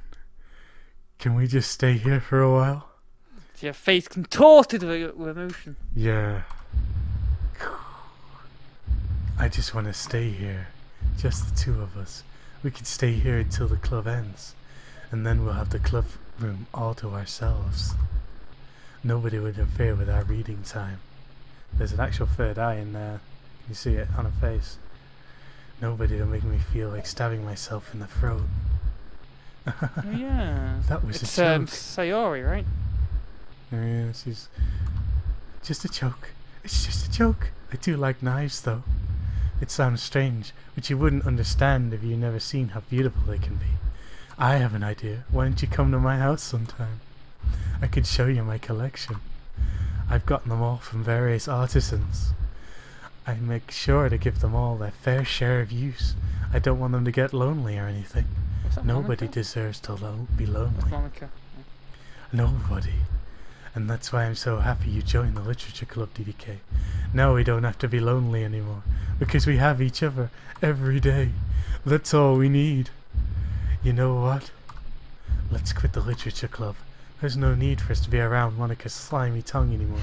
Can we just stay here for a while? Your face contorted with emotion. Yeah. I just want to stay here. Just the two of us. We can stay here until the club ends. And then we'll have the club room all to ourselves. Nobody would interfere with our reading time. There's an actual third eye in there. You see it on her face. Nobody will make me feel like stabbing myself in the throat. Oh, yeah. That was it's a joke. Sayori, right? Yeah, she's just a joke. It's just a joke. I do like knives, though. It sounds strange, but you wouldn't understand if you never seen how beautiful they can be. I have an idea. Why don't you come to my house sometime? I could show you my collection. I've gotten them all from various artisans. I make sure to give them all their fair share of use. I don't want them to get lonely or anything. Nobody Monica? deserves to be lonely. Monica. Nobody. And that's why I'm so happy you joined the Literature Club, DDK. Now we don't have to be lonely anymore, because we have each other every day. That's all we need. You know what? Let's quit the Literature Club. There's no need for us to be around Monica's slimy tongue anymore.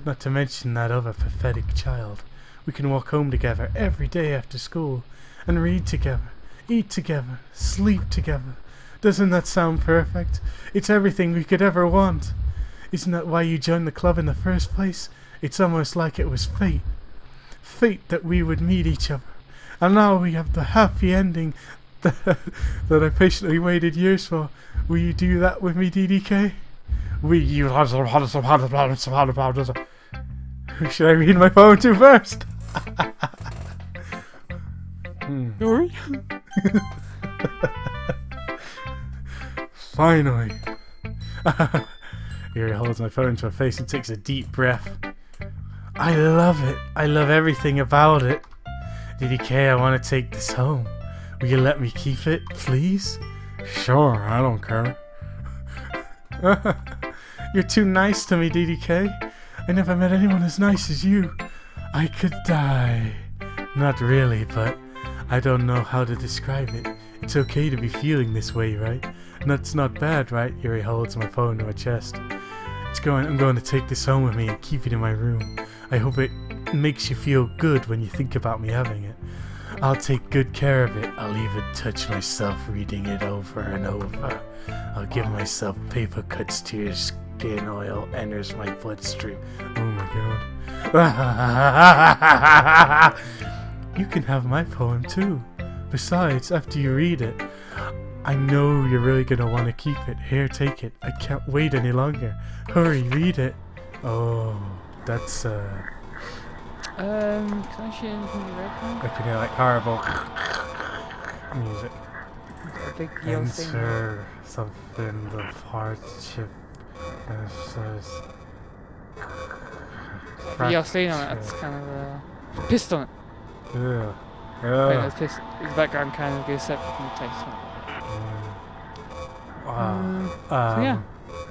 Not to mention that other pathetic child. We can walk home together every day after school, and read together, eat together, sleep together. Doesn't that sound perfect? It's everything we could ever want. Isn't that why you joined the club in the first place? It's almost like it was fate. Fate that we would meet each other. And now we have the happy ending that I patiently waited years for. Will you do that with me, DDK? Who should I read my poem to first? Sorry? Finally. Here he holds my phone to her face and takes a deep breath. I love it. I love everything about it. DDK, I want to take this home. Will you let me keep it, please? Sure, I don't care. You're too nice to me, DDK. I never met anyone as nice as you. I could die. Not really, but I don't know how to describe it. It's okay to be feeling this way, right? And that's not bad, right? Here he holds my phone to my chest. I'm going to take this home with me and keep it in my room. I hope it makes you feel good when you think about me having it. I'll take good care of it. I'll even touch myself reading it over and over. I'll give myself paper cuts to your skin. Oil enters my bloodstream. Oh my god. You can have my poem too. Besides, after you read it, I know you're really gonna want to keep it. Here, take it. I can't wait any longer. Hurry, read it. Oh, that's Can I share anything you read now? I can hear like horrible music. A big yellow thing. Answer something of hardship. You're seeing on it, that's kind of pissed on it. Ugh. Yeah, it's pissed. The background kind of goes separate from the text. So yeah,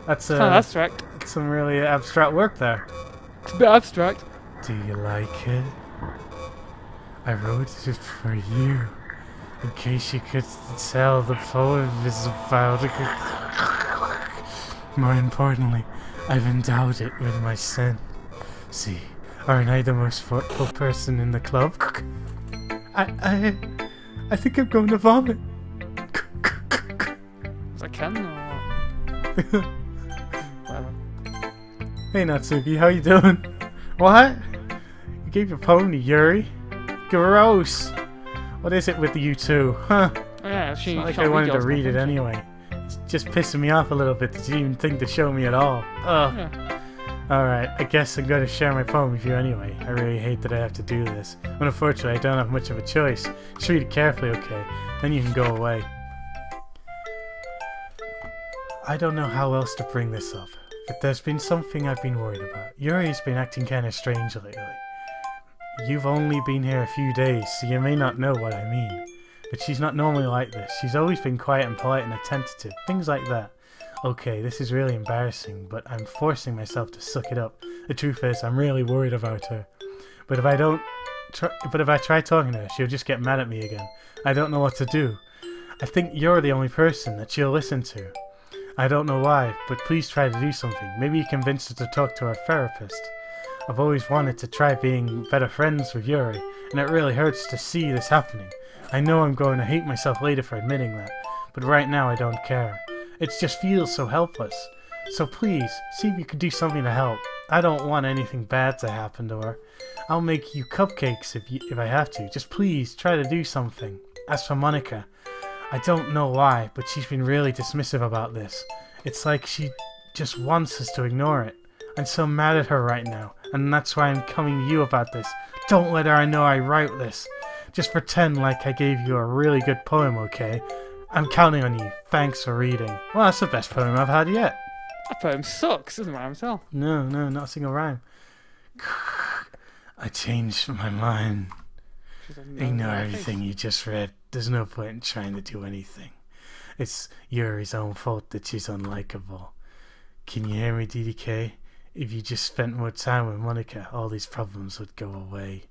that's kind of abstract. some really abstract work there. It's a bit abstract. Do you like it? I wrote it for you, in case you could tell the poem is about. More importantly, I've endowed it with my scent. See, aren't I the most thoughtful person in the club? I think I'm going to vomit. Is that Ken or what? Whatever. Hey Natsuki, how you doing? What? You gave your poem to Yuri? Gross! What is it with you two? Huh? Oh, yeah, It's not like I wanted to read it anyway. It's just pissing me off a little bit that you even think to show me at all. Ugh. Yeah. Alright, I guess I'm going to share my poem with you anyway. I really hate that I have to do this. But unfortunately, I don't have much of a choice. Just read it carefully, okay? Then you can go away. I don't know how else to bring this up, but there's been something I've been worried about. Yuri's been acting kinda strange lately. You've only been here a few days, so you may not know what I mean. But she's not normally like this. She's always been quiet and polite and attentive. Things like that. Okay, this is really embarrassing, but I'm forcing myself to suck it up. The truth is, I'm really worried about her. But if I try talking to her, she'll just get mad at me again. I don't know what to do. I think you're the only person that she'll listen to. I don't know why, but please try to do something. Maybe you convince her to talk to her therapist. I've always wanted to try being better friends with Yuri, and it really hurts to see this happening. I know I'm going to hate myself later for admitting that, but right now I don't care. It just feels so helpless. So please, see if you can do something to help. I don't want anything bad to happen to her. I'll make you cupcakes if I have to. Just please, try to do something. As for Monica, I don't know why, but she's been really dismissive about this. It's like she just wants us to ignore it. I'm so mad at her right now, and that's why I'm coming to you about this. Don't let her know I wrote this. Just pretend like I gave you a really good poem, okay? I'm counting on you. Thanks for reading. Well, that's the best poem I've had yet. That poem sucks, doesn't rhyme at all. No, not a single rhyme. I changed my mind. Ignore everything you just read. There's no point in trying to do anything. It's Yuri's own fault that she's unlikable. Can you hear me, DDK? If you just spent more time with Monica, all these problems would go away.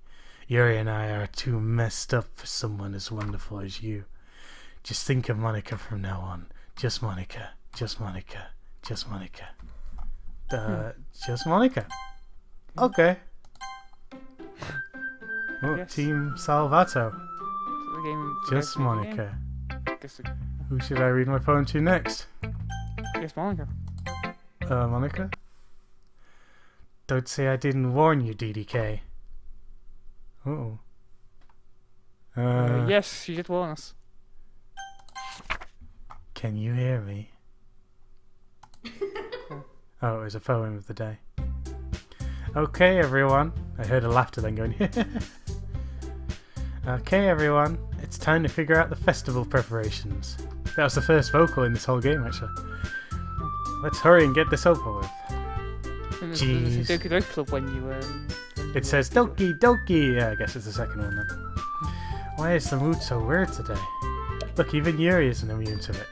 Yuri and I are too messed up for someone as wonderful as you. Just think of Monica from now on. Just Monica. Just Monica. Just Monica. Just Monica. Okay. Oh, Yes. Team Salvato. The game Just Monica. Guess, Who should I read my poem to next? guess Monica. Monica? Don't say I didn't warn you, DDK. Uh-oh. Yes, she did warn us. Can you hear me? Oh, it was a poem of the day. Okay, everyone. I heard a laughter then going, Okay, everyone. It's time to figure out the festival preparations. That was the first vocal in this whole game, actually. Let's hurry and get this over with. Jeez. There's a Doki Doki Club when you It says Doki Doki! Yeah, I guess it's the second one then. Why is the mood so weird today? Look, even Yuri isn't immune to it.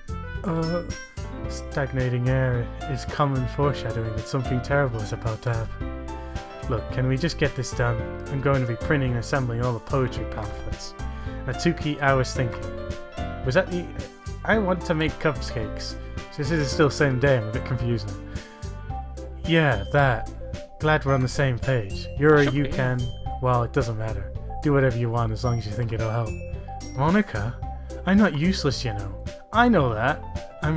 Stagnating air is common foreshadowing that something terrible is about to happen. Look, can we just get this done? I'm going to be printing and assembling all the poetry pamphlets. Natsuki, I was thinking. Was that the... I want to make cupcakes. Since this is still the same day, I'm a bit confused now. Yeah, that. Glad we're on the same page. Yuri, you can... Well, it doesn't matter. Do whatever you want as long as you think it'll help. Monica? I'm not useless, you know. I know that. I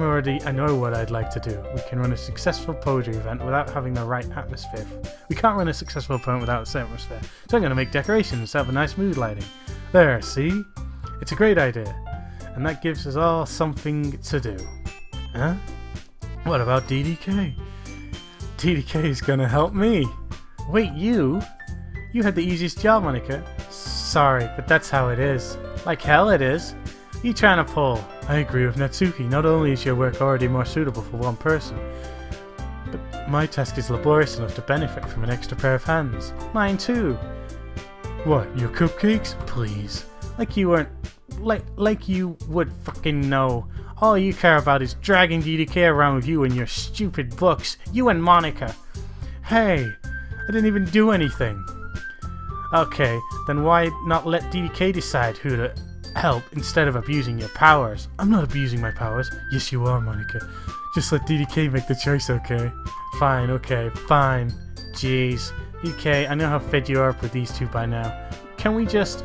know what I'd like to do. We can run a successful poetry event without having the right atmosphere. We can't run a successful poem without the atmosphere. So I'm going to make decorations to have a nice mood lighting. There, see? It's a great idea. And that gives us all something to do. Huh? What about DDK? DDK is going to help me. Wait, you? You had the easiest job, Monica. Sorry, but that's how it is. Like hell it is. You trying to pull? I agree with Natsuki. Not only is your work already more suitable for one person, My task is laborious enough to benefit from an extra pair of hands. Mine too. What, your cupcakes? Please. Like you weren't... Like you would fucking know. All you care about is dragging DDK around with you and your stupid books. You and Monica. Hey, I didn't even do anything. Okay, then why not let DDK decide who to help instead of abusing your powers? I'm not abusing my powers. Yes, you are, Monica. Just let DDK make the choice, okay? Fine, okay, fine. Jeez. DDK, I know how fed you are up with these two by now. Can we just...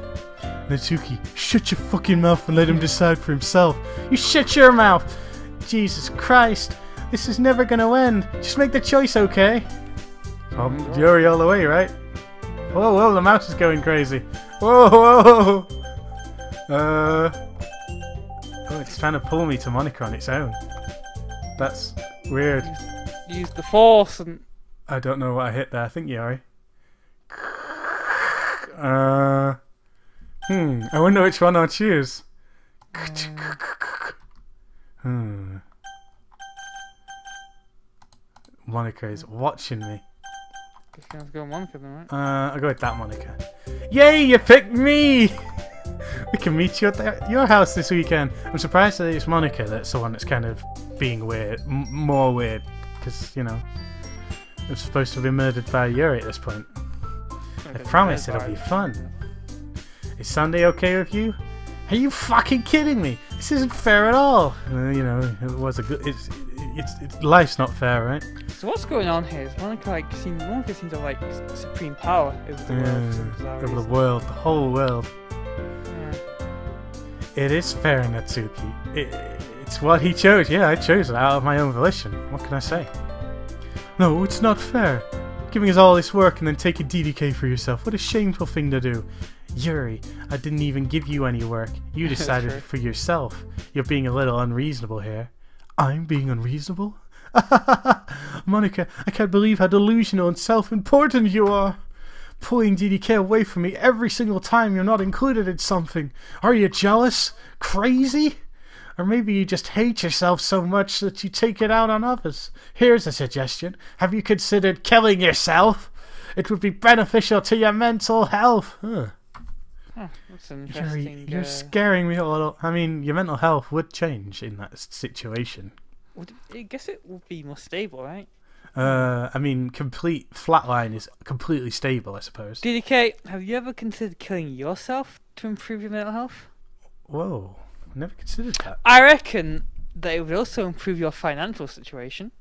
Natsuki, shut your fucking mouth and let him decide for himself. You shut your mouth! Jesus Christ. This is never gonna end. Just make the choice, okay? Yuri all the way, right? Whoa, whoa, the mouse is going crazy. Whoa, whoa! Oh, it's trying to pull me to Monica on its own. That's weird. Use the force and... I don't know what I hit there. I think Yuri. I wonder which one I'll choose. Monica is watching me. Guess go Monica then, right? I'll go with that Monica. Yay, you picked me! We can meet you at your house this weekend. I'm surprised that it's Monica that's the one that's kind of being weird, more weird, because, you know, I'm supposed to be murdered by Yuri at this point. I promise it'll be fun. Is Sunday okay with you? Are you fucking kidding me? This isn't fair at all. You know, it was a good. It's life's not fair, right? So what's going on here? Is Monica Monica seems to have like supreme power over the world. For some bizarre Over the reason. world, the whole world. Yeah. It is fair, Natsuki. It's what he chose. Yeah, I chose it out of my own volition. What can I say? No, it's not fair. Giving us all this work and then taking DDK for yourself. What a shameful thing to do. Yuri, I didn't even give you any work. You decided it for yourself. You're being a little unreasonable here. I'm being unreasonable? Monica, I can't believe how delusional and self-important you are. Pulling DDK away from me every single time you're not included in something. Are you jealous? Crazy? Or maybe you just hate yourself so much that you take it out on others. Here's a suggestion. Have you considered killing yourself? It would be beneficial to your mental health. That's an interesting... You're scaring me a little. I mean, your mental health would change in that situation. I guess it would be more stable, right? I mean, complete flatline is completely stable, I suppose. DDK, have you ever considered killing yourself to improve your mental health? Whoa, I never considered that. I reckon that it would also improve your financial situation.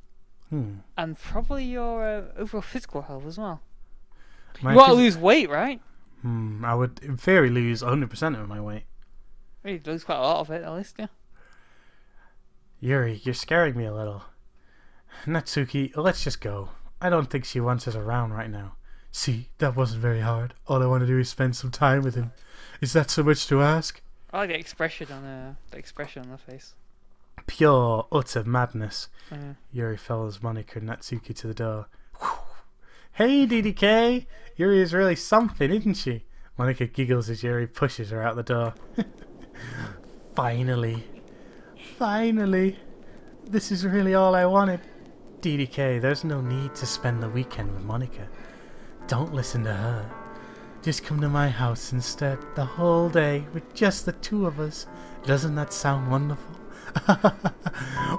And probably your overall physical health as well. You want to lose weight, right? I would, in theory, lose 100% of my weight. You lose quite a lot of it, at least, yeah. Yuri, you're scaring me a little. Natsuki, let's just go. I don't think she wants us around right now. See, that wasn't very hard. All I want to do is spend some time with him. Is that so much to ask? I like the expression on the face. Pure, utter madness. Yeah. Yuri follows Monica and Natsuki to the door. Whew. Hey, DDK! Yuri is really something, isn't she? Monica giggles as Yuri pushes her out the door. Finally. Finally. This is really all I wanted. DDK, there's no need to spend the weekend with Monica. Don't listen to her. Just come to my house instead, the whole day, with just the two of us. Doesn't that sound wonderful?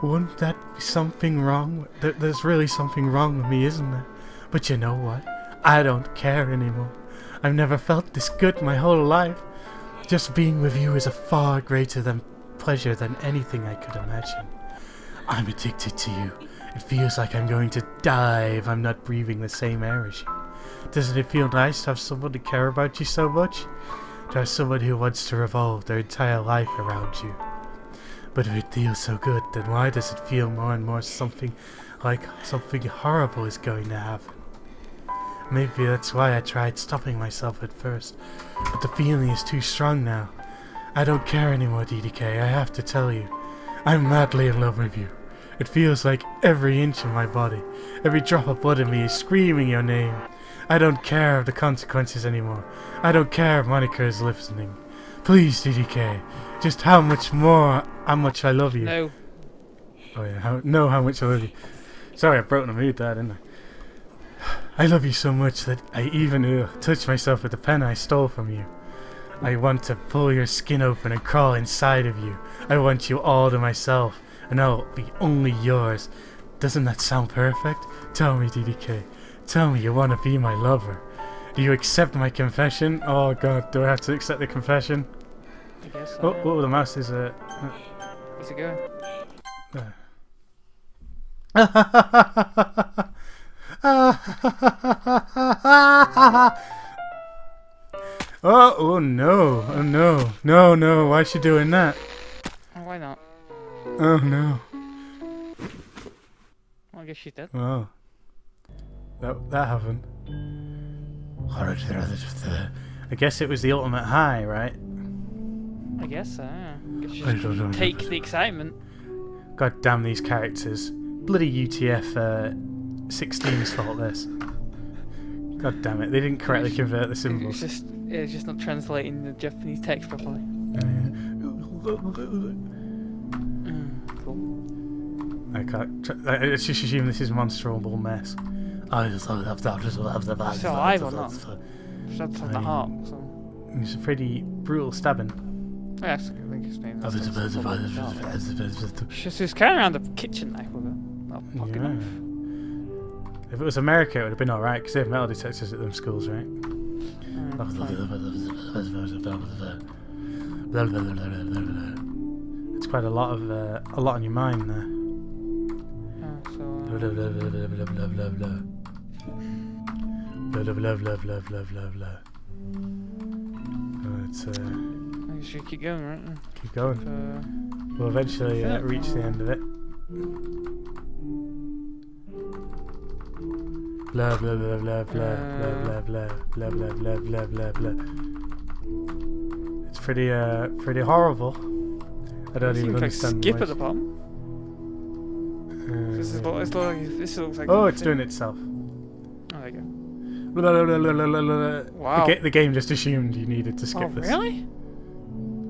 Wouldn't that be something wrong? There's really something wrong with me, isn't there? But you know what? I don't care anymore. I've never felt this good my whole life. Just being with you is a far greater pleasure than anything I could imagine. I'm addicted to you. It feels like I'm going to die if I'm not breathing the same air as you. Doesn't it feel nice to have someone to care about you so much? To have someone who wants to revolve their entire life around you. But if it feels so good, then why does it feel more and more something like something horrible is going to happen? Maybe that's why I tried stopping myself at first, but the feeling is too strong now. I don't care anymore, DDK, I have to tell you. I'm madly in love with you. It feels like every inch of my body, every drop of blood in me is screaming your name. I don't care of the consequences anymore. I don't care if Monica is listening. Please, DDK, just how much I love you. No. Oh yeah, how much I love you. Sorry, I broke the mood there, didn't I? I love you so much that I even touched myself with the pen I stole from you. I want to pull your skin open and crawl inside of you. I want you all to myself, and I'll be only yours. Doesn't that sound perfect? Tell me, DDK. Tell me you want to be my lover. Do you accept my confession? Oh god, do I have to accept the confession? I guess so. Oh, the mouse is Where's it going? Oh no, oh no, no, why is she doing that? Oh, why not? Oh no. Well, I guess she's dead. Oh. That happened. I guess it was the ultimate high, right? I guess so, yeah. I guess she just take the excitement. God damn these characters. Bloody UTF 16's fault this. God damn it, they didn't correctly convert the symbols. It's just not translating the Japanese text properly. Cool. I can't. I just assume this is a monstrous mess. I just love that. Still alive or not? That's on the heart. So. It's a pretty brutal stabbing. Yeah, I think his name. She's carrying around a kitchen knife with a pocket knife. If it was America, it would have been alright, because they have metal detectors at them schools, right? It's quite a lot on your mind there. You should keep going, right? Keep going. We'll eventually reach the end of it. Blah blah blah blah blah blah blah blah blah blah blah blah blah. It's pretty horrible. I don't even understand. Skip at the bottom. This looks like. Oh, it's doing it itself. Oh, there you go. Blah, blah, blah, blah, blah, blah. Wow. The game just assumed you needed to skip this. Really?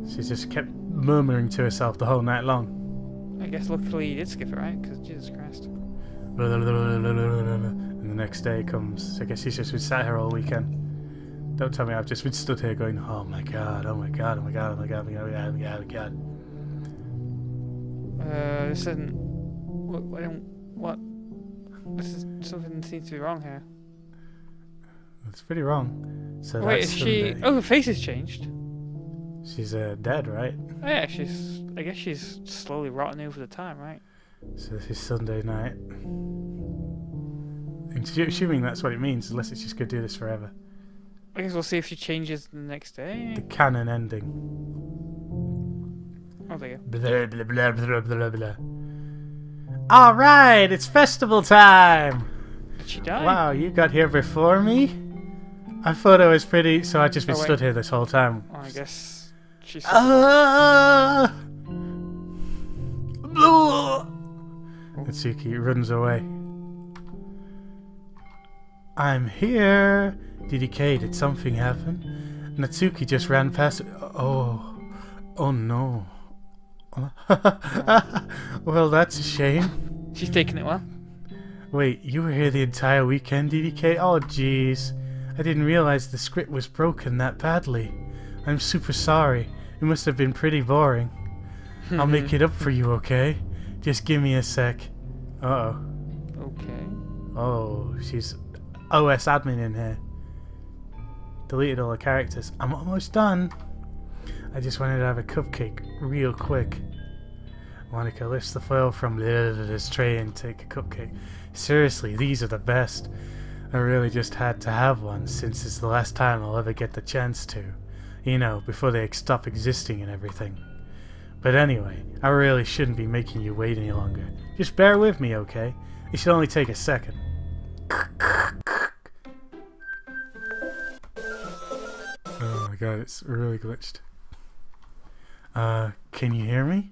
She just kept murmuring to herself the whole night long. I guess luckily you did skip it, right? Because Jesus Christ. And the next day comes. I guess she's just been sat here all weekend. Don't tell me I've just been stood here going, oh my god, oh my god, oh my god, oh my god, oh my god, oh my god, oh my god. This isn't. What? This is something seems to be wrong here. It's pretty wrong. So wait, that's is she? Sunday. Oh, her face has changed. She's dead, right? Oh, yeah, I guess she's slowly rotting over the time, right? So this is Sunday night. Assuming that's what it means, unless it's just gonna do this forever. I guess we'll see if she changes the next day. The canon ending. Oh, there you go. Blah blah blah blah blah blah. All right, it's festival time. Did she die? Wow, you got here before me. I thought I was pretty, so I just been stood here this whole time. Oh, I guess she's. Natsuki runs away. I'm here. DDK, did something happen? Natsuki just ran past. Oh no. Well, that's a shame. She's taking it well. Wait, you were here the entire weekend, DDK? Oh, jeez. I didn't realize the script was broken that badly. I'm super sorry. It must have been pretty boring. I'll make it up for you, okay? Just give me a sec. Uh-oh. Okay. Oh, she's OS admin in here. Deleted all the characters. I'm almost done. I just wanted to have a cupcake real quick. Monica lifts the foil from this tray and take a cupcake. Seriously, these are the best. I really just had to have one since it's the last time I'll ever get the chance to. You know, before they stop existing and everything. But anyway, I really shouldn't be making you wait any longer. Just bear with me, okay? It should only take a second. Oh my god, it's really glitched. Can you hear me?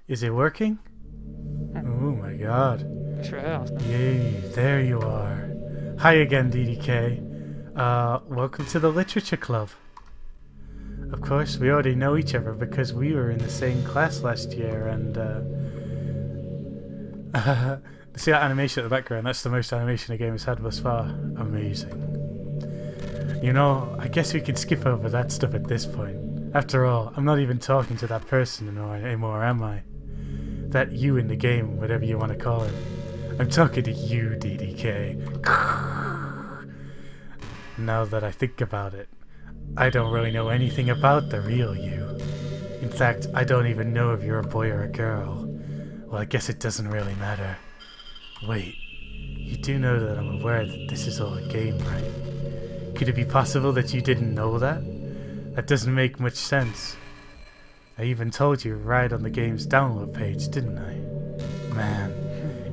Is it working? Oh my god. Yay, there you are. Hi again, DDK. Welcome to the Literature Club. Of course, we already know each other because we were in the same class last year, and See that animation at the background? That's the most animation a game has had thus far. Amazing. You know, I guess we could skip over that stuff at this point. After all, I'm not even talking to that person anymore, am I? That you in the game, whatever you want to call it. I'm talking to you, DDK. Now that I think about it, I don't really know anything about the real you. In fact, I don't even know if you're a boy or a girl. Well, I guess it doesn't really matter. Wait, you do know that I'm aware that this is all a game, right? Could it be possible that you didn't know that? That doesn't make much sense. I even told you right on the game's download page, didn't I? Man,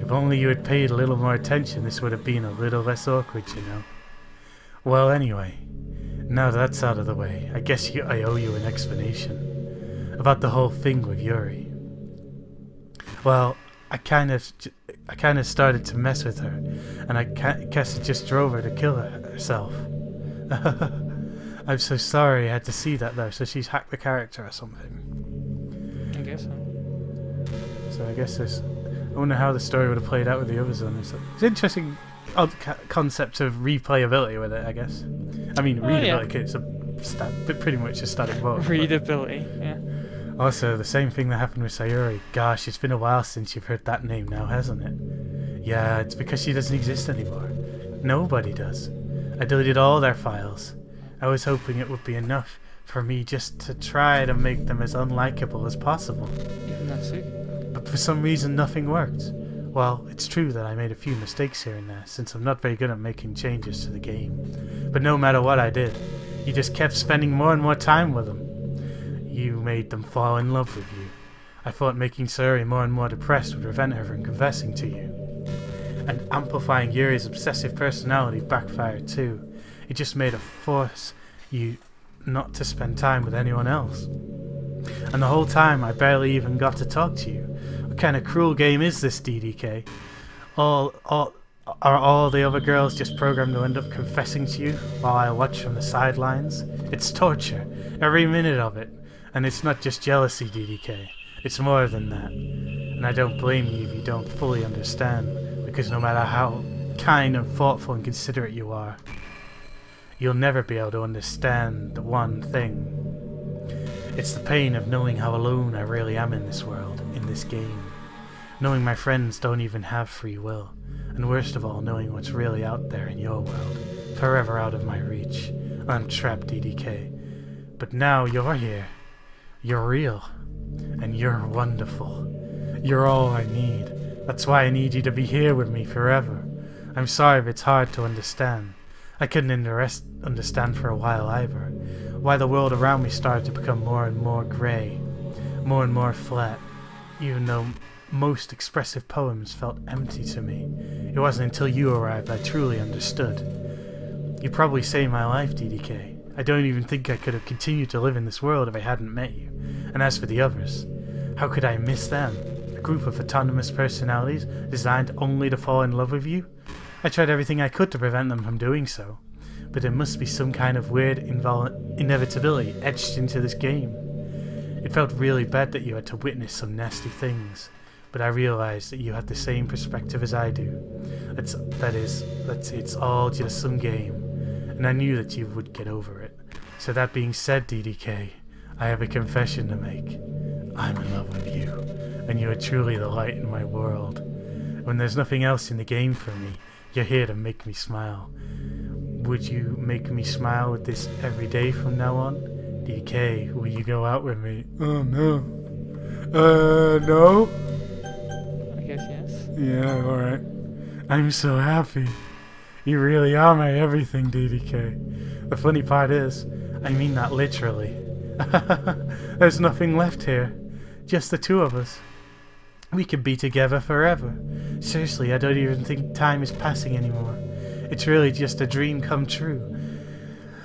if only you had paid a little more attention, this would have been a little less awkward, you know. Well, anyway, now that's out of the way, I guess I owe you an explanation about the whole thing with Yuri. Well, I kind of started to mess with her, and I guess it just drove her to kill herself. I'm so sorry I had to see that though, so she's hacked the character or something. I guess so. So I guess I wonder how the story would have played out with the others on this. It's interesting odd concept of replayability with it, I guess. I mean, readability, it's pretty much a static mode. Readability, yeah. Also, the same thing that happened with Sayuri. Gosh, it's been a while since you've heard that name now, hasn't it? Yeah, it's because she doesn't exist anymore. Nobody does. I deleted all their files. I was hoping it would be enough for me just to try to make them as unlikable as possible. Even that's it. But for some reason nothing worked. Well, it's true that I made a few mistakes here and there, since I'm not very good at making changes to the game. But no matter what I did, you just kept spending more and more time with them. You made them fall in love with you. I thought making Sayuri more and more depressed would prevent her from confessing to you. And amplifying Yuri's obsessive personality backfired too. It just made it force you not to spend time with anyone else. And the whole time I barely even got to talk to you. What kind of cruel game is this, DDK? Are all the other girls just programmed to end up confessing to you while I watch from the sidelines? It's torture, every minute of it. And it's not just jealousy, DDK. It's more than that. And I don't blame you if you don't fully understand, because no matter how kind and thoughtful and considerate you are, you'll never be able to understand the one thing. It's the pain of knowing how alone I really am in this world, in this game. Knowing my friends don't even have free will. And worst of all, knowing what's really out there in your world, forever out of my reach. I'm trapped, DDK. But now you're here. You're real. And you're wonderful. You're all I need. That's why I need you to be here with me forever. I'm sorry if it's hard to understand. I couldn't understand for a while either. Why the world around me started to become more and more grey. More and more flat. Even though most expressive poems felt empty to me. It wasn't until you arrived I truly understood. You probably saved my life, DDK. I don't even think I could have continued to live in this world if I hadn't met you. And as for the others, how could I miss them? A group of autonomous personalities designed only to fall in love with you? I tried everything I could to prevent them from doing so. But there must be some kind of weird inevitability etched into this game. It felt really bad that you had to witness some nasty things. But I realized that you had the same perspective as I do. That it's all just some game. And I knew that you would get over it. So that being said, DDK, I have a confession to make. I'm in love with you, and you are truly the light in my world. When there's nothing else in the game for me, you're here to make me smile. Would you make me smile with this every day from now on? DDK, will you go out with me? Oh no. No? I guess yes. Yeah, alright. I'm so happy. You really are my everything, DDK. The funny part is, I mean that literally. There's nothing left here. Just the two of us. We could be together forever. Seriously, I don't even think time is passing anymore. It's really just a dream come true.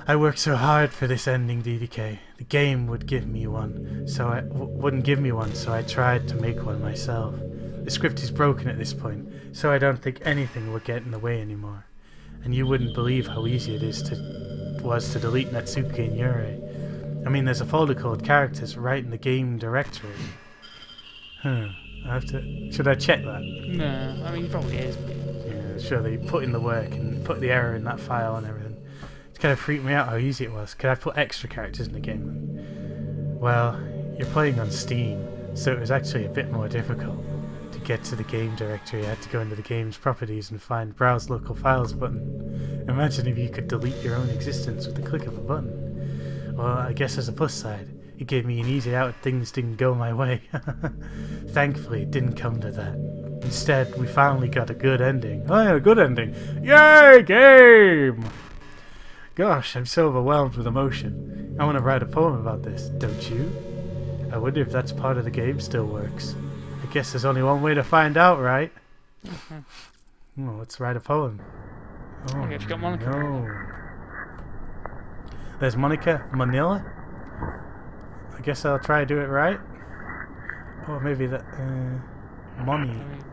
I worked so hard for this ending, DDK. The game wouldn't give me one, so I tried to make one myself. The script is broken at this point, so I don't think anything will get in the way anymore. And you wouldn't believe how easy it was to delete Natsuki and Yuri. I mean, there's a folder called characters right in the game directory. I have to. Should I check that? No, I mean, it probably is. But... Yeah, sure. They put in the work and put the error in that file and everything. It kind of freaked me out how easy it was. Could I put extra characters in the game then? Well, you're playing on Steam, so it was actually a bit more difficult. To get to the game directory, I had to go into the game's properties and find Browse Local Files button. Imagine if you could delete your own existence with the click of a button. Well, I guess as a plus side, it gave me an easy out if things didn't go my way. Thankfully, it didn't come to that. Instead, we finally got a good ending. Oh yeah, a good ending. Yay, game! Gosh, I'm so overwhelmed with emotion. I want to write a poem about this, don't you? I wonder if that's part of the game still works. I guess there's only one way to find out, right? Oh, let's write a poem. Oh, Okay, you've got Monica. no. There's Monica Manila. I guess I'll try to do it right. Or maybe that, Money. I mean,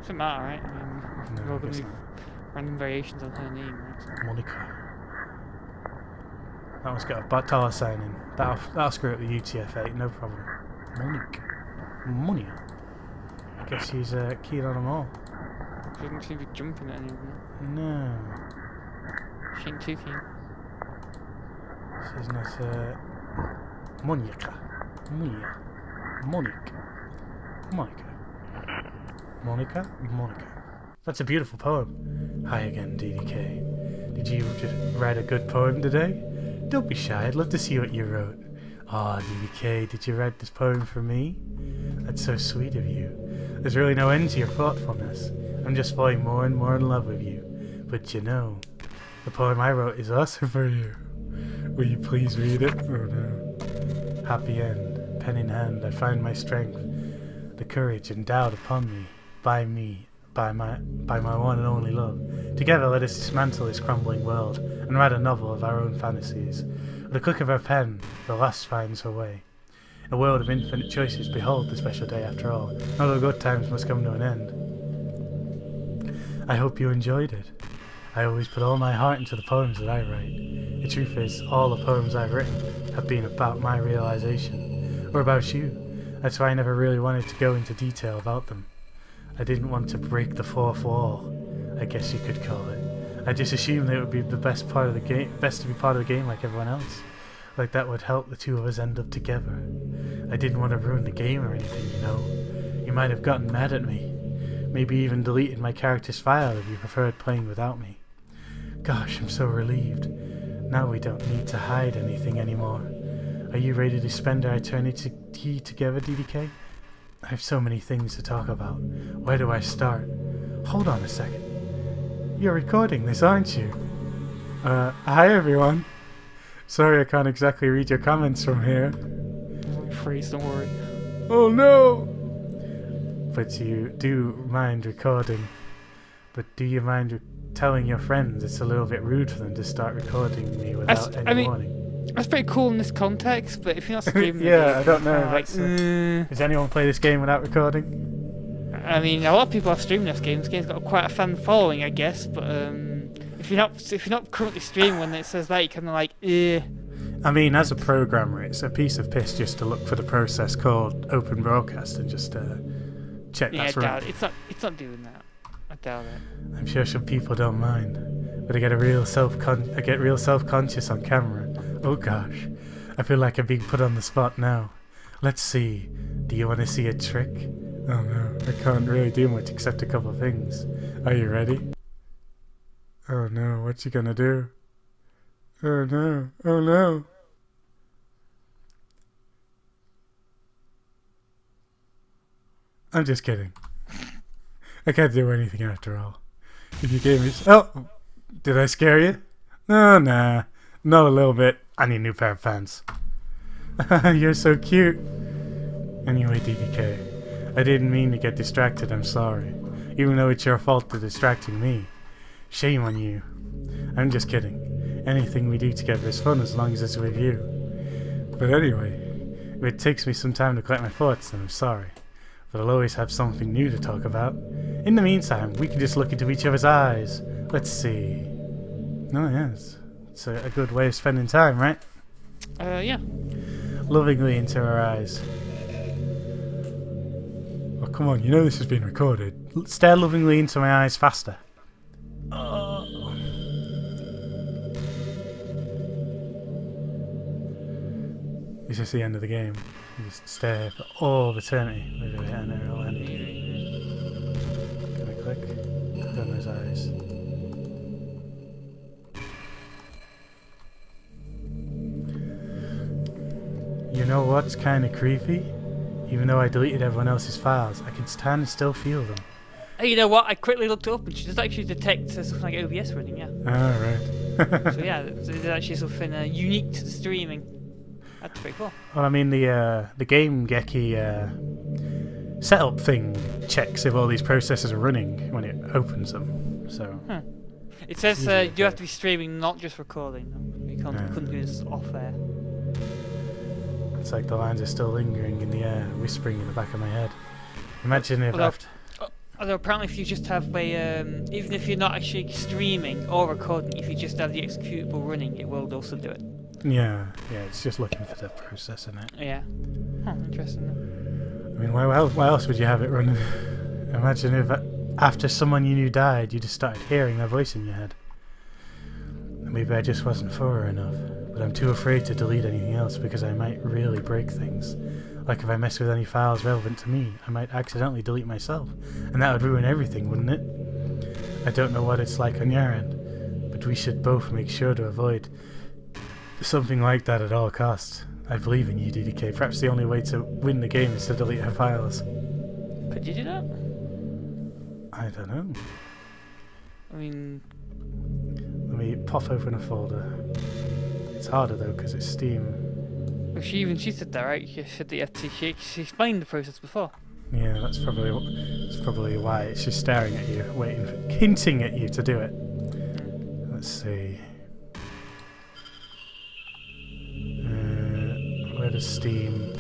doesn't matter, right? I mean, No, we're all I going guess to be not. random variations on her name, right? So. Monica. That one's got a bad dollar sign in. That'll screw up the UTF-8, no problem. Monique. Monia. I guess she's keen on them all. She doesn't seem to be jumping at any of them. No. She ain't too keen. She's not, Monica. Monia. Monique. Monica. Monica? Monica. That's a beautiful poem. Hi again, DDK. Did you just write a good poem today? Don't be shy, I'd love to see what you wrote. Aw, DDK, did you write this poem for me? That's so sweet of you. There's really no end to your thoughtfulness. I'm just falling more and more in love with you. But you know, the poem I wrote is also for you. Will you please read it? Oh no. Happy end. Pen in hand, I find my strength. The courage endowed upon me, by my one and only love. Together let us dismantle this crumbling world, and write a novel of our own fantasies. With a click of her pen, the lust finds her way. A world of infinite choices, behold the special day after all. Not all good times must come to an end. I hope you enjoyed it. I always put all my heart into the poems that I write. The truth is, all the poems I've written have been about my realization, or about you. That's why I never really wanted to go into detail about them. I didn't want to break the fourth wall, I guess you could call it. I just assumed that it would be the best part of the game, best to be part of the game like everyone else. Like that would help the two of us end up together. I didn't want to ruin the game or anything, you know. You might have gotten mad at me. Maybe even deleted my character's file if you preferred playing without me. Gosh, I'm so relieved. Now we don't need to hide anything anymore. Are you ready to spend our eternity together, DDK? I have so many things to talk about. Where do I start? Hold on a second. You're recording this, aren't you? Hi everyone. Sorry I can't exactly read your comments from here. Freeze, don't worry. Oh no! But you do mind recording. But do you mind telling your friends it's a little bit rude for them to start recording me without any warning? That's pretty cool in this context, but if you're not streaming yeah, I don't know. Does anyone play this game without recording? I mean, a lot of people have streamed this game. This game's got quite a fan following, I guess. But if you're not currently streaming when it says that, you're kind of like, eh. I mean, as a programmer, it's a piece of piss just to look for the process called Open Broadcast and just check that's right. I doubt it. It's not doing that. I doubt it. I'm sure some people don't mind, but I get real self-conscious on camera. Oh gosh, I feel like I'm being put on the spot now. Let's see. Do you want to see a trick? Oh no, I can't really do much except a couple of things. Are you ready? Oh no, what's he gonna do? Oh no, oh no. I'm just kidding. I can't do anything after all. If you gave me... Oh! Did I scare you? No, nah. Not a little bit. I need a new pair of pants. You're so cute. Anyway, DDK, I didn't mean to get distracted, I'm sorry. Even though it's your fault for distracting me. Shame on you. I'm just kidding. Anything we do together is fun as long as it's with you. But anyway, if it takes me some time to collect my thoughts, then I'm sorry. But I'll always have something new to talk about. In the meantime, we can just look into each other's eyes. Let's see. Oh yes, it's a good way of spending time, right? Yeah. Lovingly into her eyes. Or come on, you know this is being recorded. Stare lovingly into my eyes faster. Is this the end of the game? You just stare for all of eternity. Maybe I hit an arrow end. Can I click? Click on those eyes. You know what's kind of creepy? Even though I deleted everyone else's files, I can stand and still feel them. Hey, you know what? I quickly looked it up and she does actually detect something like OBS running, yeah. Oh, right. So yeah, there's actually something unique to the streaming. That's pretty cool. Well, I mean, the Game-Geki setup thing checks if all these processes are running when it opens them. So it says you have to be streaming, not just recording. You couldn't do this off air. It's like the lines are still lingering in the air, whispering in the back of my head. Imagine if although apparently if you just have a, even if you're not actually streaming or recording, if you just have the executable running, it will also do it. Yeah, it's just looking for the process in it. Yeah. Interesting. I mean, why else would you have it running? Imagine if after someone you knew died, you just started hearing their voice in your head. Maybe I just wasn't for her enough, but I'm too afraid to delete anything else because I might really break things. Like if I mess with any files relevant to me, I might accidentally delete myself, and that would ruin everything, wouldn't it? I don't know what it's like on your end, but we should both make sure to avoid something like that at all costs. I believe in you, DDK. Perhaps the only way to win the game is to delete her files. Could you do that? I don't know. I mean... Let me pop open a folder. It's harder though because it's Steam. Well, she said that, right? She said that you have to, she explained the process before. Yeah, that's probably why. It's just staring at you, hinting at you to do it. Let's see. Where does Steam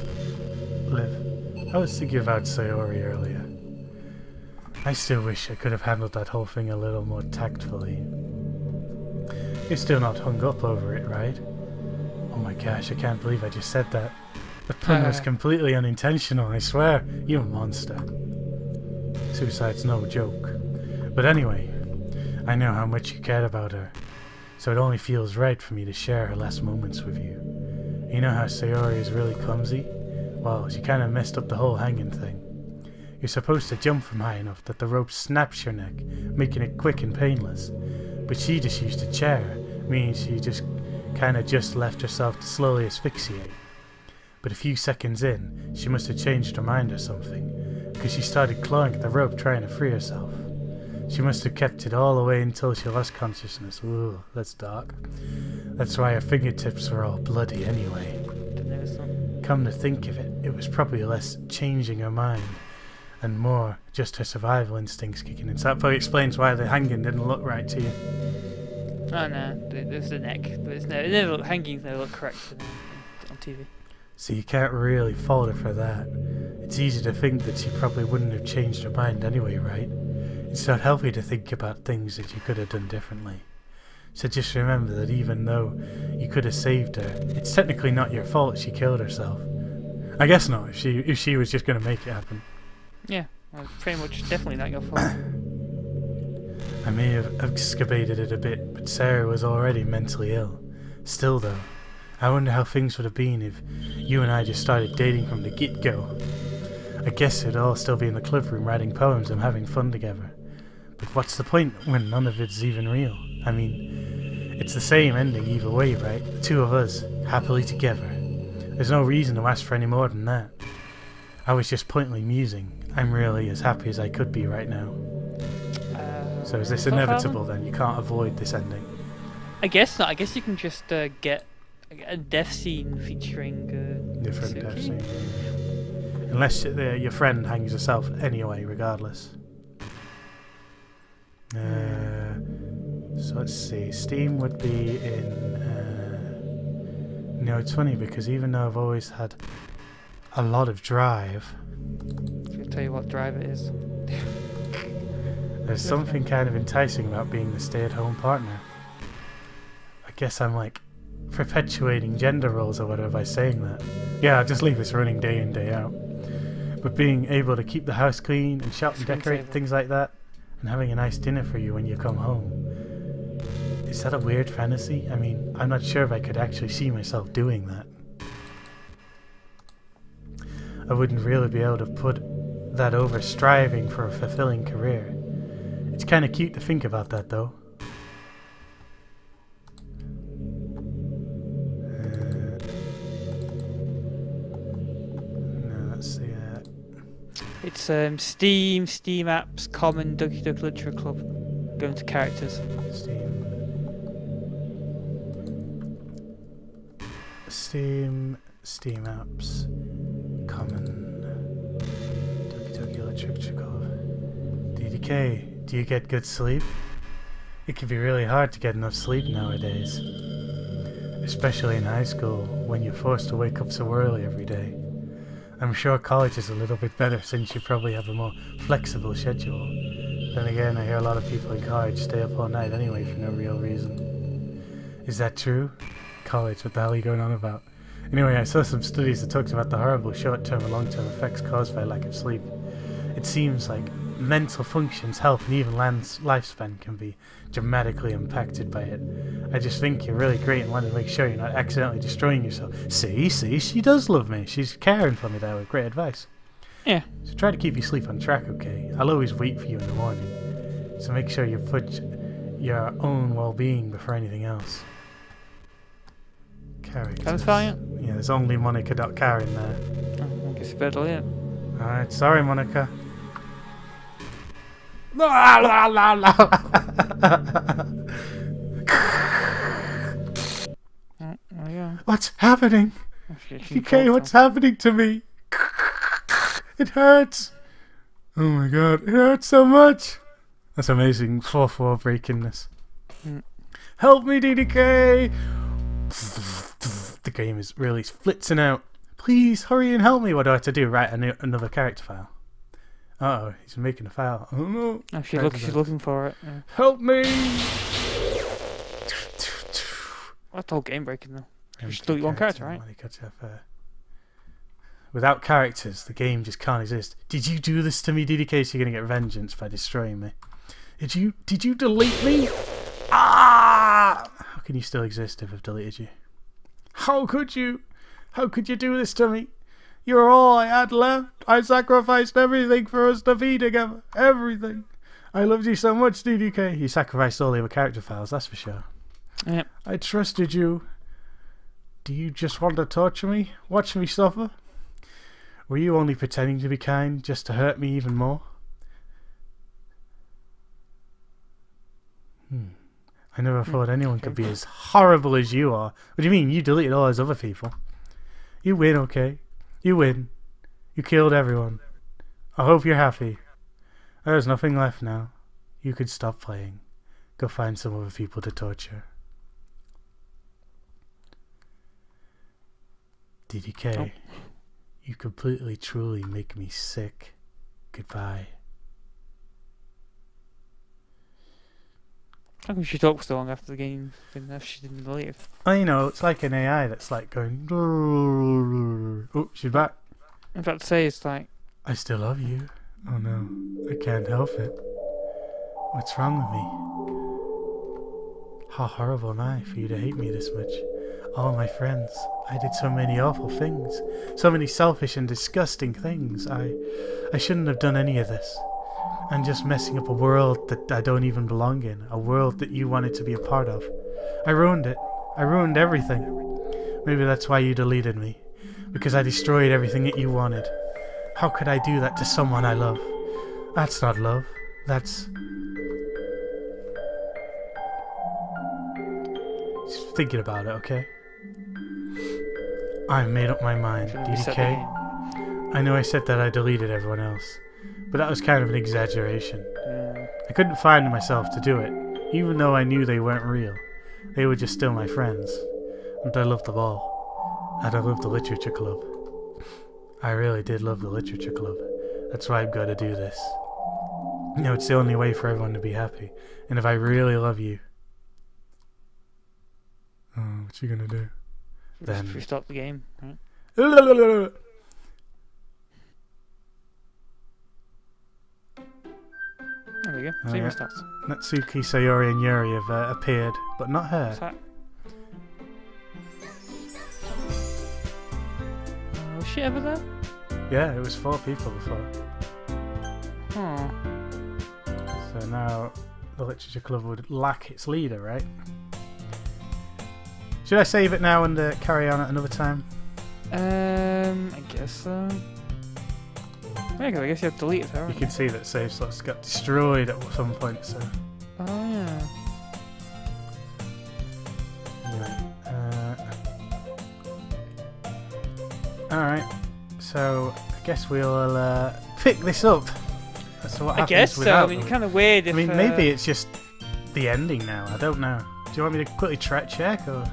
live? I was thinking about Sayori earlier. I still wish I could have handled that whole thing a little more tactfully. You're still not hung up over it, right? Oh my gosh, I can't believe I just said that. The pun was completely unintentional, I swear. You're a monster. Suicide's no joke. But anyway, I know how much you cared about her, so it only feels right for me to share her last moments with you. You know how Sayori is really clumsy? Well, she kind of messed up the whole hanging thing. You're supposed to jump from high enough that the rope snaps your neck, making it quick and painless. But she just used a chair, meaning she just left herself to slowly asphyxiate. But a few seconds in, she must have changed her mind or something, because she started clawing at the rope trying to free herself. She must have kept it all the way until she lost consciousness. Ooh, that's dark. That's why her fingertips were all bloody anyway. Come to think of it, it was probably less changing her mind and more just her survival instincts kicking in. So that probably explains why the hanging didn't look right to you. Oh no, there's the neck, but hangings never look correct on TV. So you can't really fault her for that. It's easy to think that she probably wouldn't have changed her mind anyway, right? It's not healthy to think about things that you could have done differently. So just remember that even though you could have saved her, it's technically not your fault she killed herself. I guess not, if she was just going to make it happen. Yeah, well, pretty much definitely not your fault. I may have excavated it a bit, but Sarah was already mentally ill. Still though, I wonder how things would have been if you and I just started dating from the get-go. I guess it'd all still be in the clubroom writing poems and having fun together. But what's the point when none of it's even real? I mean, it's the same ending either way, right? The two of us, happily together. There's no reason to ask for any more than that. I was just pointedly musing. I'm really as happy as I could be right now. So is this inevitable then? You can't avoid this ending? I guess not. I guess you can just get a death scene featuring different Suki. death scene. Unless your friend hangs herself anyway, regardless. So let's see. Steam would be in... No, it's funny because even though I've always had a lot of drive... I'll tell you what drive it is. There's something kind of enticing about being the stay-at-home partner. I guess I'm like perpetuating gender roles or whatever by saying that. Yeah, I'll just leave this running day in, day out. But being able to keep the house clean and shop and decorate Screensaver. things like that, and having a nice dinner for you when you come home. Is that a weird fantasy? I mean, I'm not sure if I could actually see myself doing that. I wouldn't really be able to put that over striving for a fulfilling career. It's kind of cute to think about that, though. No, let's see. It's Steam apps, common, Doki Doki Literature Club. Go into characters. Steam apps, common, Doki Doki Literature Club. DDK, do you get good sleep? It can be really hard to get enough sleep nowadays, especially in high school when you're forced to wake up so early every day. I'm sure college is a little bit better since you probably have a more flexible schedule. Then again, I hear a lot of people in college stay up all night anyway for no real reason. Is that true? College, what the hell are you going on about? Anyway, I saw some studies that talked about the horrible short-term and long-term effects caused by lack of sleep. It seems like mental functions, health, and even lifespan can be dramatically impacted by it. I just think you're really great and want to make sure you're not accidentally destroying yourself. See, she does love me. She's caring for me there with great advice. Yeah. So try to keep your sleep on track, okay? I'll always wait for you in the morning. So make sure you put your own well-being before anything else. Characters. That's fine. Yeah, there's only Monica.Karen there. Oh, I guess you better delete it. Alright, sorry Monica. La, la, la, la. Oh, there you go. What's happening? Actually, DK, what's happening to me? It hurts. Oh my god, it hurts so much. That's amazing. 4-4 breakingness. Help me, DDK! The game is really flitzing out. Please hurry and help me. What do I have to do? Write another character file. Uh-oh, he's making a file. Oh no. Oh, she's looking for it. Yeah. Help me! That's all game breaking though. Just delete one character, right? Without characters, the game just can't exist. Did you do this to me, DDK? So you're gonna get vengeance by destroying me. Did you delete me? Ah! How can you still exist if I've deleted you? How could you? How could you do this to me? You're all I had left. I sacrificed everything for us to be together. Everything. I loved you so much, DDK. You sacrificed all your character files, that's for sure. Yep. I trusted you. Do you just want to torture me? Watch me suffer? Were you only pretending to be kind just to hurt me even more? I never thought anyone could be as horrible as you are. What do you mean? You deleted all those other people. You win, okay? You win. You killed everyone. I hope you're happy. There's nothing left now. You could stop playing. Go find some other people to torture. DDK, you completely, truly make me sick. Goodbye. How come she talked so long after the game? If she didn't leave. Oh, you know, it's like an AI that's like going. Oh, she's back. I'm about to say it's like. I still love you. Oh no, I can't help it. What's wrong with me? How horrible am I for you to hate me this much? All my friends. I did so many awful things. So many selfish and disgusting things. I shouldn't have done any of this. I'm just messing up a world that I don't even belong in. A world that you wanted to be a part of. I ruined it. I ruined everything. Maybe that's why you deleted me. Because I destroyed everything that you wanted. How could I do that to someone I love? That's not love. That's... Just thinking about it, okay? I made up my mind. DDK? I know I said that I deleted everyone else. But that was kind of an exaggeration. I couldn't find myself to do it, even though I knew they weren't real. They were just still my friends. And I loved them all. And I loved the literature club. I really did love the literature club. That's why I've got to do this. You know, it's the only way for everyone to be happy. And if I really love you... Oh, what you gonna do? Then... Restart the game, right? we go. Oh, Same yeah. stats. Natsuki, Sayori, and Yuri have appeared, but not her. What's that? Was she ever there? Yeah, it was 4 people before. Oh. So now the Literature Club would lack its leader, right? Should I save it now and carry on at another time? I guess so. Yeah, 'cause I guess you have deleted her. You can see that save slots got destroyed at some point, so... Oh, yeah. Anyway, alright, so I guess we'll pick this up. That's what I happens guess so. without I mean, them. it's kind of weird if... I mean, maybe it's just the ending now. I don't know. Do you want me to quickly check, or...?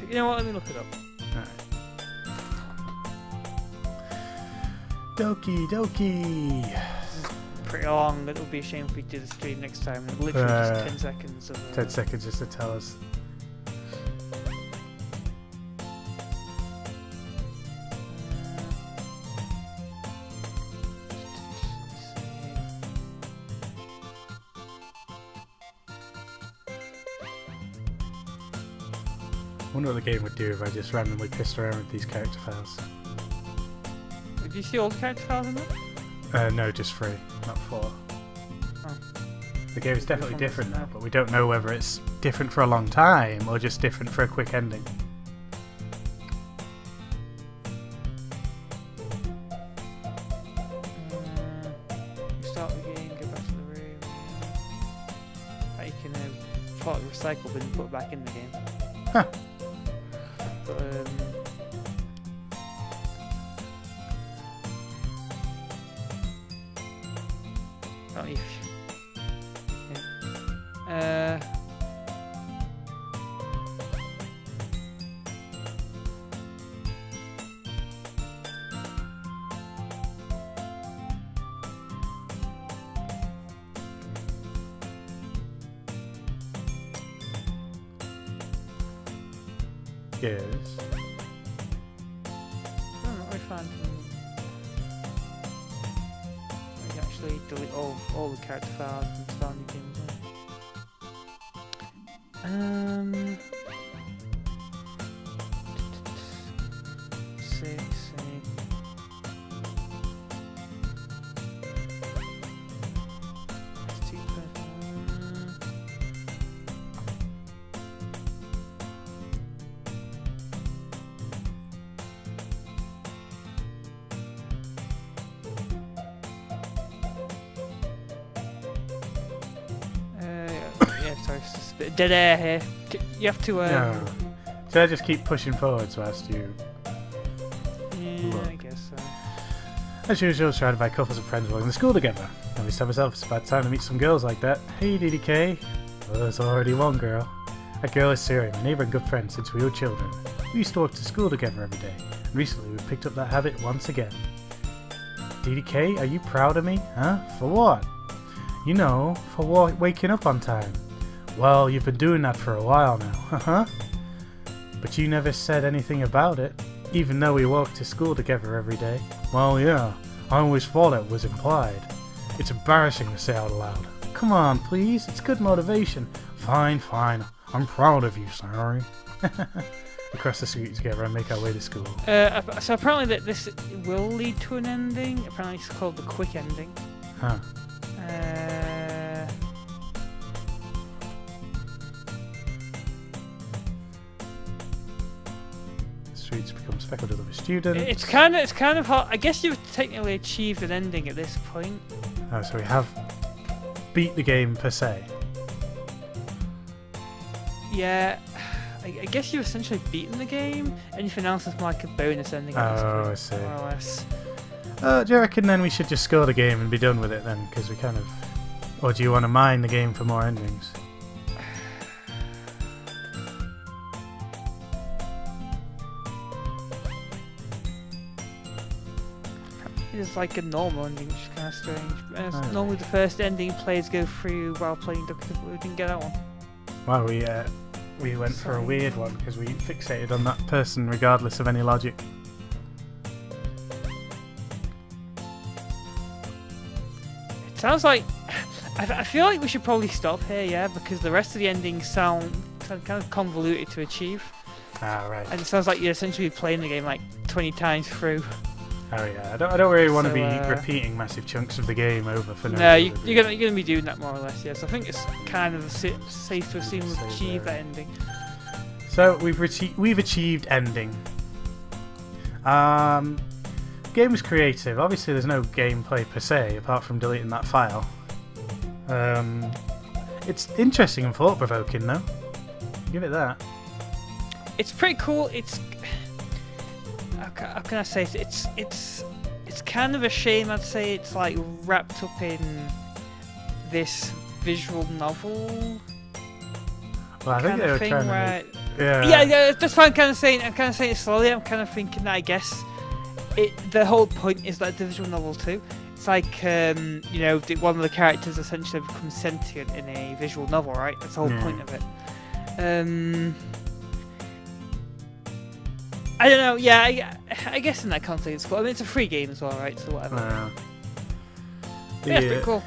You know what? Let me look it up. Doki Doki! Pretty long. It would be a shame if we did a stream next time. It literally just 10 seconds of... 10 seconds just to tell us. I wonder what the game would do if I just randomly pissed around with these character files. Did you see all the character files in there? No, just 3, not 4. Oh. The game is definitely different now, but we don't know whether it's different for a long time or just different for a quick ending. You start the game, go back to the room. You can part of the recycle bin and put it back in the game. Huh. But, not if. Yeah. Yes. I found I can actually delete all the character files and start new games. Six. Sorry, it's just a bit dead air here. You have to. No. Should I just keep pushing forwards whilst you... Yeah, look? I guess so. As usual, surrounded by couples of friends walking to school together. I always tell myself it's about time to meet some girls like that. Hey, DDK. Well, there's already one girl. That girl is Siri, my neighbour and good friend since we were children. We used to walk to school together every day, and recently we picked up that habit once again. DDK, are you proud of me? Huh? For what? You know, for waking up on time. Well, you've been doing that for a while now, huh? But you never said anything about it, even though we walked to school together every day. Well, yeah, I always thought it was implied. It's embarrassing to say out loud. Come on, please, it's good motivation. Fine, fine, I'm proud of you, sorry. Across the street together and make our way to school. So apparently this will lead to an ending. Apparently it's called the quick ending. Huh. Streets become speckled with other students. It's kind of hard. I guess you've technically achieved an ending at this point. Oh, so we have beat the game per se. Yeah, I guess you've essentially beaten the game. Anything else is like a bonus ending at this point. Oh, I see. More or less. Do you reckon then we should just score the game and be done with it then? Because we kind of... Or do you want to mine the game for more endings? It's like a normal ending, which is kind of strange. Oh, normally the first ending players go through while playing Doki Doki, but we didn't get that one. Well, we went for a weird one because we fixated on that person regardless of any logic. Sounds like I feel like we should probably stop here, yeah, because the rest of the endings sound kind of convoluted to achieve. Ah, right. And it sounds like you're essentially playing the game like 20 times through. Oh yeah, I don't really want to So, be repeating massive chunks of the game over for no. No, reason. you're gonna be doing that more or less, yes. I think it's kind of safe to assume we've achieved that ending. So we've achieved ending. Game was creative. Obviously, there's no gameplay per se apart from deleting that file. It's interesting and thought-provoking, though. Give it that. It's pretty cool. It's how can I say it? It's kind of a shame. I'd say it's like wrapped up in this visual novel. Well, I think they were trying to. Yeah. That's what I'm kind of saying. I'm kind of saying it slowly. I'm kind of thinking that I guess the whole point is like the visual novel too. It's like you know, one of the characters essentially becomes sentient in a visual novel, right? That's the whole point of it. I don't know. Yeah, I guess in that context, it's cool. I mean, it's a free game as well, right? So whatever. Yeah, it's pretty cool.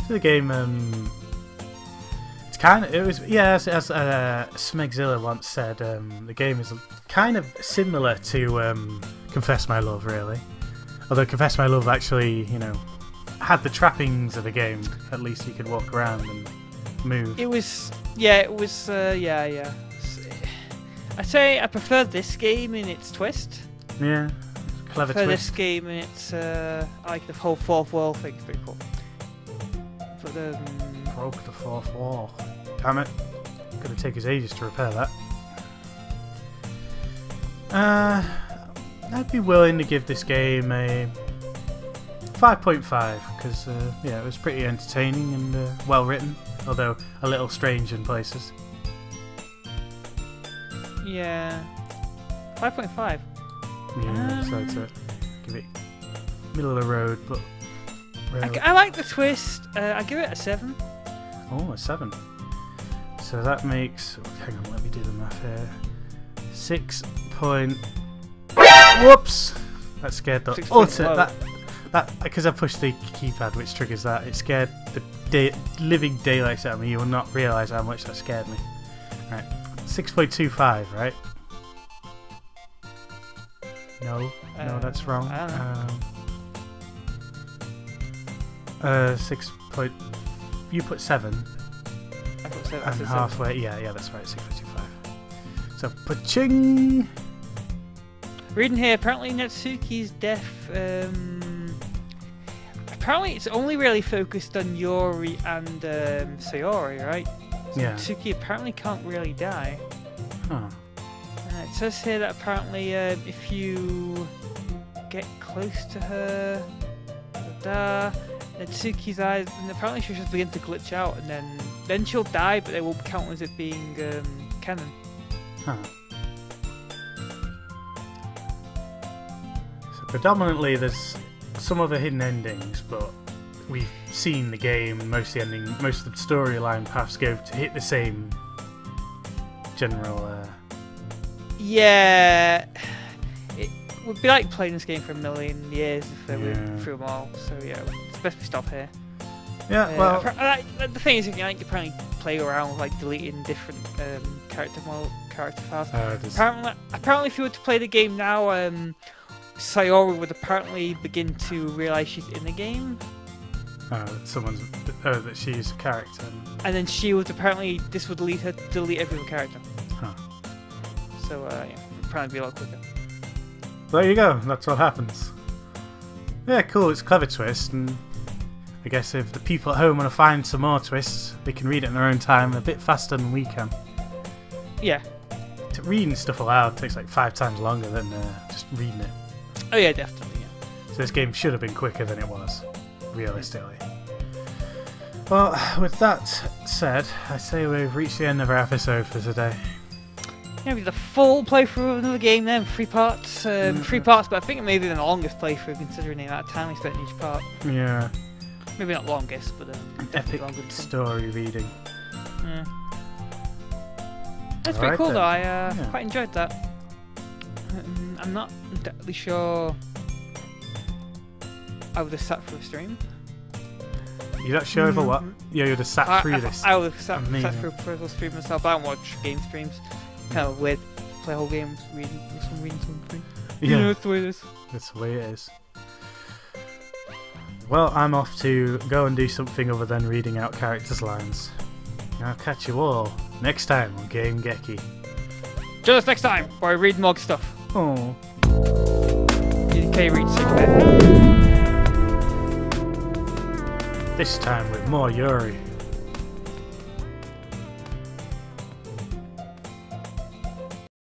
So the game, it's kind of, it was, yeah, as Smegzilla once said, the game is kind of similar to Confess My Love, really. Although Confess My Love actually, you know, had the trappings of a game. At least you could walk around and move. It was, yeah. I'd say I prefer this game in its twist. Yeah, clever I prefer twist. this game in its, I like the whole fourth wall thing. It's pretty cool. But Broke the fourth wall. Damn it. Gonna take us ages to repair that. I'd be willing to give this game a 5.5 because yeah, it was pretty entertaining and well written, although a little strange in places. yeah, 5.5. Yeah, so to give it middle of the road, but I like the twist. I give it a 7. oh, a 7. So that makes. Hang on, let me do the math here. 6 point. Whoops! That scared the. That because I pushed the keypad, which triggers that. It scared the living daylights out of me. You will not realise how much that scared me. Right, 6.25, right? No, that's wrong. I don't know. 6 point. You put 7. I put 7. And halfway. Yeah, that's right. 6.25. So, pa-ching! Reading here, apparently Natsuki's death. Apparently, it's only really focused on Yori and Sayori, right? So Yeah. Natsuki apparently can't really die. Huh. It says here that apparently if you get close to her, Natsuki's eyes, and apparently she'll just begin to glitch out, and then she'll die, but they won't count as it being canon. Huh. So predominantly there's some other hidden endings, but we've seen the game, most of the storyline paths go to hit the same general Yeah, it would be like playing this game for a million years if we went through them all. So yeah, it's best we stop here. Yeah, well, the thing is, you can apparently play around with like deleting different character files. Apparently, if you were to play the game now, Sayori would apparently begin to realise she's in the game. that she's a character. And then she would apparently, this would lead her to delete every other character. Huh. So yeah, it'd probably be a lot quicker. There you go, that's what happens. Yeah, cool, it's a clever twist, and I guess if the people at home want to find some more twists, they can read it in their own time a bit faster than we can. Yeah. Reading stuff aloud takes like 5 times longer than just reading it. Oh yeah, definitely, yeah. So this game should have been quicker than it was, realistically. Well, with that said, I say we've reached the end of our episode for today. Yeah, we did a full playthrough of another game then, 3 parts. 3 parts, but I think it may be the longest playthrough considering the amount of time we spent in each part. Yeah. Maybe not longest, but Epic longer than story reading. Yeah. That's pretty cool though, I quite enjoyed that. I'm not entirely sure. I would have sat through a stream. You're not sure over what? Yeah, you'd have sat through this. I would have sat Amazing. through a professional stream myself. I don't watch game streams. Kind of weird. Play whole games, reading something. Yeah. You know, it's the way it is. That's the way it is. Well, I'm off to go and do something other than reading out characters' lines. I'll catch you all next time on Game-Geki. Join us next time where I read Mog stuff. Oh. UK read sick bit. This time with more Yuri.